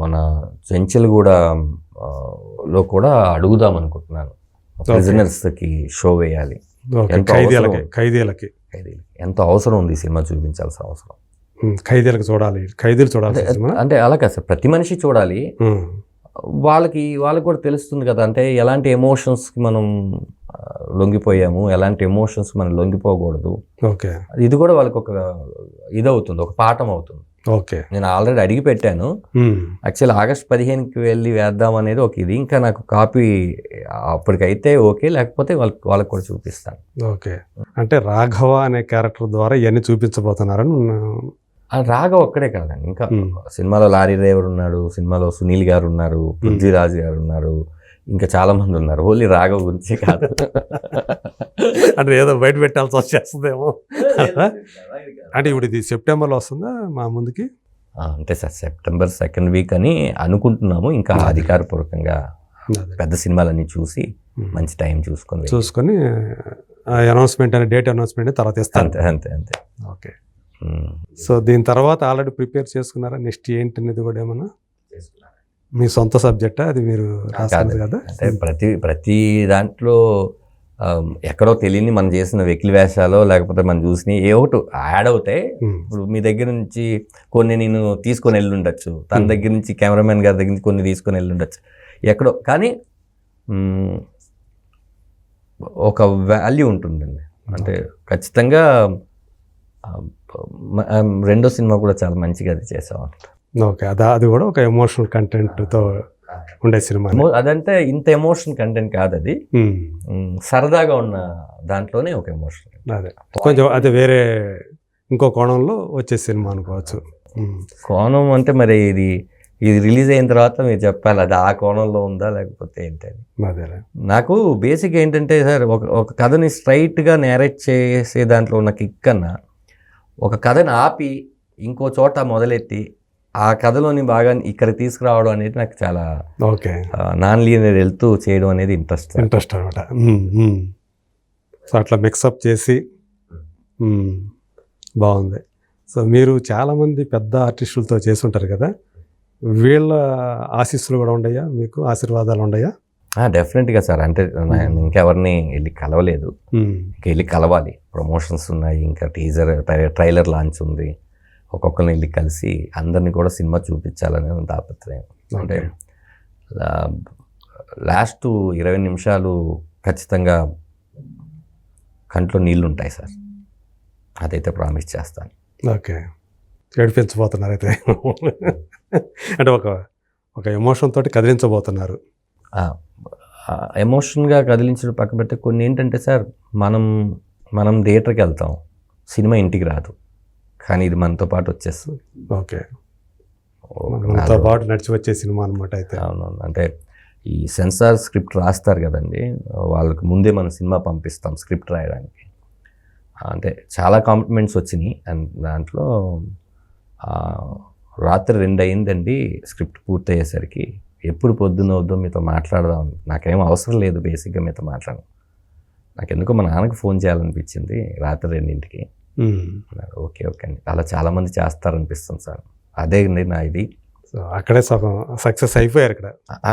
మన చెంచల్గూడలో కూడా అడుగుదాం అనుకుంటున్నాను, ప్రిజనర్స్కి షో వేయాలి. ఖైదీలకి ఎంతో అవసరం ఉంది ఈ సినిమా, చూపించాల్సిన అవసరం. ఖైదీలకు చూడాలి, ఖైదీలు చూడాలి. అంటే అలా కాదు సార్, ప్రతి మనిషి చూడాలి. వాళ్ళకి కూడా తెలుస్తుంది కదా, అంటే ఎలాంటి ఎమోషన్స్కి మనం లొంగిపోయాము, ఎలాంటి ఎమోషన్స్ మనం లొంగిపోకూడదు. ఓకే, ఇది కూడా వాళ్ళకి ఒక ఇదవుతుంది, ఒక పాఠం అవుతుంది. ఓకే, నేను ఆల్రెడీ అడిగి పెట్టాను. యాక్చువల్ August 15కి వెళ్ళి వేద్దాం అనేది ఒక ఇది. ఇంకా నాకు కాపీ అప్పటికైతే ఓకే, లేకపోతే వాళ్ళకి కూడా చూపిస్తాను. ఓకే, అంటే రాఘవ అనే క్యారెక్టర్ ద్వారా ఇవన్నీ చూపించబోతున్నారని. రాఘవ ఒక్కడే కాదండి, ఇంకా సినిమాలో లారీ డ్రైవర్ ఉన్నాడు, సినిమాలో సునీల్ గారు ఉన్నారు, పృథ్వీరాజ్ గారు ఉన్నారు, ఇంకా చాలా మంది ఉన్నారు. ఓన్లీ రాఘవ గురించి కాదు. అంటే ఏదో బయట పెట్టాల్సి వచ్చేస్తుందేమో. అంటే ఇప్పుడు ఇది సెప్టెంబర్లో వస్తుందా మా ముందుకి? అంటే సార్ September 2nd week అని అనుకుంటున్నాము. ఇంకా అధికారపూర్వకంగా పెద్ద సినిమాలన్నీ చూసి మంచి టైం చూసుకొని అనౌన్స్మెంట్ అనే డేట్ అనౌన్స్మెంట్ తర్వాత ఇస్తాను. అంతే. ఓకే, సో దీని తర్వాత ఆల్రెడీ ప్రిపేర్ చేసుకున్నారా? నెక్స్ట్ ఏంటి అనేది కూడా ఏమన్నా మీ సొంత సబ్జెక్టా అది మీరు రాసింది కదా? అంటే ప్రతి దాంట్లో ఎక్కడో తెలియని మనం చేసిన వెకిలి వేషాలు లేకపోతే మనం చూసిన ఏ ఒకటి యాడ్ అవుతాయి. ఇప్పుడు మీ దగ్గర నుంచి కొన్ని నేను తీసుకొని వెళ్ళి ఉండొచ్చు, తన దగ్గర నుంచి కెమెరామెన్ గారి దగ్గర నుంచి కొన్ని తీసుకొని వెళ్ళి ఉండొచ్చు ఎక్కడో, కానీ ఒక వాల్యూ ఉంటుందండి. అంటే ఖచ్చితంగా రెండో సినిమా కూడా చాలా మంచిగా అది చేసామంట. ఓకే, అది కూడా ఒక ఎమోషనల్ కంటెంట్తో ఉండే సినిమా. అదంటే ఇంత ఎమోషన్ కంటెంట్ కాదు, అది సరదాగా ఉన్న దాంట్లోనే ఒక ఎమోషన్. అదే కొంచెం అదే వేరే ఇంకో కోణంలో వచ్చే సినిమా అనుకోవచ్చు. కోణం అంటే మరి ఇది రిలీజ్ అయిన తర్వాత మీరు చెప్పాలి, అది ఆ కోణంలో ఉందా లేకపోతే ఏంటని. అదేలే. నాకు బేసిక్ ఏంటంటే సార్, ఒక కథని స్ట్రైట్గా నేరేట్ చేసే దాంట్లో ఉన్న కిక్ కన్నా ఒక కథని ఆపి ఇంకో చోట మొదలెట్టి ఆ కథలోని బాగా ఇక్కడ తీసుకురావడం అనేది నాకు చాలా ఓకే, నాన్ లీనియర్ వెళ్తూ చేయడం అనేది ఇంట్రెస్ట్ అనమాట. సో అట్లా మిక్సప్ చేసి బాగుంది. సో మీరు చాలామంది పెద్ద ఆర్టిస్టులతో చేస్తుంటారు కదా, వీళ్ళ ఆశీస్సులు కూడా ఉండయా, మీకు ఆశీర్వాదాలు ఉండయా? డెఫినెట్గా సార్. అంటే నేను ఇంకెవరిని వెళ్ళి కలవలేదు, ఇంకా వెళ్ళి కలవాలి. ప్రమోషన్స్ ఉన్నాయి, ఇంకా టీజర్ ట్రైలర్ లాంచ్ ఉంది. ఒక్కొక్కరిని వెళ్ళి కలిసి అందరినీ కూడా సినిమా చూపించాలనే తాపత్రయం. అంటే లాస్ట్ 20 నిమిషాలు ఖచ్చితంగా కంట్లో నీళ్ళు ఉంటాయి సార్, అదైతే ప్రామిస్ చేస్తాను. ఓకే, ఏడిపించబోతున్నారు అయితే. అంటే ఒక ఎమోషన్ తోటి కదిలించబోతున్నారు. ఎమోషన్గా కదిలించడం పక్కన పెడితే కొన్ని ఏంటంటే సార్, మనం థియేటర్కి వెళ్తాం, సినిమా ఇంటికి రాదు, కానీ ఇది మనతో పాటు వచ్చేస్తుంది. ఓకే, మనతో పాటు నడిచి వచ్చే సినిమా అనమాట అయితే. అవునవును. అంటే ఈ సెన్సార్ స్క్రిప్ట్ రాస్తారు కదండి, వాళ్ళకి ముందే మనం సినిమా పంపిస్తాం స్క్రిప్ట్ రాయడానికి. అంటే చాలా కాంప్లిమెంట్స్ వచ్చినాయి. అండ్ దాంట్లో రాత్రి 2 అయిందండి స్క్రిప్ట్ పూర్తయ్యేసరికి. ఎప్పుడు పొద్దున్న వద్దో మీతో మాట్లాడదాం, నాకేం అవసరం లేదు బేసిక్గా మీతో మాట్లాడడం, నాకెందుకో మా నాన్నకి ఫోన్ చేయాలనిపించింది రాత్రి 2ంటికి. ఓకే అండి, అలా చాలామంది చేస్తారనిపిస్తుంది సార్. అదే అండి నా ఇది. సో అక్కడే సక్సెస్ అయిపోయారు ఇక్కడ.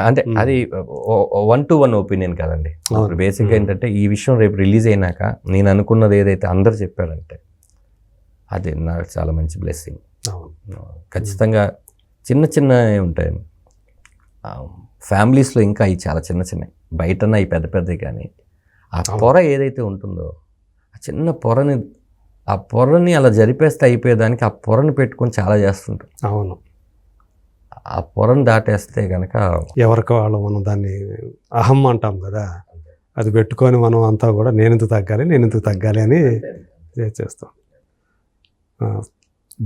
అంటే అది 1-to-1 ఒపీనియన్ కదండి. బేసిక్గా ఏంటంటే ఈ విషయం రేపు రిలీజ్ అయినాక నేను అనుకున్నది ఏదైతే అందరు చెప్పారంటే అది నాకు చాలా మంచి బ్లెస్సింగ్. ఖచ్చితంగా చిన్నవి ఉంటాయండి ఫ్యామిలీస్లో, ఇంకా అవి చాలా చిన్నవి, బయటన అవి పెద్దవి. కానీ ఆ పొర ఏదైతే ఉంటుందో, ఆ చిన్న పొరని అలా జరిపేస్తే అయిపోయేదానికి ఆ పొరని పెట్టుకొని చాలా చేస్తుంటాం. అవును, ఆ పొరను దాటేస్తే కనుక ఎవరికి వాళ్ళు మనం దాన్ని అహం అంటాం కదా, అది పెట్టుకొని మనం అంతా కూడా నేనెందుకు తగ్గాలి అని చేస్తాం.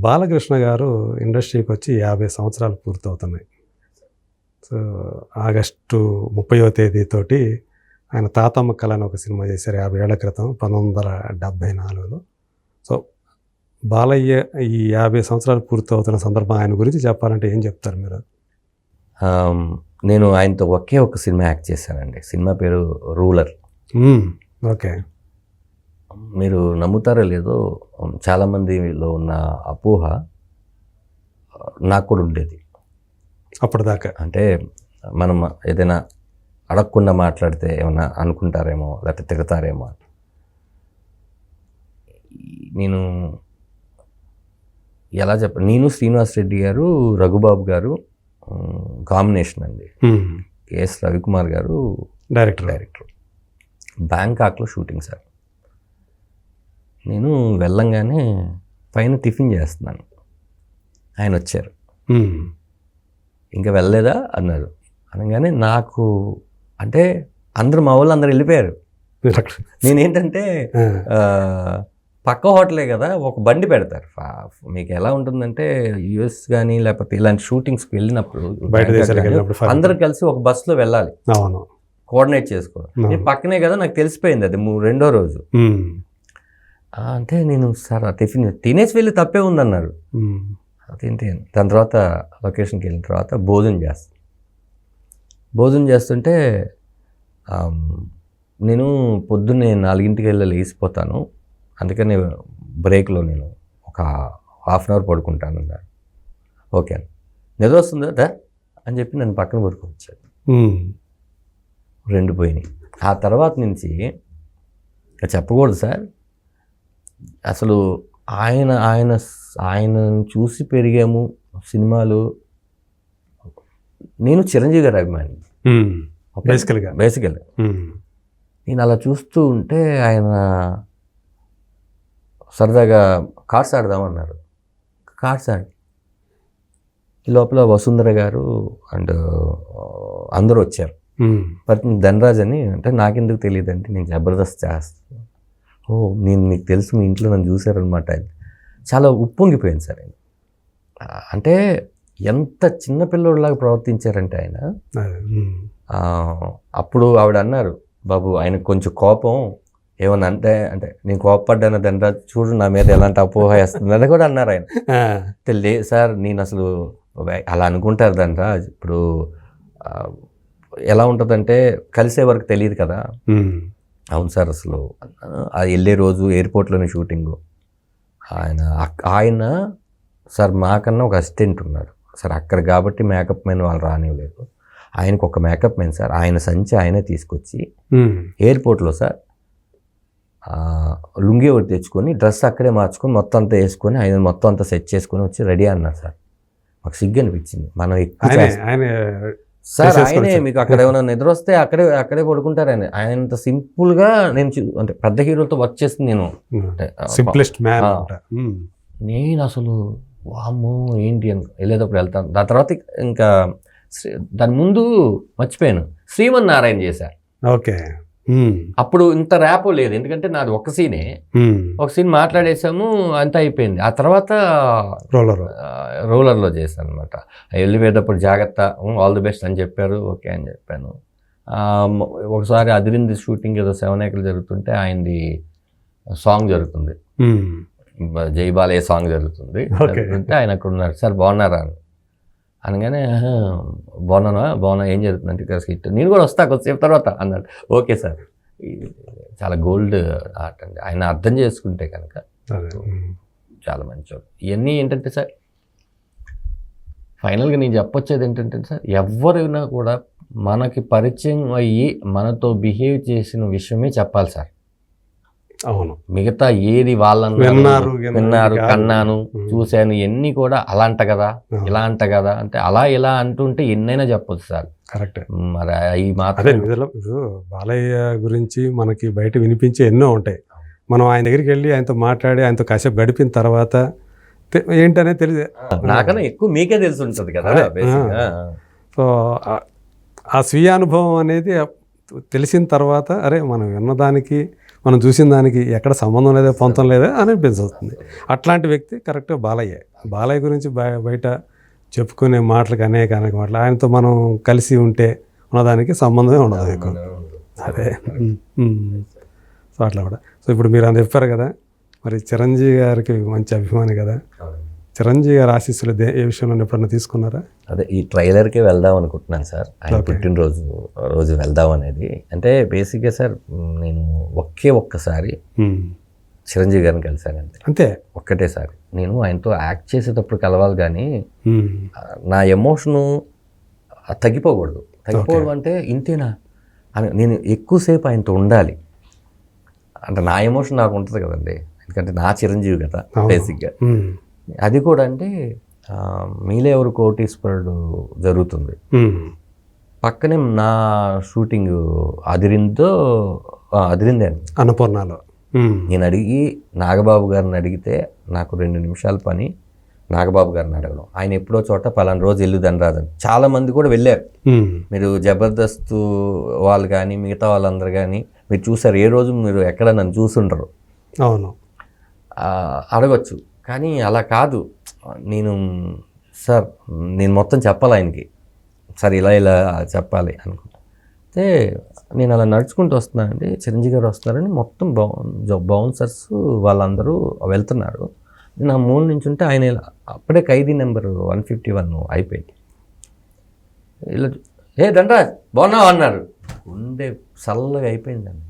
బాలకృష్ణ గారు ఇండస్ట్రీకి వచ్చి 50 సంవత్సరాలు పూర్తవుతున్నాయి. సో ఆగస్టు 30వ తేదీతోటి ఆయన తాతమ్మ కళ అని ఒక సినిమా చేశారు 50 ఏళ్ల క్రితం, 1974లో. సో బాలయ్య ఈ 50 సంవత్సరాలు పూర్తవుతున్న సందర్భం ఆయన గురించి చెప్పాలంటే ఏం చెప్తారు మీరు? నేను ఆయనతో ఒకే ఒక సినిమా యాక్ట్ చేశానండి. సినిమా పేరు రూలర్. ఓకే, మీరు నమ్ముతారో లేదో, చాలామందిలో ఉన్న అపోహ నాకు కూడా ఉండేది అప్పటిదాకా. అంటే మనం ఏదైనా అడగకుండా మాట్లాడితే ఏమన్నా అనుకుంటారేమో, లేకపోతే తిడతారేమో. నేను ఎలా నేను శ్రీనివాస్ రెడ్డి గారు, రఘుబాబు గారు కాంబినేషన్ అండి. కేఎస్ రవికుమార్ గారు డైరెక్టర్. బ్యాంకాక్లో shooting sir. నేను వెళ్ళంగానే పైన టిఫిన్ చేస్తున్నాను, ఆయన వచ్చారు. ఇంకా వెళ్ళలేదా అన్నారు. అనగానే నాకు అంటే మా వాళ్ళు అందరు వెళ్ళిపోయారు. నేనేంటంటే పక్క హోటలే కదా, ఒక బండి పెడతారు. మీకు ఎలా ఉంటుందంటే యుఎస్ కానీ లేకపోతే ఇలాంటి షూటింగ్స్కి వెళ్ళినప్పుడు అందరూ కలిసి ఒక బస్సులో వెళ్ళాలి, కోఆర్డినేట్ చేసుకోవాలి. నేను పక్కనే కదా, నాకు తెలిసిపోయింది అది 2వ రోజు. అంటే నేను సార్ ఆ టిఫిన్ తినేసి వెళ్ళి తప్పే ఉందన్నారు. అదేంటి, దాని తర్వాత లొకేషన్కి వెళ్ళిన తర్వాత భోజనం చేస్తుంటే నేను పొద్దున్నే 4ంటికి వెళ్ళి లేచిపోతాను, అందుకని బ్రేక్లో నేను ఒక ½ అవర్ పడుకుంటాను అన్నారు. ఓకే అని, నిద్ర వస్తుందా అని చెప్పి నన్ను పక్కన పడుకోవచ్చాను. 2 పోయినాయి. ఆ తర్వాత నుంచి చెప్పకూడదు సార్, అసలు ఆయన చూసి పెరిగాము సినిమాలు. నేను చిరంజీవి గారి అభిమాని బేసికల్గా. నేను అలా చూస్తూ ఉంటే ఆయన సరదాగా కార్డ్స్ ఆడదామన్నారు. కార్డ్స్ ఆడి ఈ లోపల వసుంధర గారు అండ్ అందరూ వచ్చారు. ధనరాజ్ అని, అంటే నాకెందుకు తెలియదు అంటే నేను జబర్దస్త్ చేస్తాను. నేను నీకు తెలుసు, మీ ఇంట్లో నన్ను చూశారనమాట. చాలా ఉప్పొంగిపోయాను సార్. అంటే ఎంత చిన్న పిల్లోడిలాగా ప్రవర్తించారంటే ఆయన. అదే. ఆ, అప్పుడు ఆవిడ అన్నారు, బాబు ఆయనకు కొంచెం కోపం ఏమన్నా అంటే అంటే నేను కోపపడ్డాను ధనరాజ్, చూడు నా మీద ఎలాంటి అపోహ వేస్తుంది అని కూడా అన్నారు ఆయన. లే సార్, నేను అసలు అలా అనుకుంటారు ధనరాజ్, ఇప్పుడు ఎలా ఉంటుందంటే కలిసే వరకు తెలియదు కదా. అవును సార్, అసలు వెళ్ళే రోజు ఎయిర్పోర్ట్లోనే షూటింగు. ఆయన సార్ మాకన్నా ఒక అసిస్టెంట్ ఉన్నాడు సార్ అక్కడ, కాబట్టి మేకప్ మెన్ వాళ్ళు రానివ్వలేదు. ఆయనకు ఒక మేకప్ మెన్ సార్, ఆయన సంచి ఆయనే తీసుకొచ్చి ఎయిర్పోర్ట్లో సార్ లుంగి ఒకటి తెచ్చుకొని డ్రెస్ అక్కడే మార్చుకొని మొత్తం అంతా వేసుకొని ఆయన మొత్తం అంతా సెట్ చేసుకొని వచ్చి రెడీ అన్నారు సార్. మాకు సిగ్గు అనిపించింది, మనం ఎక్కువ సార్ ఆయనే. మీకు అక్కడ ఏమైనా నిద్ర వస్తే అక్కడే పడుకుంటారు ఆయన. ఆయనంత సింపుల్గా నేను అంటే పెద్ద హీరోలతో వర్క్ చేసింది నేను, సింప్లెస్ట్ మ్యాన్. నేను అసలు వామ్మో ఏంటి అని వెళ్ళేటప్పుడు వెళ్తాను. దాని తర్వాత ఇంకా దాని ముందు మర్చిపోయాను, శ్రీమన్నారాయణ చేశారు. ఓకే. అప్పుడు ఇంత ర్యాపో లేదు, ఎందుకంటే నాది ఒక సీనే, ఒక సీన్ మాట్లాడేసాము అంతా అయిపోయింది. ఆ తర్వాత రోలర్లో చేశాను అనమాట. వెళ్ళిపోయేటప్పుడు జాగ్రత్త, ఆల్ ది బెస్ట్ అని చెప్పారు. ఓకే అని చెప్పాను. ఒకసారి అదిరింది షూటింగ్ ఏదో 7 ఏకలు జరుగుతుంటే ఆయనది సాంగ్ జరుగుతుంది, జై బాలయ్య సాంగ్ జరుగుతుంది. ఆయన అక్కడ ఉన్నారు, సార్ బాగున్నారా అని అనగానే, బాగున్నా ఏం జరుగుతుందంటే హిట్, నేను కూడా వస్తా కొద్దిసేపు తర్వాత అన్నాడు. ఓకే సార్, చాలా గోల్డ్ ఆర్ట్ అండి, ఆయన అర్థం చేసుకుంటే కనుక చాలా మంచివాడు. ఇవన్నీ ఏంటంటే సార్ ఫైనల్గా నేను చెప్పొచ్చేది ఏంటంటే సార్, ఎవరైనా కూడా మనకి పరిచయం అయ్యి మనతో బిహేవ్ చేసిన విషయమే చెప్పాలి సార్. అవును, మిగతా ఏది వాళ్ళని విన్నారు, కన్నాను, చూశాను, ఇవన్నీ కూడా అలా అంట కదా, ఇలా అంట కదా అంటే అలా ఇలా అంటుంటే ఎన్నైనా చెప్పొచ్చు సార్. కరెక్ట్. మరి అవి మాత్రం బాలయ్య గురించి మనకి బయట వినిపించే ఎన్నో ఉంటాయి. మనం ఆయన దగ్గరికి వెళ్ళి ఆయనతో మాట్లాడి ఆయనతో కాసేపు గడిపిన తర్వాత ఏంటనే తెలియదు, నాకన్నా ఎక్కువ మీకే తెలిసి ఉంటుంది కదా. సో ఆ స్వీయ అనుభవం అనేది తెలిసిన తర్వాత అరే మనం విన్నదానికి మనం చూసిన దానికి ఎక్కడ సంబంధం లేదా పొంతం లేదా అని అనిపించుతుంది. అట్లాంటి వ్యక్తి కరెక్ట్గా బాలయ్య గురించి బయట చెప్పుకునే మాటలకు అనేక మాటలు, ఆయనతో మనం కలిసి ఉంటే ఉన్నదానికి సంబంధమే ఉండదు ఎక్కువ. అదే. సో అట్లా కూడా. సో ఇప్పుడు మీరు అని చెప్పారు కదా, మరి చిరంజీవి గారికి మంచి అభిమాని కదా, చిరంజీవి గారి ఆశీస్సులు ఏ విషయంలో ఎప్పుడన్నా తీసుకున్నారా? అదే ఈ ట్రైలర్కే వెళ్దాం అనుకుంటున్నాను సార్, ఆయన పుట్టినరోజు వెళ్దాం అనేది. అంటే బేసిక్గా సార్ నేను ఒక్కసారి చిరంజీవి గారిని కలిశానండి, అంతే ఒక్కటేసారి. నేను ఆయనతో యాక్ట్ చేసేటప్పుడు కలవాలి కానీ నా ఎమోషను తగ్గిపోకూడదు. తగ్గిపోవడం అంటే ఇంతేనా అని నేను ఎక్కువసేపు ఆయనతో ఉండాలి అంటే నా ఎమోషన్ నాకు ఉంటుంది కదండి, ఎందుకంటే నా చిరంజీవి కదా బేసిక్గా. అది కూడా అంటే మీలే ఎవరు కోటీశ్వరుడు జరుగుతుంది, పక్కనే నా షూటింగ్ అదిరిందే అన్నపూర్ణలో. నేను నాగబాబు గారిని అడిగితే నాకు 2 నిమిషాల పని నాగబాబు గారిని అడగడం. ఆయన ఎప్పుడో చోట పలానా రోజు వెళ్ళు ధనరాజన్, చాలా మంది కూడా వెళ్ళారు. మీరు జబర్దస్త్ వాళ్ళు కానీ మిగతా వాళ్ళందరూ కానీ మీరు చూసారు, ఏ రోజు మీరు ఎక్కడ నన్ను చూసుండరు. అవును, అడగచ్చు. కానీ అలా కాదు, నేను మొత్తం చెప్పాలి ఆయనకి, సార్ ఇలా చెప్పాలి అనుకుంటా. అయితే నేను అలా నడుచుకుంటూ వస్తున్నానండి, చిరంజీవి గారు వస్తున్నారని మొత్తం బౌన్సర్స్ వాళ్ళందరూ వెళ్తున్నారు. నేను ఆ మూల నుంచి ఉంటే ఆయన అప్పుడే ఖైదీ నెంబర్ 151 అయిపోయింది. ఇలా ధనరాజ్ బాగున్నావు అన్నారు, ఉండే చల్లగా అయిపోయిందండి.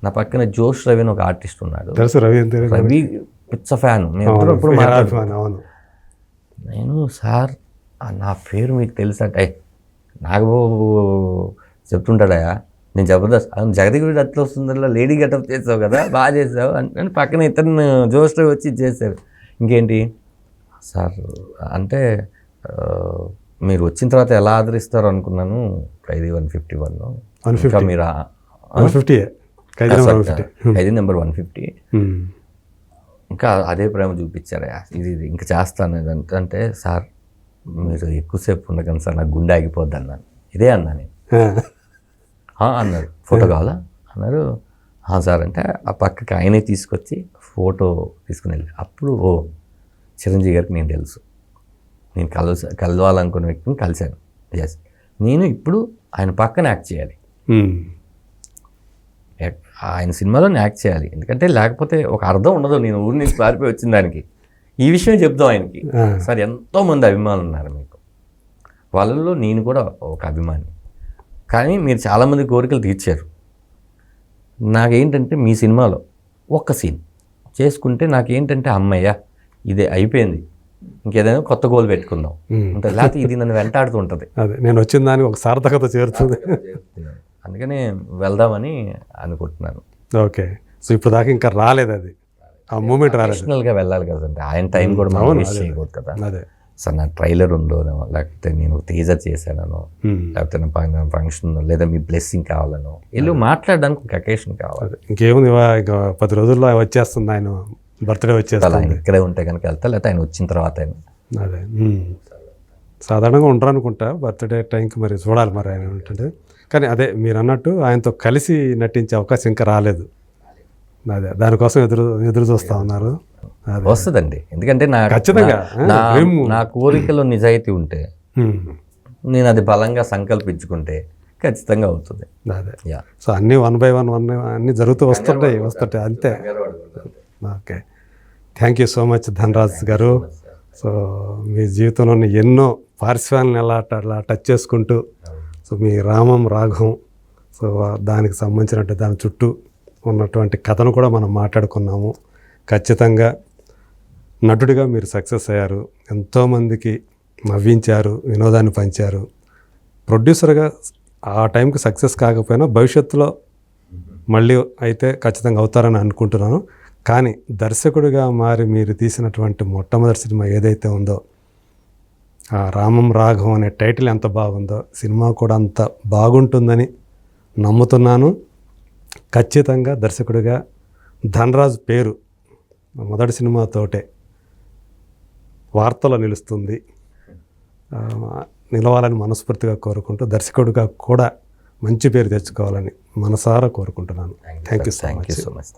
నా పక్కన జోష్ రవి అని ఒక ఆర్టిస్ట్ ఉన్నాడు, రవి పిచ్చ ఫ్యాన్. నేను సార్ నా పేరు మీకు తెలుసా అంటే, నాగబాబు చెప్తుంటాడా, నేను జబర్దస్త్ జగదగిరి అట్లా వస్తుందల్లా లేడీ గెటప్ చేసావు కదా, బాగా చేసావు అని పక్కన ఇతను జోష్ వచ్చి చేశారు. ఇంకేంటి సార్ అంటే మీరు వచ్చిన తర్వాత ఎలా ఆదరిస్తారు అనుకున్నాను, ఖైదీ 151 మీరు 150 ఖైదీ నెంబర్ 150 ఇంకా అదే ప్రేమ చూపించారా, ఇది ఇంకా చేస్తాను అంటే, సార్ మీరు ఎక్కువసేపు ఉండకండి సార్, నాకు గుండె ఆగిపోద్ది అన్నాను. ఇదే అన్నా నేను. అన్నారు ఫోటో కావాలా అన్నారు. సార్ అంటే ఆ పక్కకి ఆయనే తీసుకొచ్చి ఫోటో తీసుకుని వెళ్ళి, అప్పుడు చిరంజీవి గారికి నేను తెలుసు. నేను కలవాలనుకున్న వ్యక్తిని కలిశాను. ఎస్, నేను ఇప్పుడు ఆయన పక్కన యాక్ట్ చేయాలి, ఆయన సినిమాలో నేను యాక్ట్ చేయాలి. ఎందుకంటే లేకపోతే ఒక అర్థం ఉండదు. నేను ఊరి నుంచి పారిపోయి వచ్చిన దానికి ఈ విషయం చెప్దాం ఆయనకి. సార్, ఎంతోమంది అభిమానులు ఉన్నారు మీకు, వాళ్ళల్లో నేను కూడా ఒక అభిమాని. కానీ మీరు చాలామంది కోరికలు తీర్చారు. నాకేంటంటే మీ సినిమాలో ఒక్క సీన్ చేసుకుంటే నాకేంటంటే అమ్మయ్య ఇదే అయిపోయింది, ఇంకేదైనా కొత్త గోల్ పెట్టుకుందాం ఉంటుంది. లేకపోతే ఇది నన్ను వెంటాడుతూ ఉంటుంది. అదే నేను వచ్చిన దానికి ఒక సార్థకత చేరుతుంది. అందుకనే వెళ్దామని అనుకుంటున్నాను. ఓకే, సో ఇప్పుడు దాకా ఇంకా రాలేదు, అది ఆ మూమెంట్ రాలేదు. పర్సనల్గా వెళ్ళాలి కదండి, ఆయన టైం కూడా మనం వేస్ట్ చేయకూడదు కదా. అదే సార్, నా ట్రైలర్ ఉందో, లేకపోతే నేను టీజర్ చేశానో, లేకపోతే నా ఫంక్షన్ లేదా మీ బ్లెస్సింగ్ కావాలనో, ఇల్లు మాట్లాడడానికి ఒక అకేషన్ కావాలి. ఇంకేముంది, ఇంకా 10 రోజుల్లో వచ్చేస్తుంది, ఆయన బర్త్డే వచ్చేస్తుంది. ఆయన ఇక్కడే ఉంటే కనుక వెళ్తా, లేకపోతే ఆయన వచ్చిన తర్వాత అదే సాధారణంగా ఉండరు అనుకుంటా బర్త్డే టైంకి. మరి చూడాలి మరి ఆయన ఉంటుంది. కానీ అదే మీరు అన్నట్టు ఆయనతో కలిసి నటించే అవకాశం ఇంకా రాలేదు. అదే దానికోసం ఎదురు చూస్తూ ఉన్నారు. వస్తుందండి, ఎందుకంటే ఖచ్చితంగా నా కోరికలో నిజాయితీ ఉంటే, నేను అది బలంగా సంకల్పించుకుంటే ఖచ్చితంగా అవుతుంది. అదే సో అన్నీ 1 by 1 అన్నీ జరుగుతూ వస్తుంటాయి అంతే. Okay, thank you so much Dhanraj గారు. సో మీ జీవితంలోని ఎన్నో పార్శ్వాలను అలా టచ్ చేసుకుంటూ, సో మీ రామం రాఘవం, సో దానికి సంబంధించినట్టు దాని చుట్టూ ఉన్నటువంటి కథను కూడా మనం మాట్లాడుకున్నాము. ఖచ్చితంగా నటుడిగా మీరు సక్సెస్ అయ్యారు, ఎంతోమందికి నవ్వించారు, వినోదాన్ని పంచారు. ప్రొడ్యూసర్గా ఆ టైంకి సక్సెస్ కాకపోయినా భవిష్యత్తులో మళ్ళీ అయితే ఖచ్చితంగా అవుతారని అనుకుంటున్నాను. కానీ దర్శకుడిగా మారి మీరు తీసినటువంటి మొట్టమొదటి సినిమా ఏదైతే ఉందో, ఆ రామం రాఘవం అనే టైటిల్ ఎంత బాగుందో, సినిమా కూడా అంత బాగుంటుందని నమ్ముతున్నాను. ఖచ్చితంగా దర్శకుడిగా ధనరాజ్ పేరు మొదటి సినిమాతోటే వార్తలో నిలుస్తుంది, నిలవాలని మనస్ఫూర్తిగా కోరుకుంటూ, దర్శకుడిగా కూడా మంచి పేరు తెచ్చుకోవాలని మనసారా కోరుకుంటున్నాను. Thank you so much.